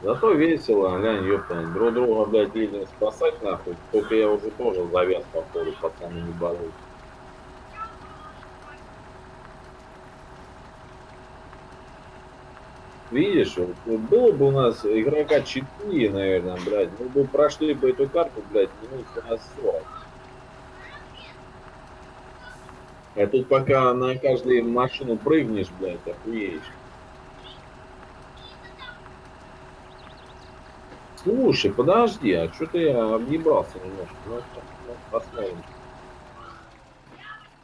A: Зато весело, глянь, ёпта, друг друга, блядь, едем спасать нахуй. Только я уже тоже завяз, походу, пацаны не балуют. Видишь, вот было бы у нас игрока 4, наверное, блядь, мы бы прошли бы эту карту, блядь, минут на 40. А тут пока на каждую машину прыгнешь, блядь, охуеешь. Слушай, подожди, а что-то я объебался немножко. Ну, посмотрим.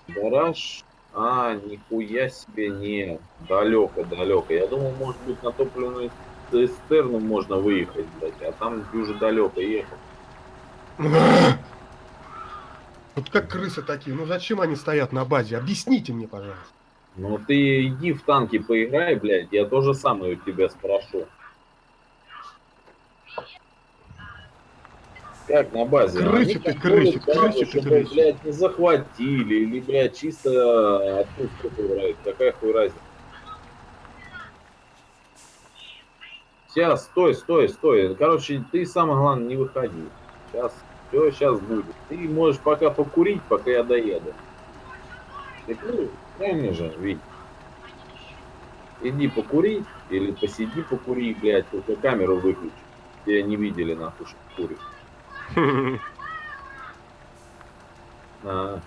A: Гараж. А, нихуя себе, не. Далеко, далеко. Я думал, может быть, на топливную цистерну можно выехать, блядь, а там уже далеко ехал.
E: Вот как крысы такие. Ну зачем они стоят на базе? Объясните мне, пожалуйста.
A: Ну ты иди в танки поиграй, блядь, я то же самое у тебя спрошу. Как на базе? Они
E: Крысит и
A: контролят
E: крысит,
A: базу,
E: крысит и
A: чтобы,
E: крысит.
A: блядь, не захватили, или, блядь, чисто отпуск играют. Какая хуй разница? Сейчас, стой, стой, стой. Короче, ты самое главное не выходи. Сейчас, все сейчас будет. Ты можешь пока покурить, пока я доеду. Ты куришь? Правильно же, Вить? Иди покури, или посиди покури, блядь, только камеру выключи. Тебя не видели, нахуй, что куришь. А.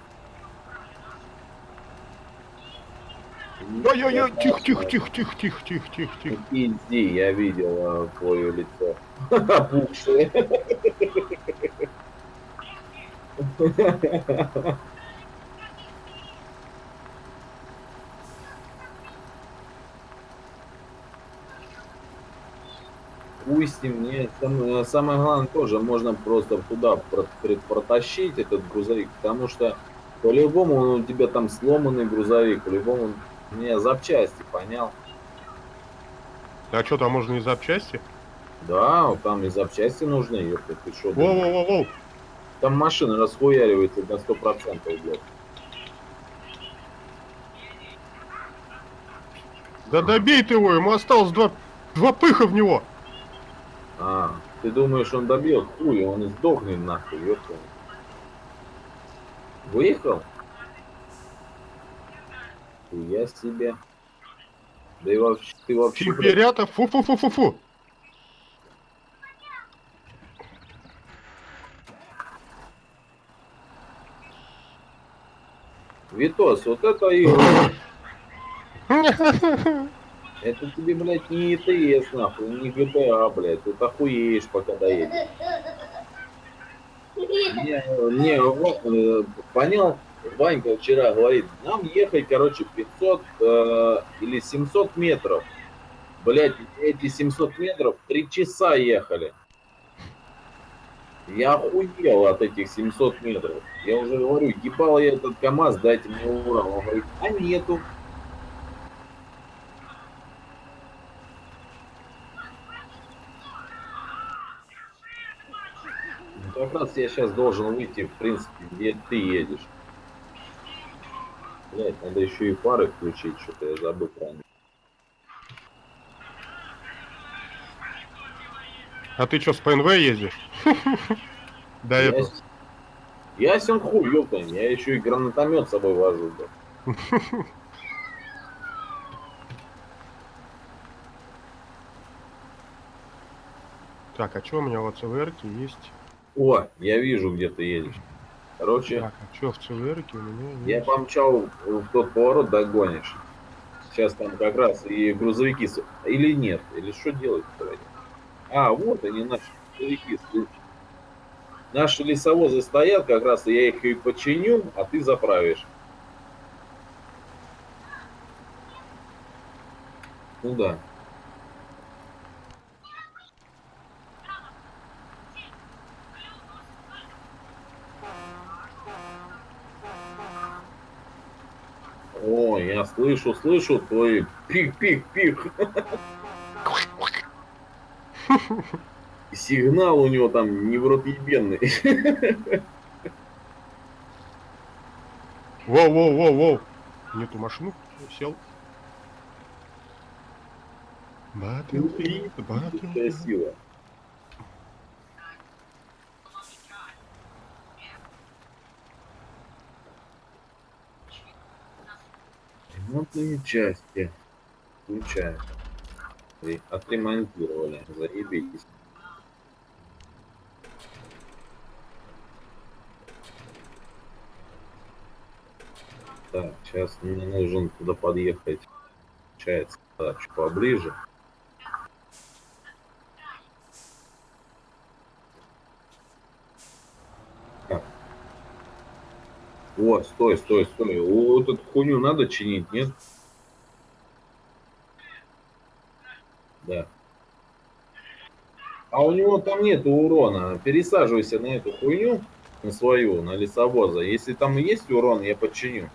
E: Ой-ой-ой, тихо, тихо, тихо, тихо, тихо, тихо, тихо, тихо.
A: Пизди, я видел твое лицо. Опухшее. Пустим, мне самое главное тоже можно просто туда протащить этот грузовик, потому что по-любому он у тебя там сломанный грузовик, по-любому у меня запчасти, понял?
E: А что, там можно и запчасти?
A: Да, вот там и запчасти нужны, ёпта, ты шо, думаешь?
E: Воу-воу-воу-воу.
A: Там машина расхуяривается на 100%, блядь.
E: Да добей ты его, ему осталось два пыха в него.
A: А, ты думаешь, он добьет? Хуй, он и сдохнет нахуй, ёпта. Выехал? Я себе. Да и вообще, ты вообще, блядь,
E: Чемпирята, фу-фу-фу-фу-фу.
A: Витос, вот это игра. Это тебе, блядь, не ЕТС, нахуй, не GTA, блядь. Тут охуеешь, пока доедешь. Понял? Ванька вчера говорит, нам ехать, короче, 500 или 700 метров. Блядь, эти 700 метров 3 часа ехали. Я охуел от этих 700 метров. Я уже говорю, ебал я этот КамАЗ, дайте мне Урал. Он говорит, а нету. Ну, как раз я сейчас должен выйти, в принципе, где ты едешь. Блять, надо еще и фары включить, что-то я забыл про них.
E: А ты что, с ПНВ ездишь? Да это.
A: Ясен хуй, ёптань, я еще и гранатомет с собой вожу, блядь.
E: Так, а что у меня в ЦВРке есть?
A: О, я вижу, где ты едешь. Короче,
E: Так, а что в ЦВРке у меня
A: я
E: есть?
A: помчал в тот поворот, догонишь. Сейчас там как раз и грузовики... Или нет? Или что делать, давайте? А, вот они, наши грузовики. Наши лесовозы стоят, как раз я их и починю, а ты заправишь. Ну да. О, я слышу твой пик. Сигнал у него там не в рот ебенный.
E: Воу. Не ту машину сел. Battlefield,
A: Какая
E: Battlefield.
A: сила. Ремонтные части. Включаем. И отремонтировали. Заебись. Так, сейчас мне нужен туда подъехать. Получается, так, чуть поближе. Так. О, стой. Вот эту хуйню надо чинить, нет? Да. А у него там нет урона. Пересаживайся на эту хуйню, на свою, на лесовоза. Если там есть урон, я починю.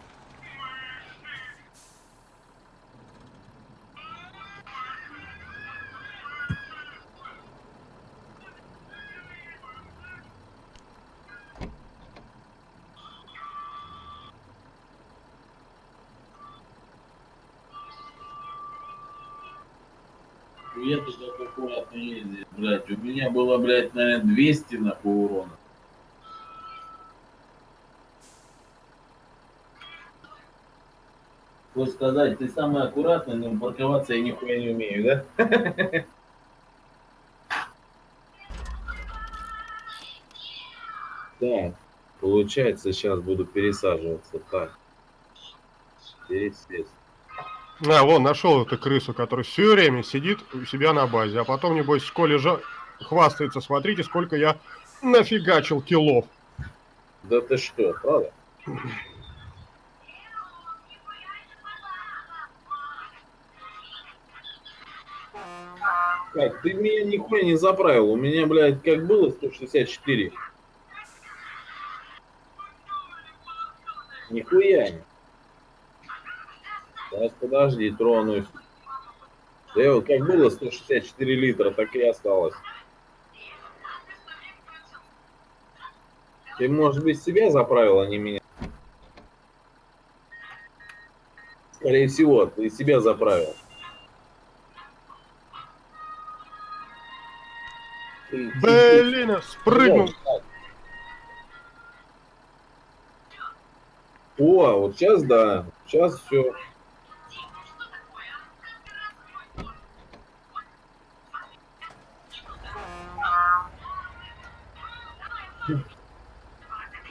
A: Это так аккуратно ездит, блядь. У меня было, блядь, наверное, 200 нахуй урона. Хочешь сказать, ты самый аккуратный, но парковаться я нихуя не умею, да? Так, получается, сейчас буду пересаживаться. Так, пересесть.
E: А, вон, нашел эту крысу, которая все время сидит у себя на базе, а потом, небось, в школе хвастается, смотрите, сколько я нафигачил киллов.
A: Да ты что, правда? Так, ты меня нихуя не заправил. У меня, блядь, как было 164. Нихуя не. Сейчас подожди, тронусь. Да вот как было 164 литра, так и осталось. Ты, может быть, себя заправил, а не меня? Скорее всего, ты себя заправил.
E: Блин, спрыгнул.
A: О, вот сейчас да. Сейчас все.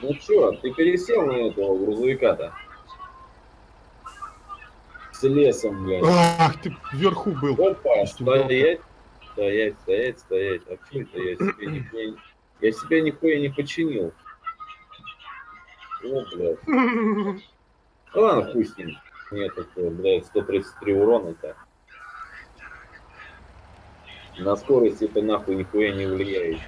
A: Ну что, ты пересел на этого грузовика-то? С лесом, блядь.
E: Ах, ты вверху был.
A: Опа,
E: Стемнело.
A: стоять. А что это я себя нихуя не починил. О, блядь. Ладно, хуй с ним. Нет, это, блядь, 133 урона-то. На скорость это нахуй нихуя не влияет.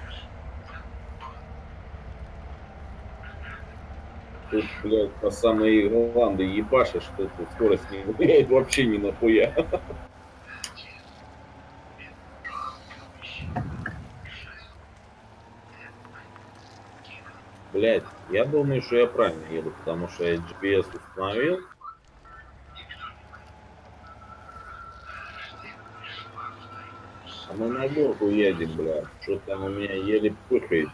A: Тут, блядь, по самой Ирланды ебашишь, что тут скорость не влияет вообще ни нахуя. Блядь, я думаю, что я правильно еду, потому что я GPS установил. А мы на горку едем, блядь. Что там у меня еле пыхает.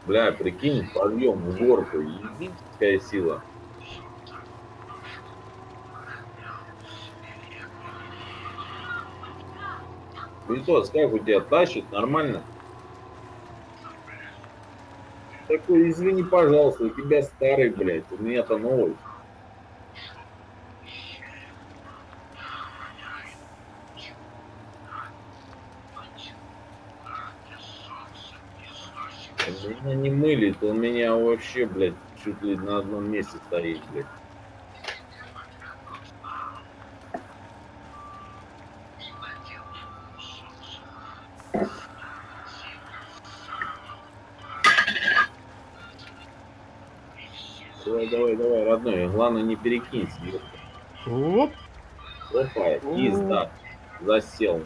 A: Бля, прикинь, подъем в горку, ебическая сила. Хуйтос, как у тебя тащит? Нормально? Такой, извини, пожалуйста, у тебя старый, блядь, у меня-то новый. Он меня не мылит, он меня вообще, блядь, чуть ли на одном месте стоит, блядь. Давай, давай, давай, родной, главное не перекинься. ёпта.
E: Оп.
A: Опа, пизда, засел.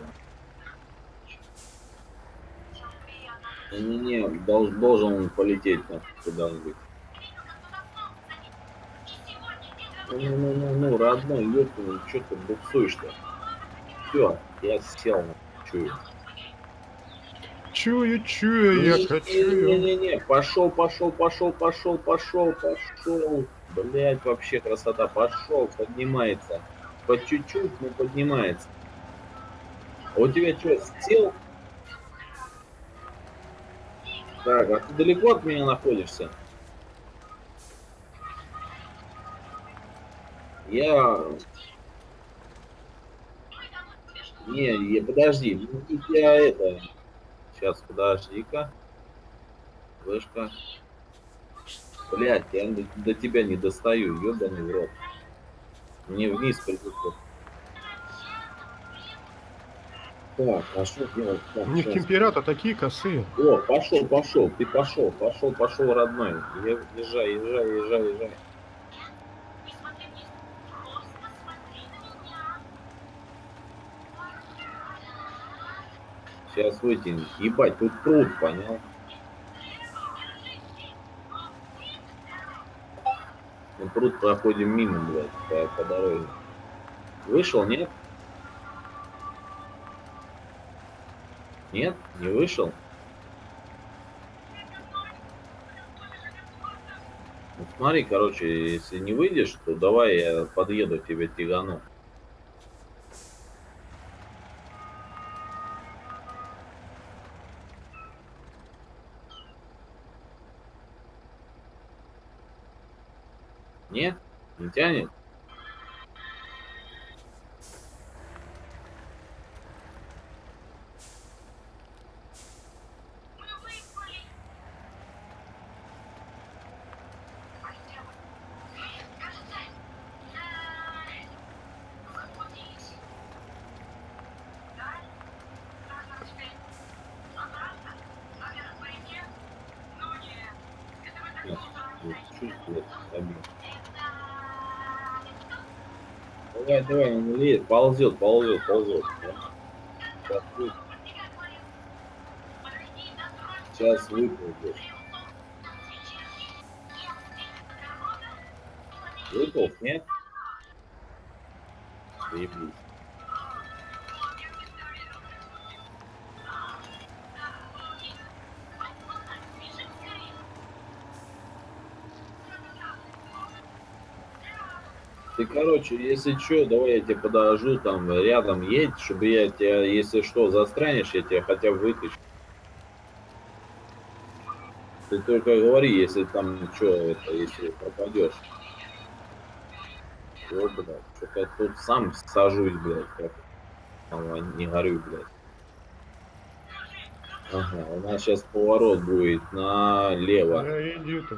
A: Не-не-не, должен он полететь нахуй куда-нибудь. Ну, родной, ёпта, что ты буксуешь-то? Все, я сел, чую.
E: Чую, чую, я хочу.
A: Не-не-не, пошел. Блять, вообще красота, пошел, поднимается. По чуть-чуть, но поднимается. А у тебя что, сел? Так, а ты далеко от меня находишься? Я... подожди, я это... Сейчас, подожди-ка. Вышка. Блять, я до тебя не достаю, ебаный в рот. Мне вниз придется. Так, а что делать? Так,
E: У них
A: щас.
E: температа такие косые.
A: О, пошел, ты пошел, родной. Езжай. Сейчас вытянет. Ебать, тут пруд, понял? Мы пруд проходим мимо, блядь, по дороге. Вышел, нет? Нет? Не вышел? Ну, смотри, короче, если не выйдешь, то давай я подъеду к тебе тягану. Нет? Не тянет? Нет, вот чувствую, обид. Давай, он лезет, ползет. Да. Сейчас выползешь. Выполз, нет? Заебись. Ты, короче, если что, давай я тебе подожду, там рядом едь, чтобы я тебя, если что, застрянешь, я тебя хотя бы вытащу. Ты только говори, если там что, это, если пропадешь. О, блядь, что-то тут сам сажусь, блядь, как там, не горю, блядь. Ага, у нас сейчас поворот будет налево.
E: Да иди ты.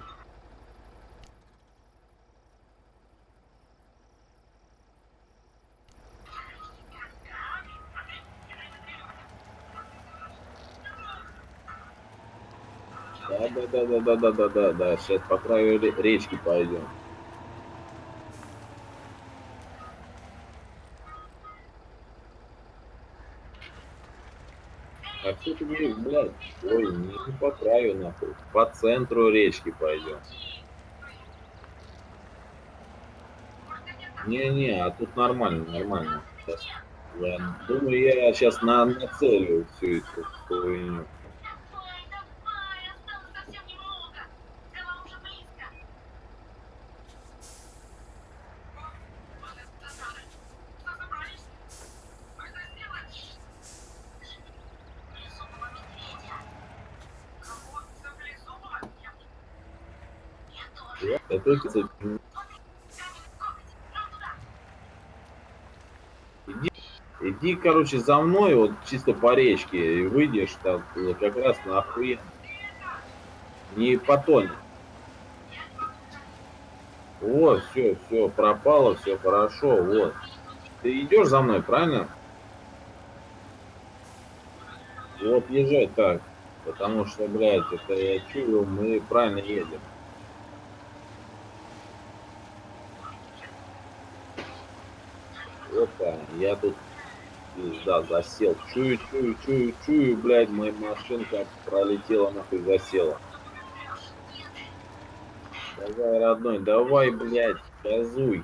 A: Да. Сейчас по краю речки пойдем. А что ты говоришь, блядь? Ой, не по краю, нахуй. По центру речки пойдем. Не, а тут нормально. Сейчас. Я думаю, я сейчас нацелю всю эту хуйню. Это иди, короче, за мной, вот чисто по речке, и выйдешь так, как раз на охуенно. Не потонет. Вот, все, пропало, все хорошо, вот. Ты идешь за мной, правильно? Вот езжай так, потому что, блядь, это я чую, мы правильно едем. Опа, я тут, пизда, засел. Чую, блядь, моя машинка пролетела, нахуй, засела. Давай, родной, давай, блядь, газуй.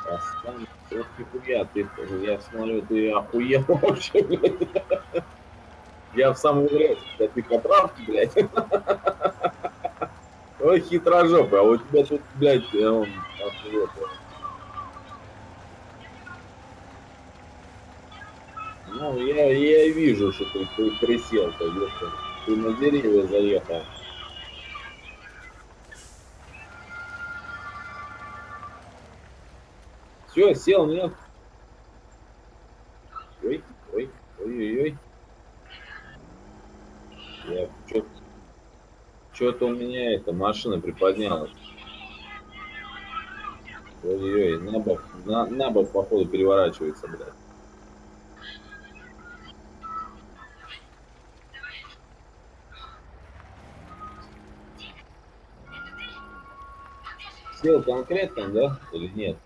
A: Остань. Вот нихуя, ты, я смотрю, ты охуел вообще, блядь. Я в самом грязь, да ты поправки, блядь. Ой, хитрожопый, а у тебя тут, блядь, он, охуел. Ну, я вижу, что ты присел-то, ёпта. Ты на деревья заехал. Все, сел, нет? Ой. Я что-то у меня эта машина приподнялась. Ой, на бок, походу, переворачивается, блядь. Сел конкретно, да? Или нет?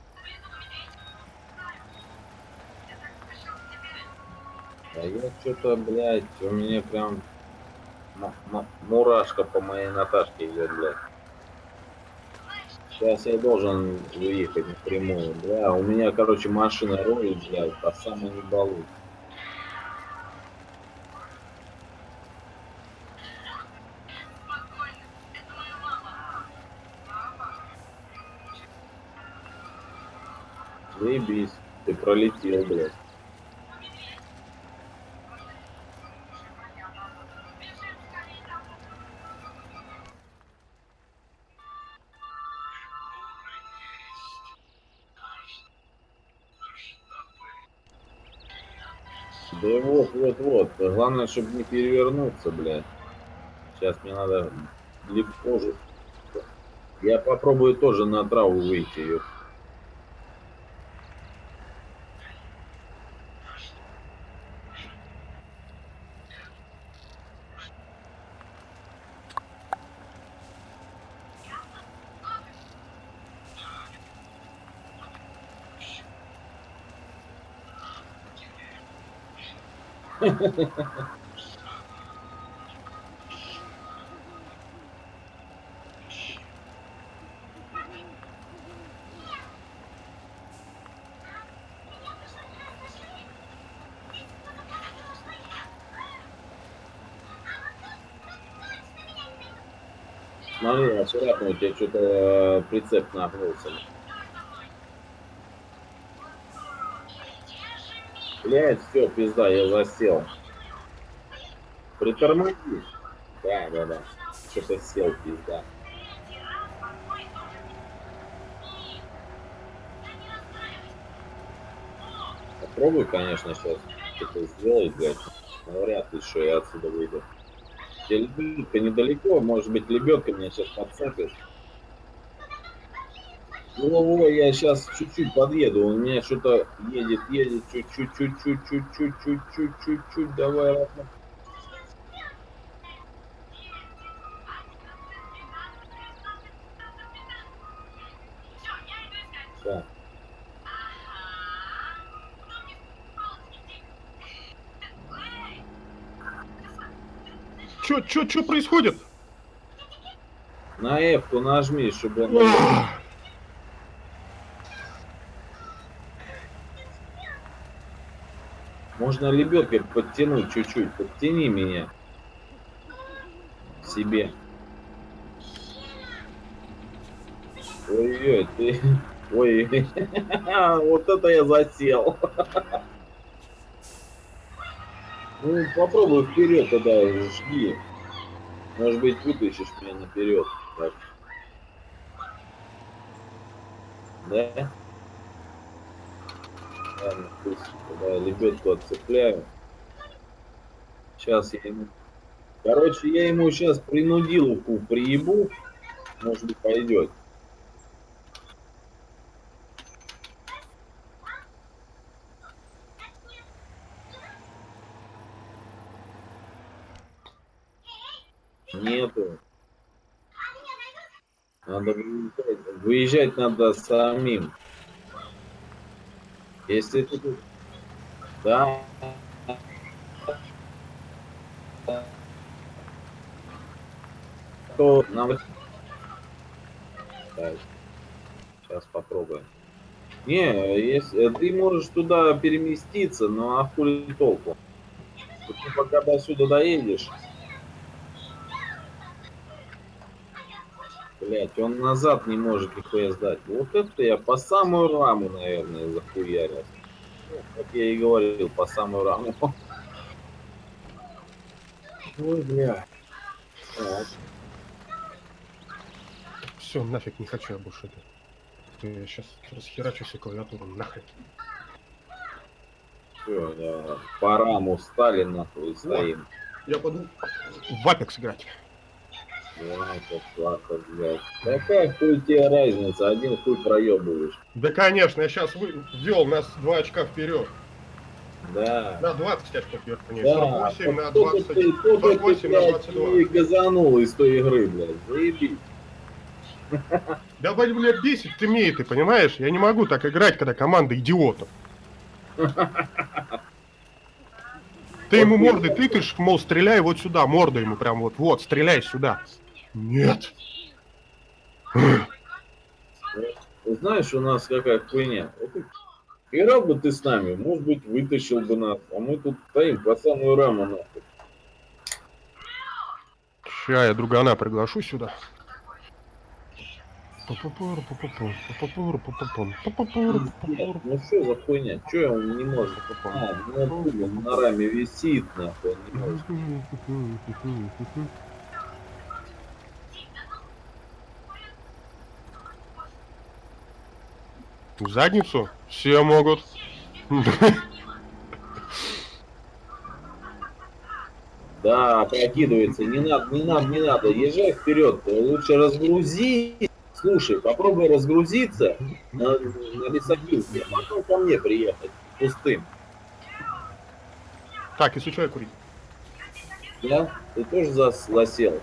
A: А я что-то, блядь, у меня прям мурашка по моей Наташке идет, блядь. Сейчас я должен выехать напрямую. Да, у меня, короче, машина роет, блядь, по самой не балуй. Заебись, ты пролетел, блядь. Да вот. Главное, чтобы не перевернуться, блядь. Сейчас мне надо легко же. Я попробую тоже на траву выйти. Ёп. Смотри, аккуратно, у тебя что-то прицеп нагнулся. Блядь, все, пизда, я засел. Притормози. Да. Что-то сел, пизда. Попробуй, конечно, сейчас что-то сделать, блядь. Но вряд ли, что я отсюда выйду. Лебедка недалеко, может быть, лебедка меня сейчас подцепит. Во, я сейчас чуть-чуть подъеду, у меня что-то едет, чуть-чуть, давай, ладно. Да.
E: Чё происходит?
A: На F-ку нажми, чтобы он...
E: Ах,
A: Можно лебедкой подтянуть чуть-чуть, подтяни меня к себе. Ой-ой, ты... Ой, вот это я засел. Ну, попробуй вперед тогда жги. Может быть, вытащишь меня наперед. Так. Да? Ладно, пусть тогда лебедку отцепляю. Сейчас я ему... Короче, я ему сейчас принудиловку приебу. Может быть, пойдет. Нету. Надо выезжать. Выезжать надо самим. Если ты тут... Да. То нам... Так. Сейчас попробуем. Не, если ты можешь туда переместиться, но а хули толку? Ты пока до сюда доедешь. Блять, он назад не может нихуя сдать. Вот это я по самую раму, наверное, захуярил. Ну, как я и говорил, по самую раму. Ой, бля. Так.
E: Все, нафиг не хочу я больше это. Я сейчас расхерачу себе клавиатуру нахрен.
A: Все, да. По раму стали нахуй и стоим.
E: Я пойду в Apex играть.
A: Ой, как плохо, блядь. Какая хуй тебе разница? Один хуй проебываешь.
E: Да, конечно, я сейчас ввел нас 2 очка вперед.
A: Да.
E: На 20 очков вперед, по ней.
A: Да.
E: 48 на
A: Кто-то
E: 20.
A: ты, кто-то ты,
E: 48 на
A: блядь,
E: 22.
A: и газанул из той игры, блядь. Заебись.
E: Да, блядь, бесит ты мне это, понимаешь? Я не могу так играть, когда команда идиотов. Ты ему морды тыкаешь, мол, стреляй вот сюда, морда ему прям вот, стреляй сюда. Нет.
A: Ты знаешь, у нас какая хуйня. Вот играл бы ты с нами, может быть, вытащил бы нас, а мы тут стоим по самую раму, нахуй.
E: Ща я другана приглашу сюда.
A: Нет, ну что за хуйня? Че он не может? А, ну откуда он на раме висит, нахуй, он не может.
E: В задницу? Все могут.
A: Да, прокидывается, не надо, не надо, не надо, езжай вперед, лучше разгрузи. Слушай, попробуй разгрузиться на лесопилке, а потом ко мне приехать пустым.
E: Так, если что, я курить.
A: Да? Ты тоже засел.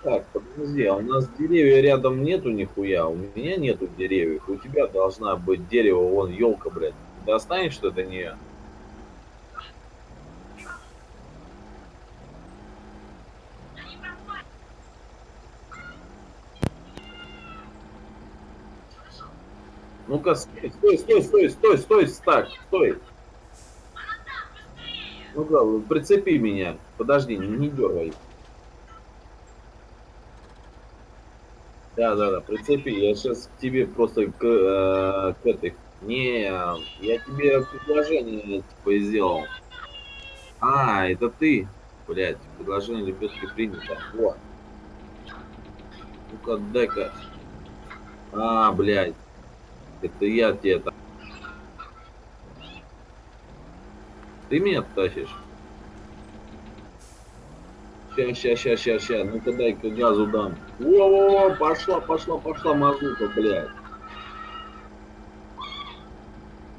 A: Так, подожди, а у нас деревья рядом нету нихуя, у меня нету деревьев, у тебя должна быть дерево, вон елка, блядь. Ты достанешь что-то нее? Ну-ка, стой, так, стой. Ну-ка, прицепи меня. Подожди, не дергай. Да, прицепи. Я сейчас к тебе просто к этой... Не, я тебе предложение типа сделал. А, это ты. Блять, предложение лебедки принято. Вот. Ну-ка, дай-ка. А, блядь. Это я тебе так. Ты меня тащишь? Ща. Ну-ка дай-ка газу дам. Во-во-во, пошла мазука, блядь.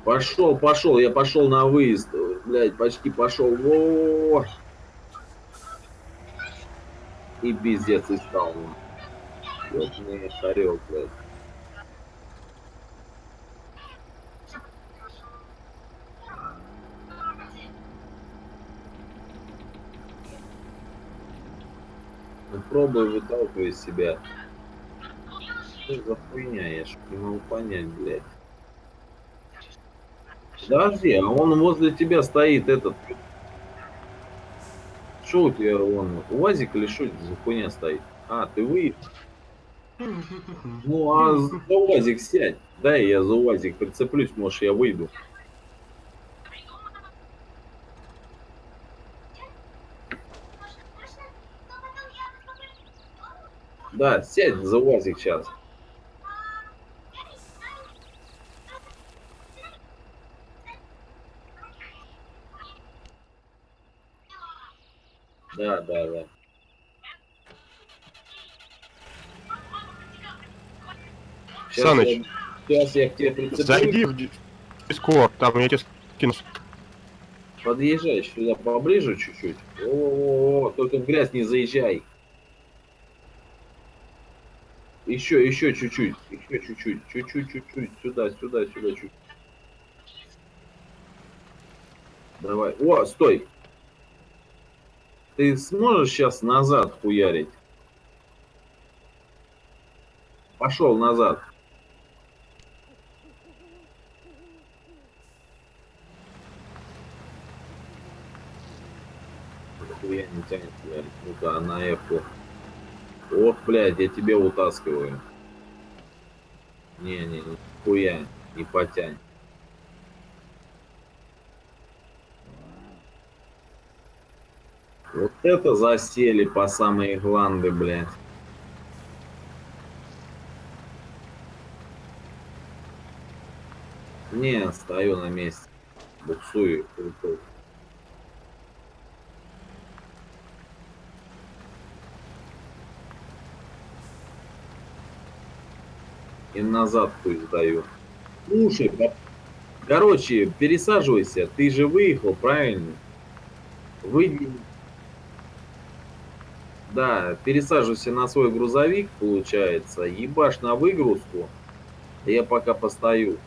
A: Пошел, я пошел на выезд. Блядь, почти пошел. Во-во-во. И пиздец и стал. Вот мне хорек, блядь. Ну пробуй выталкивай из себя. Что за хуйня, я ж не могу понять, блядь. Подожди, а он возле тебя стоит этот. Что у тебя, он, УАЗик или что это за хуйня стоит? А, ты выехал? Ну, а за УАЗик сядь. Дай я за УАЗик прицеплюсь, может, я выйду. Да, сядь за УАЗик сейчас. Да, да, да.
E: Саныч,
A: Сейчас я к тебе прицеплюсь.
E: зайди в Дискорд, там я тебе скину.
A: Подъезжай сюда поближе чуть-чуть. О, только в грязь не заезжай. Еще чуть-чуть. Еще чуть-чуть. Чуть-чуть. Сюда, чуть. Давай. О, стой. Ты сможешь сейчас назад хуярить? Пошел назад. Хуя не тянет, блядь. Ну-ка, на F-ку. Ох, блядь, я тебе утаскиваю. Не, хуя, не потянь. Вот это засели по самые гланды, блядь. Не, стою на месте. Буксую. И назад пусть даю. Слушай, короче, пересаживайся. Ты же выехал, правильно? Выйди. Да, пересаживайся на свой грузовик, получается. Ебашь на выгрузку. Я пока постою.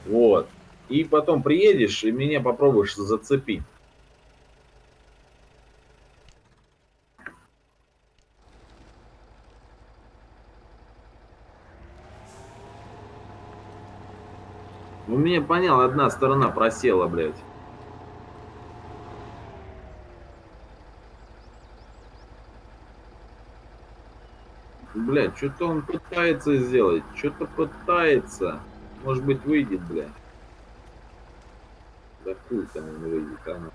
A: Вот. И потом приедешь и меня попробуешь зацепить. У меня, понял, одна сторона просела, блядь. Блядь, что-то он пытается сделать. Что-то пытается. Может быть, выйдет, блядь. Да хуй там он выйдет, а ну.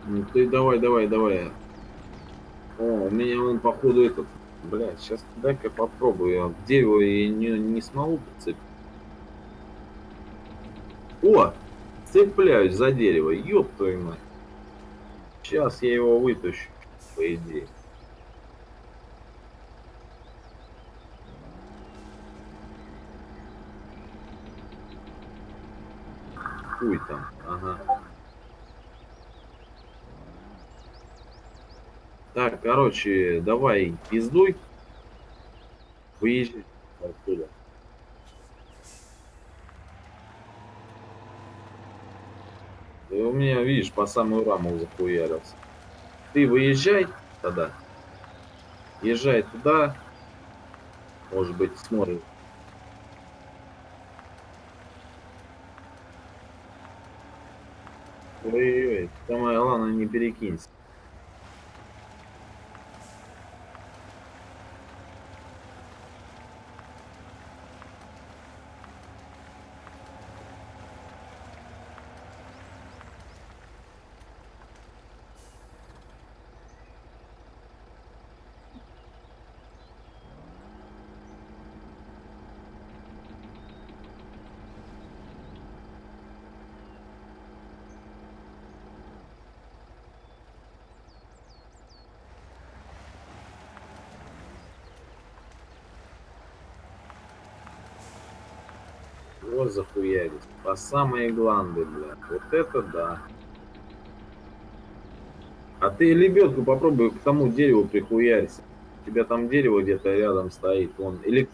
A: Ну ты давай. О, у меня он походу этот. Блядь, сейчас дай-ка попробую. А где его я не смогу прицепить? О! Цепляюсь за дерево. Ёб твою мать. Сейчас я его вытащу, по идее. Хуй там. Ага. Так, короче, давай пиздуй. Выезжай оттуда. И у меня, видишь, по самую раму захуярился. Ты выезжай тогда. Езжай туда. Может быть, сможешь. Ой-ой-ой. Самое главное, не перекинься. Вот захуярить. По самые гланды, блядь. Вот это да. А ты лебедку попробуй к тому дереву прихуярься. У тебя там дерево где-то рядом стоит. Вон. Или...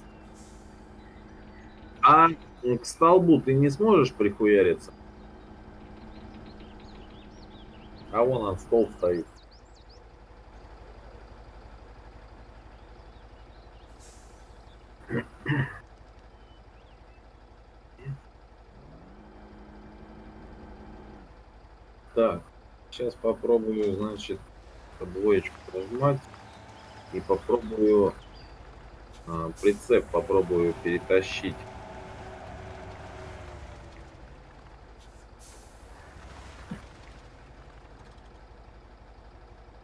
A: А к столбу ты не сможешь прихуяриться? А вон он, столб стоит. Так, сейчас попробую, значит, двоечку прожимать и попробую прицеп попробую перетащить.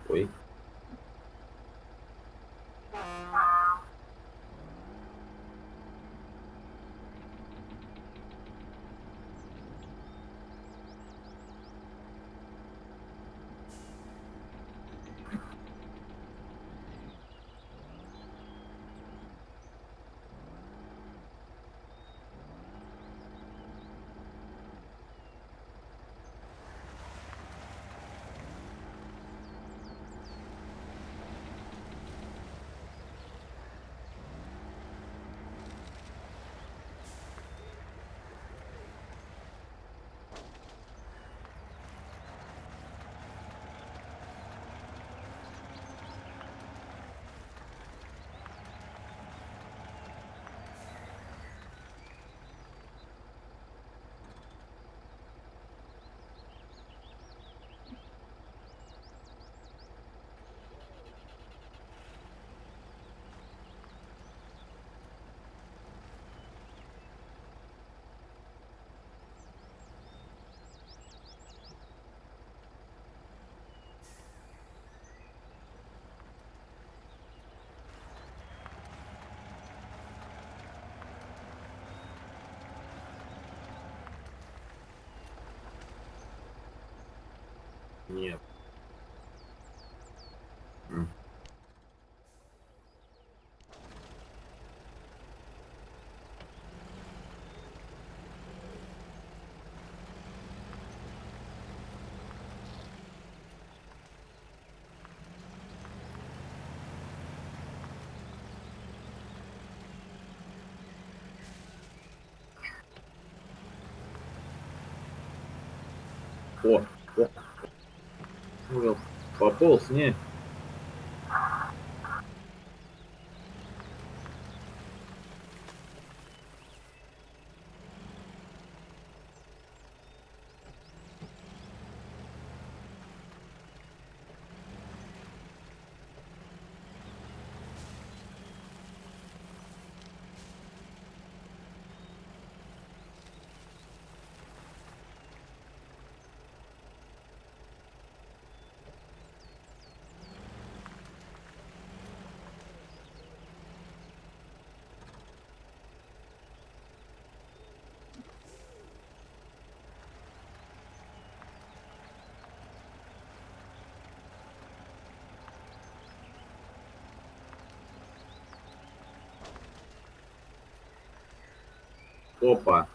A: Ой. Нет. О, о. Уже пополз, не? Опа.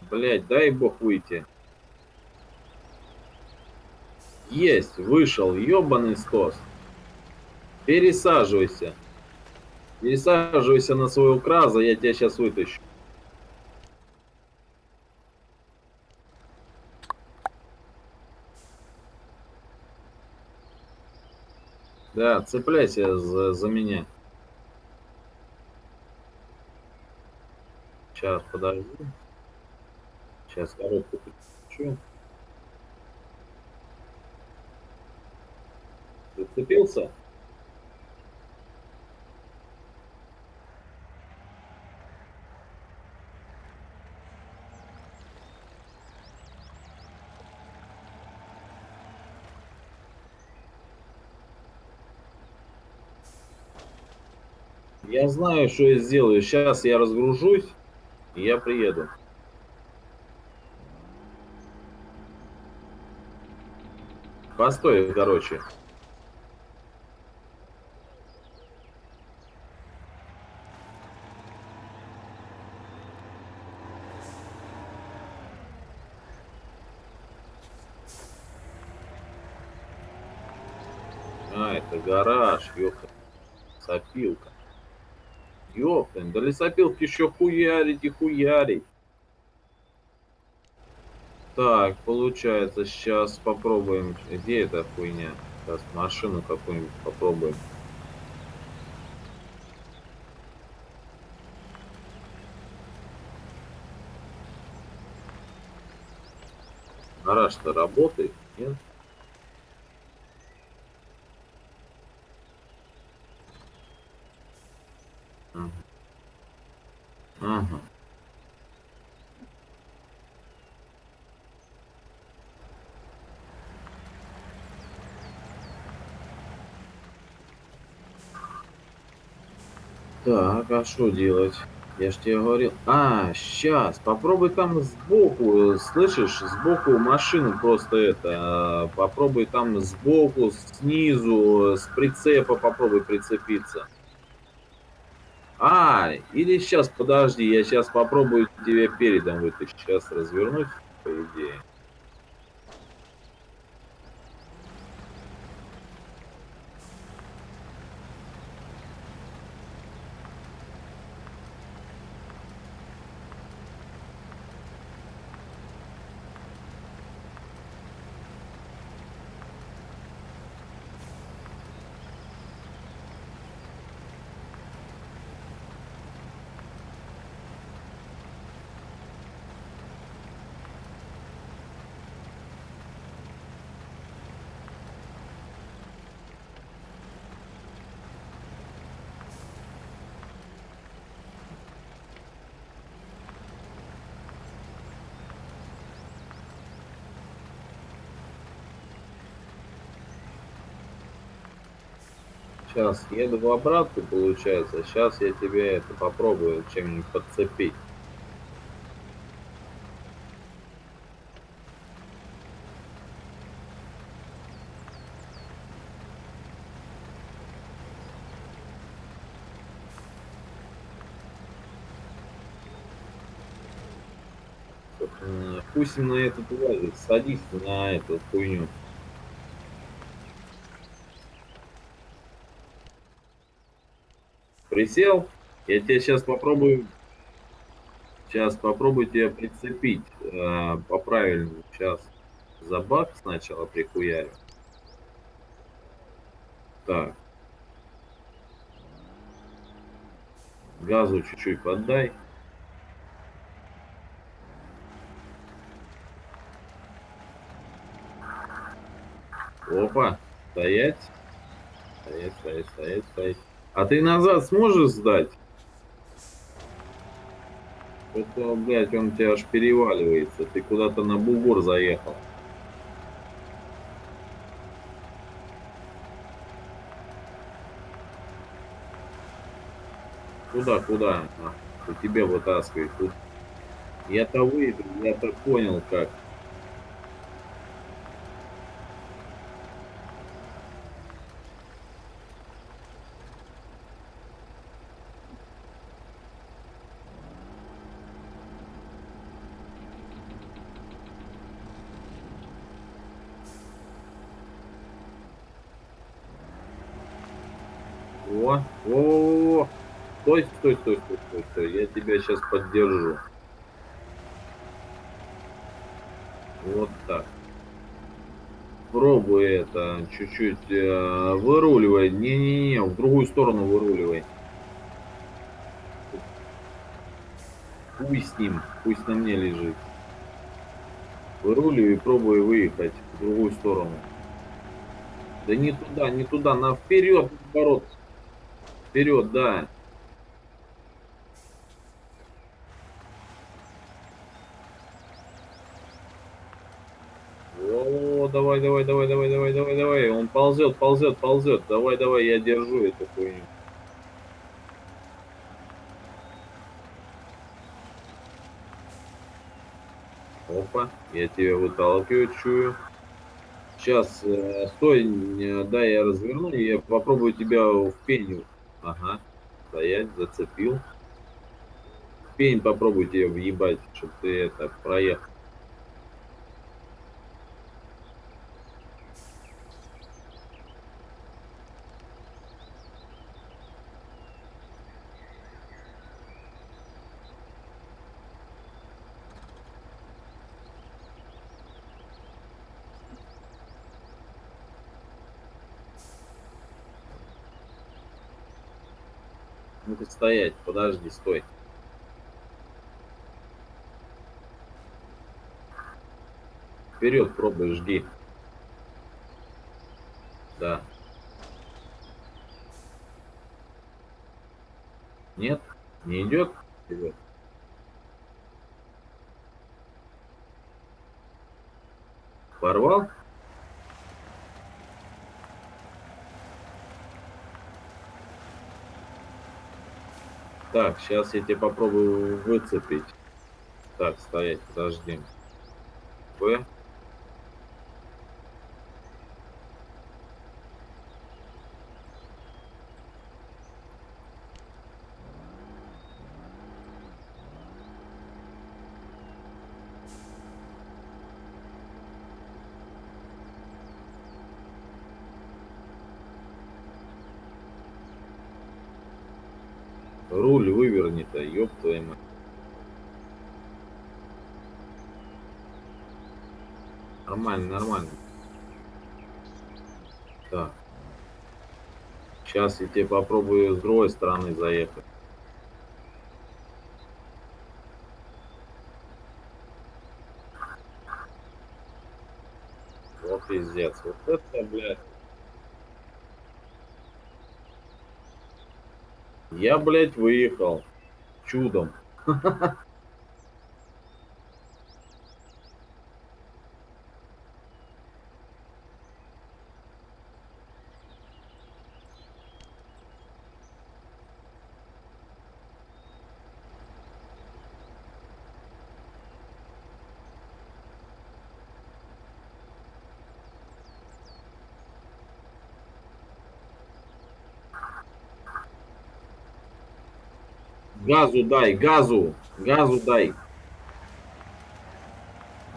A: Блять, дай бог выйти. Есть, вышел, ёбаный стос. Пересаживайся. Пересаживайся на своего краза, я тебя сейчас вытащу. Да, цепляйся за меня. Сейчас, подожди. Сейчас коробку подключу. Зацепился? Я знаю, что я сделаю. Сейчас я разгружусь, и я приеду. Постой, короче. А, это гараж, ёпта. Сопилка. Ёптань, да лесопилки еще хуярить и хуярить. Так, получается, сейчас попробуем. Где эта хуйня? Сейчас машину какую-нибудь попробуем. Гараж-то работает, нет? Ага. Так, а что делать? Я ж тебе говорил. А, сейчас, попробуй там сбоку, слышишь, сбоку машину просто попробуй там сбоку, снизу, с прицепа попробуй прицепиться. А, или сейчас, подожди, я сейчас попробую тебе передом вытащить. Сейчас развернусь, по идее. Сейчас еду в обратку, получается. Сейчас я тебе это попробую чем-нибудь подцепить. Пусть на этот УАЗик, садись на эту хуйню. Присел? Я тебе сейчас попробую тебя прицепить по правильному. Сейчас за бак сначала прихуярю. Так, газу чуть-чуть поддай. Опа, стоять. Стоять, стоять, стоять, стоять. А ты назад сможешь сдать? Это, блядь, он у тебя аж переваливается. Ты куда-то на бугор заехал. Куда, куда? А, тебя вытаскивает. Тут я-то выйду, я-то понял как. О. Стой, стой, стой, стой, стой, стой. Я тебя сейчас поддержу. Вот так. Пробуй это, чуть-чуть выруливай. Не-не-не, в другую сторону выруливай. Пусть с ним, пусть на мне лежит. Выруливай и пробуй выехать в другую сторону. Да не туда, не туда, на вперед, наоборот. Вперед, да. О, давай, давай, давай, давай, давай, давай, давай. Он ползет, ползет, ползет. Давай, давай, я держу эту хуйню. Опа, я тебя выталкиваю, чую. Сейчас, стой, дай я разверну, и я попробую тебя в пень. Ага, стоять, зацепил. В пень попробую тебя въебать, чтобы ты это проехал. Ну-ка стоять, подожди, стой. Вперед пробуй, жги. Да. Нет? Не идет? Вперед. Порвал? Так, сейчас я тебе попробую выцепить. Так, стоять, подожди. В. Руль выверни-то, ёб твою мать. Нормально, нормально. Так. Сейчас я тебе попробую с другой стороны заехать. Вот пиздец. Вот это, блядь. Я, блядь, выехал. Чудом. Газу дай, газу. Газу дай.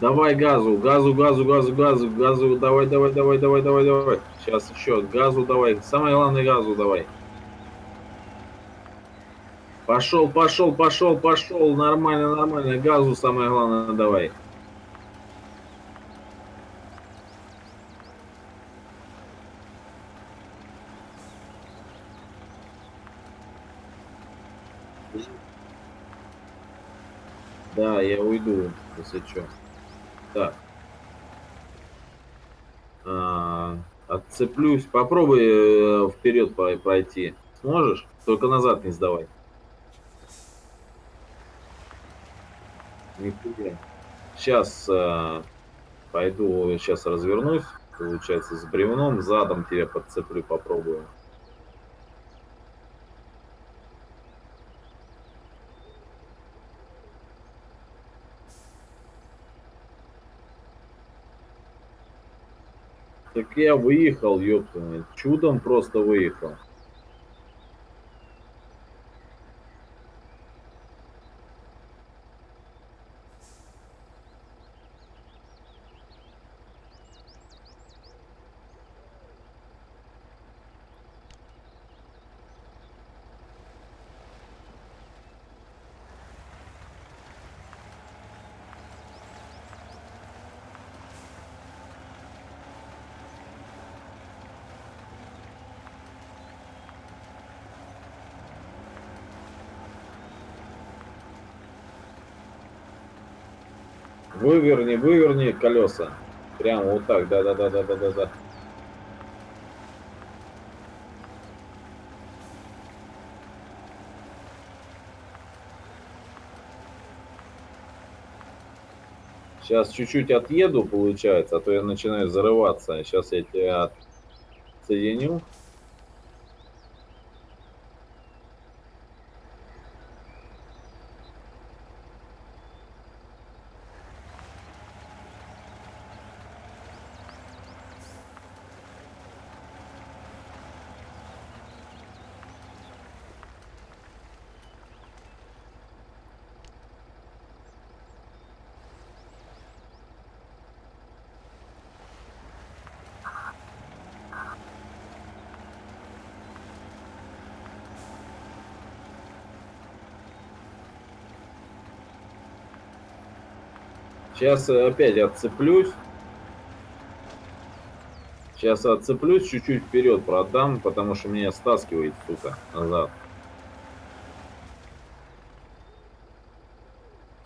A: Давай газу, газу, газу, газу, газу, газу. Давай, давай, давай, давай, давай, давай. Сейчас еще газу давай. Самое главное, газу давай. Пошел, пошел, пошел, пошел. Нормально, нормально. Газу самое главное давай. Да, я уйду, если что. Так. Отцеплюсь. Попробуй вперед пройти. Сможешь? Только назад не сдавай. Нихуя. Сейчас пойду, сейчас развернусь. Получается, с бревном задом тебя подцеплю, попробую. Так я выехал, ёпта, чудом просто выехал. Выверни, выверни колеса. Прямо вот так, да. Сейчас чуть-чуть отъеду, получается, а то я начинаю зарываться. Сейчас я тебя отсоединю. Сейчас опять отцеплюсь. Сейчас отцеплюсь, чуть-чуть вперед продам, потому что меня стаскивает, сука, назад.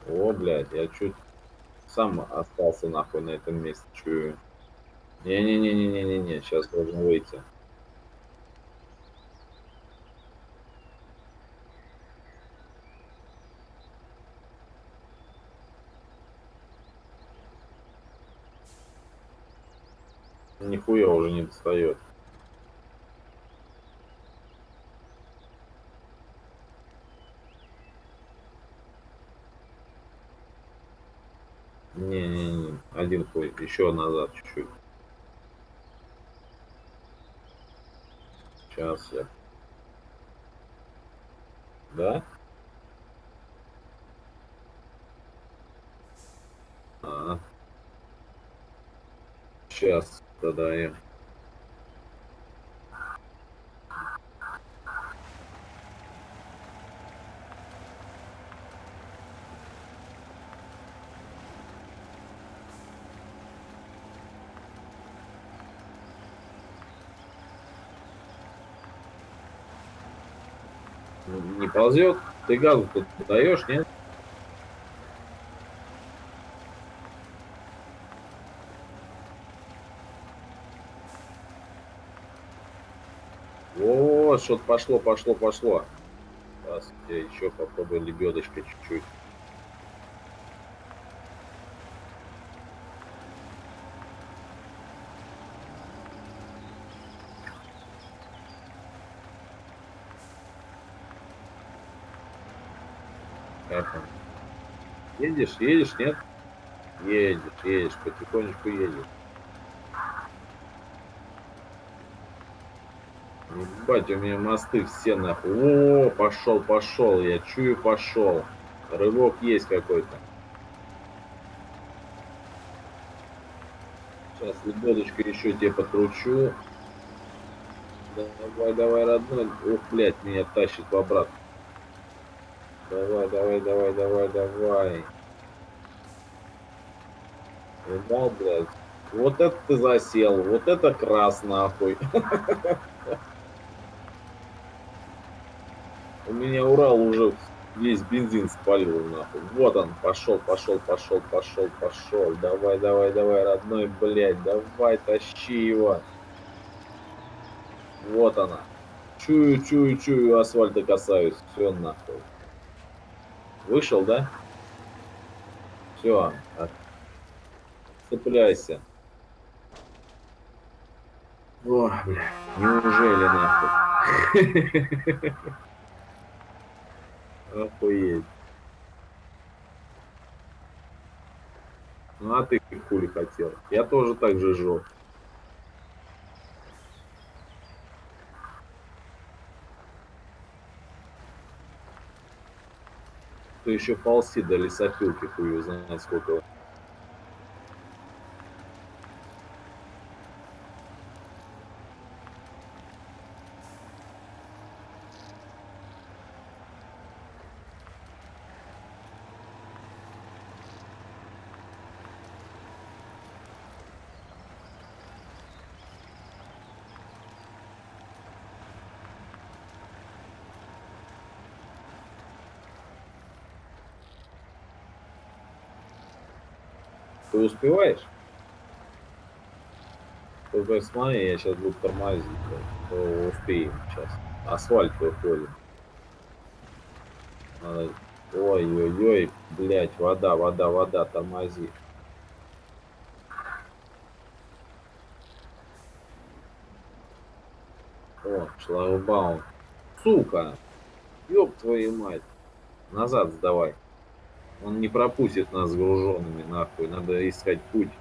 A: О, блядь, я чуть сам остался нахуй на этом месте, чую. Не-не-не-не-не-не, сейчас должен выйти. Нихуя уже не достает. Не-не-не, один хуй, еще назад чуть-чуть. Сейчас я. Да? А, сейчас тогда я. Не ползет? Ты газу тут даешь, нет? Вот, что-то пошло. Сейчас я еще попробую лебедочкой чуть-чуть. Как там? Едешь, нет? Едешь, потихонечку едешь. Ебать, у меня мосты все нахуй. О, пошел, я чую, пошел. Рывок есть какой-то. Сейчас лебедочкой еще тебе подкручу. Давай, родной. Ух, блядь, меня тащит в обратно. Давай. Видал, блядь? Вот это ты засел, вот это крас нахуй. У меня Урал уже весь бензин спалил нахуй. Вот он, пошел. Давай, родной, блядь, давай, тащи его. Вот она. Чую, асфальта касаюсь. Все нахуй. Вышел, да? Все, цепляйся. О, бля, неужели нахуй? Охуеть. Ну а ты хули хотел? Я тоже так же жёг. Ты еще ползи до лесопилки, хуй знает сколько. Ты успеваешь? Только смотри, я сейчас буду тормозить. То успеем сейчас. Асфальт выходит. Надо... Ой, блядь, вода, тормози. О, шлагбаум. Сука! Ёб твою мать. Назад сдавай. Он не пропустит нас с груженными, нахуй. Надо искать путь.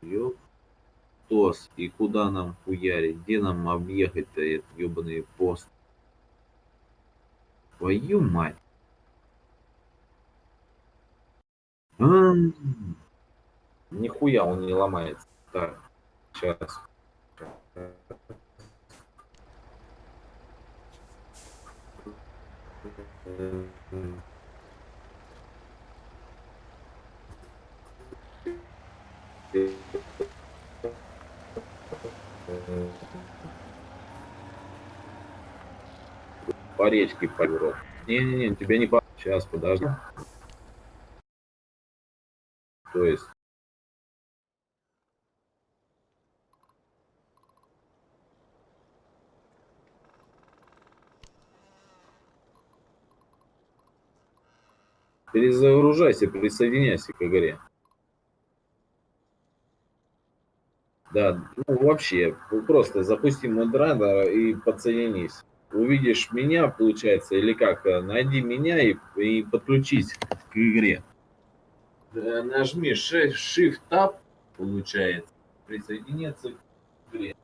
A: Ёб. Тос. И куда нам хуярить? Где нам объехать-то этот ёбаный пост? Твою мать. Нихуя он не ломается. Так, сейчас. По речке повернул. Не, тебе не по... Сейчас, подожди. То есть, перезагружайся, присоединяйся к игре. Да, ну вообще, просто запусти модератора и подсоединись. Увидишь меня, получается, или как, найди меня и подключись к игре. Да, нажми Shift-Tab, получается, присоединиться к игре.